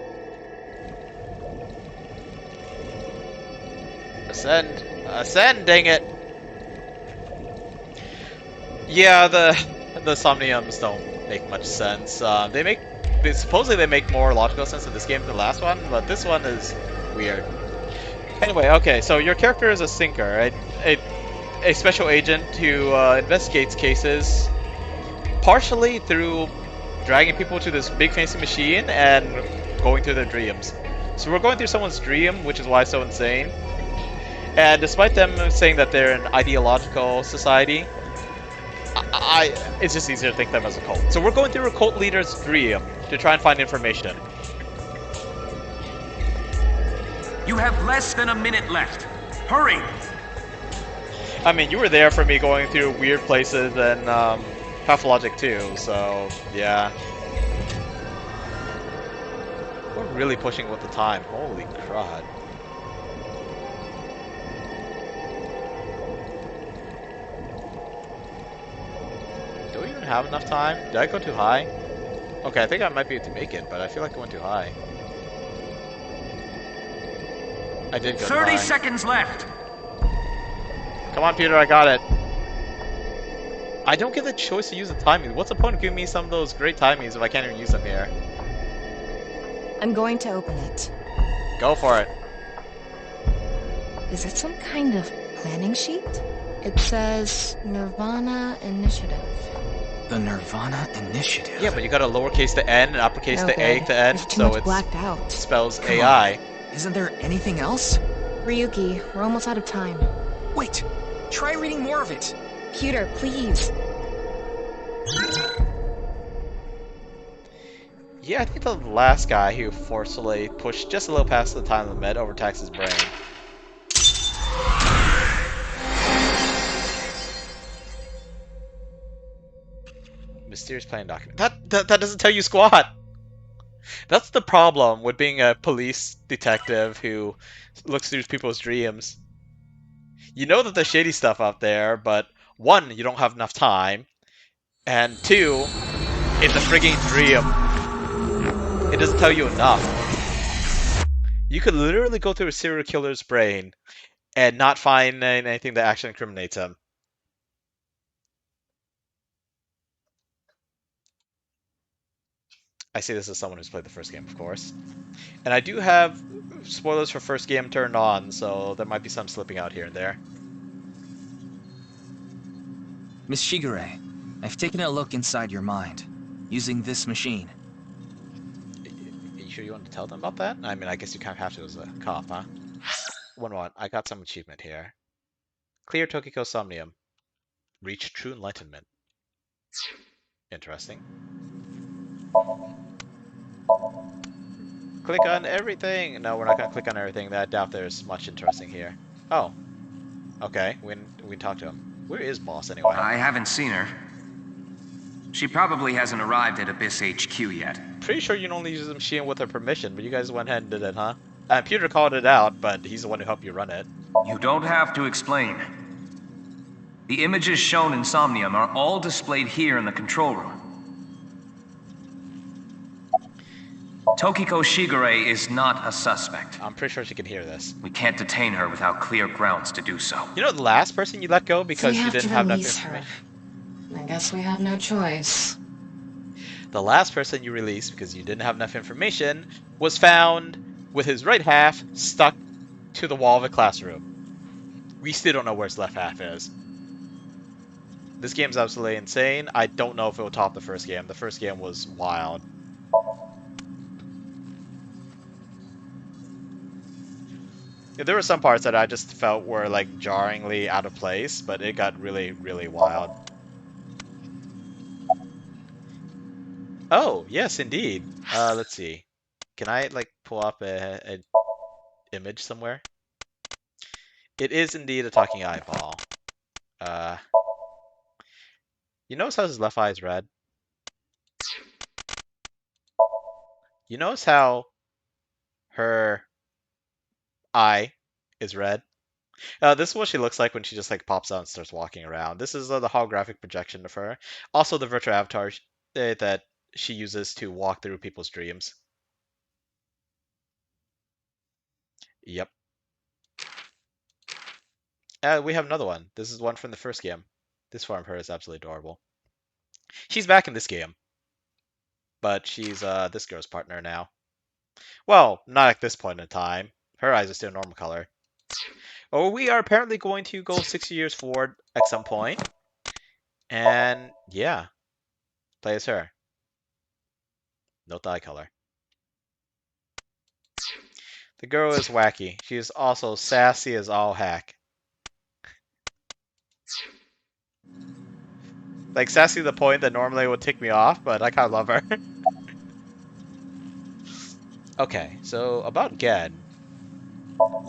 Ascend! Ascend, dang it! Yeah, the Somniums don't make much sense. Supposedly they make more logical sense in this game than the last one, but this one is weird. Anyway, okay, so your character is a sinker, right? A special agent who investigates cases partially through dragging people to this big fancy machine and going through their dreams. So we're going through someone's dream, which is why it's so insane. And despite them saying that they're an ideological society, it's just easier to think of them as a cult. So we're going through a cult leader's dream to try and find information. You have less than a minute left. Hurry! I mean, you were there for me going through weird places and Pathologic too, so yeah. We're really pushing with the time. Holy crud. Do we even have enough time? Did I go too high? Okay, I think I might be able to make it, but I feel like I went too high. I did go 30 seconds left. Come on, Peter, I got it. I don't get the choice to use the timing. What's the point of giving me some of those great timings if I can't even use them here? I'm going to open it. Go for it. Is it some kind of planning sheet? It says nirvanA Initiative. The nirvanA Initiative? Yeah, but you got a lowercase to N and uppercase to A to N, It's too so much it blacked out. spells Come AI. on. Isn't there anything else? Ryuki, we're almost out of time. Wait! Try reading more of it! Peter, please. Yeah, I think the last guy who forcefully pushed just a little past the time limit overtaxed his brain. Mysterious planning document. That doesn't tell you squat! That's the problem with being a police detective who looks through people's dreams. You know that there's shady stuff out there, but one, you don't have enough time, and two, it's a frigging dream. It doesn't tell you enough. You could literally go through a serial killer's brain and not find anything that actually incriminates him. I say this as someone who's played the first game, of course. And I do have spoilers for first game turned on, so there might be some slipping out here and there. Miss Shigure, I've taken a look inside your mind, using this machine. Are you sure you want to tell them about that? I mean, I guess you kind of have to as a cop, huh? One moment, I got some achievement here. Clear Tokiko Somnium. Reach true enlightenment. Interesting. Click on everything! No, we're not gonna click on everything. I doubt there's much interesting here. Oh. Okay, we can talk to him. Where is Boss anyway? I haven't seen her. She probably hasn't arrived at Abyss HQ yet. Pretty sure you can only use the machine with her permission, but you guys went ahead and did it, huh? Peter called it out, but he's the one who helped you run it. You don't have to explain. The images shown in Somnium are all displayed here in the control room. Tokiko Shigure is not a suspect. I'm pretty sure she can hear this. We can't detain her without clear grounds to do so. You know the last person you let go because you didn't have enough information? I guess we have no choice. The last person you released because you didn't have enough information was found with his right half stuck to the wall of a classroom. We still don't know where his left half is. This game's absolutely insane. I don't know if it will top the first game. The first game was wild. There were some parts that I just felt were like jarringly out of place, but it got really, really wild. Oh, yes, indeed. Let's see. Can I like pull up a image somewhere? It is indeed a talking eyeball. Uh, you notice how his left eye is red? You notice how her eye is red? This is what she looks like when she just like pops out and starts walking around. This is the holographic projection of her. Also, the virtual avatar that she uses to walk through people's dreams. Yep. We have another one. This is one from the first game. This form of her is absolutely adorable. She's back in this game, but she's this girl's partner now. Well, not at this point in time. Her eyes are still normal color. Oh, we are apparently going to go 60 years forward at some point. And yeah, play as her. Note the eye color. The girl is wacky. She is also sassy as all heck. Like, sassy to the point that normally would tick me off, but I kind of love her. Okay, so about Gen.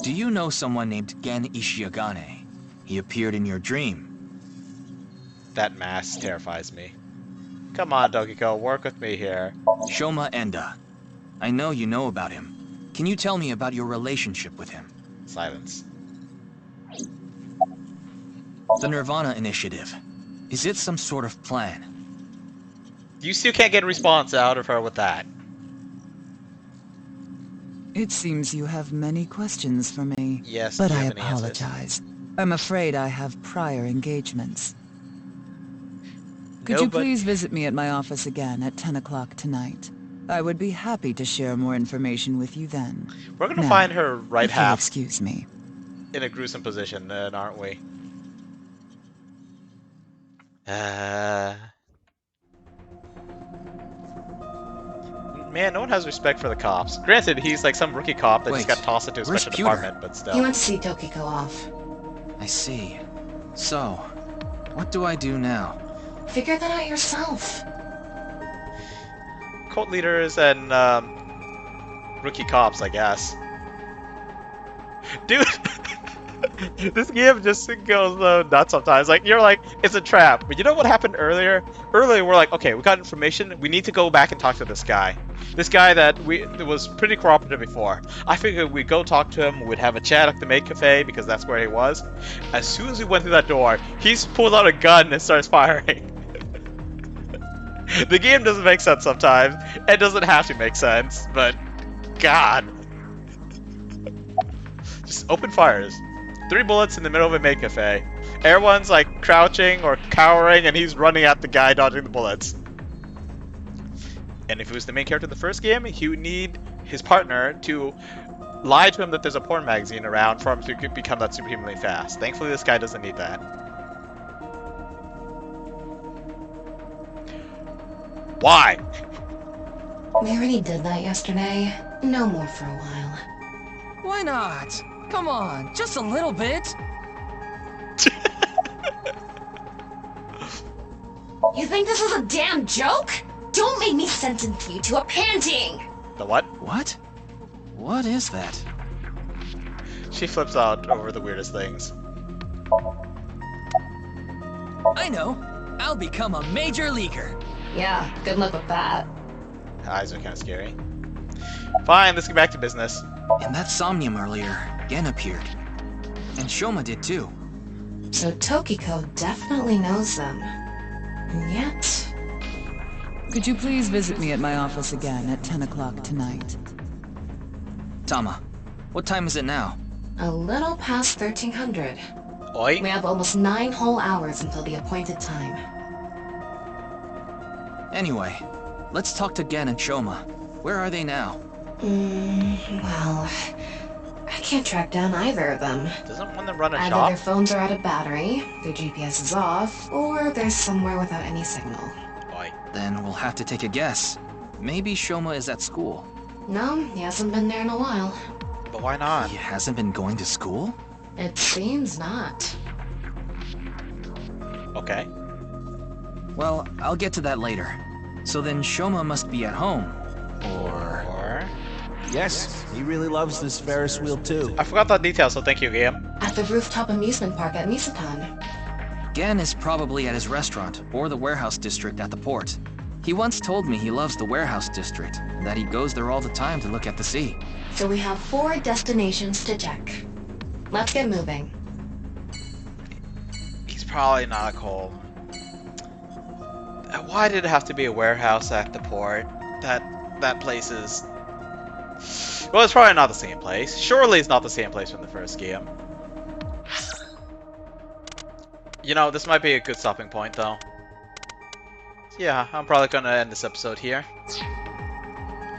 Do you know someone named Gen Ishiagane? He appeared in your dream. That mask terrifies me. Come on, Dokiko, work with me here. Shoma Enda. I know you know about him. Can you tell me about your relationship with him? Silence. The nirvanA initiative. Is it some sort of plan? You still can't get a response out of her with that. It seems you have many questions for me. Yes, but do you I have any answers? apologize. I'm afraid I have prior engagements. Could No, you but please visit me at my office again at 10 o'clock tonight? I would be happy to share more information with you then. we're gonna Now, find her right if you'll half excuse me. in a gruesome position, then, aren't we? Man, no one has respect for the cops. Granted, he's like some rookie cop that just got tossed into a where's special Pewter? department, but still. He went to see Tokiko off. I see. So, what do I do now? Figure that out yourself. Cult leaders and rookie cops, I guess. Dude, this game just goes nuts sometimes. Like, you're like, it's a trap. But you know what happened earlier? Earlier, we're like, okay, we got information. We need to go back and talk to this guy. This guy that was pretty cooperative before. I figured we'd go talk to him. We'd have a chat at the Maid Cafe because that's where he was. As soon as we went through that door, he's pulled out a gun and starts firing. The game doesn't make sense sometimes. It doesn't have to make sense, but God. Just open fires. 3 bullets in the middle of a Maid Cafe. Everyone's like crouching or cowering and he's running at the guy dodging the bullets. And if he was the main character in the first game, he would need his partner to lie to him that there's a porn magazine around for him to become that superhumanly fast. Thankfully, this guy doesn't need that. Why? We already did that yesterday. No more for a while. Why not? Come on, just a little bit. You think this is a damn joke? Don't make me sentence you to a panting! The what? What? What is that? She flips out over the weirdest things. I know. I'll become a major leaguer. Yeah, good luck with that. Her eyes are kind of scary. Fine, let's get back to business. In that Somnium earlier, Gen appeared. And Shoma did too. So Tokiko definitely knows them. And yet... Could you please visit me at my office again at 10 o'clock tonight? Tama, what time is it now? A little past 1300. Oi? We have almost 9 whole hours until the appointed time. Anyway, let's talk to Gen and Shoma. Where are they now? Well... I can't track down either of them. Doesn't one of them run a Either shop? their phones are out of battery, their GPS is off, or they're somewhere without any signal. Oi. Then we'll have to take a guess. Maybe Shoma is at school. No, he hasn't been there in a while. But why not? He hasn't been going to school? It seems not. Okay. Well, I'll get to that later. So then Shoma must be at home. Or... Yes, he really loves this Ferris wheel too. I forgot that detail, so thank you, game. At the rooftop amusement park at Misatan. Gen is probably at his restaurant, or the warehouse district at the port. He once told me he loves the warehouse district, and that he goes there all the time to look at the sea. So we have 4 destinations to check. Let's get moving. He's probably not cold. Why did it have to be a warehouse at the port? That place is... Well, it's probably not the same place. Surely it's not the same place from the first game. You know, this might be a good stopping point, though. Yeah, I'm probably going to end this episode here.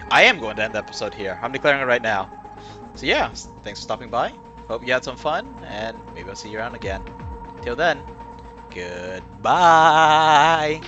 I am going to end the episode here. I'm declaring it right now. So yeah, thanks for stopping by. Hope you had some fun, and maybe I'll see you around again. Till then, goodbye!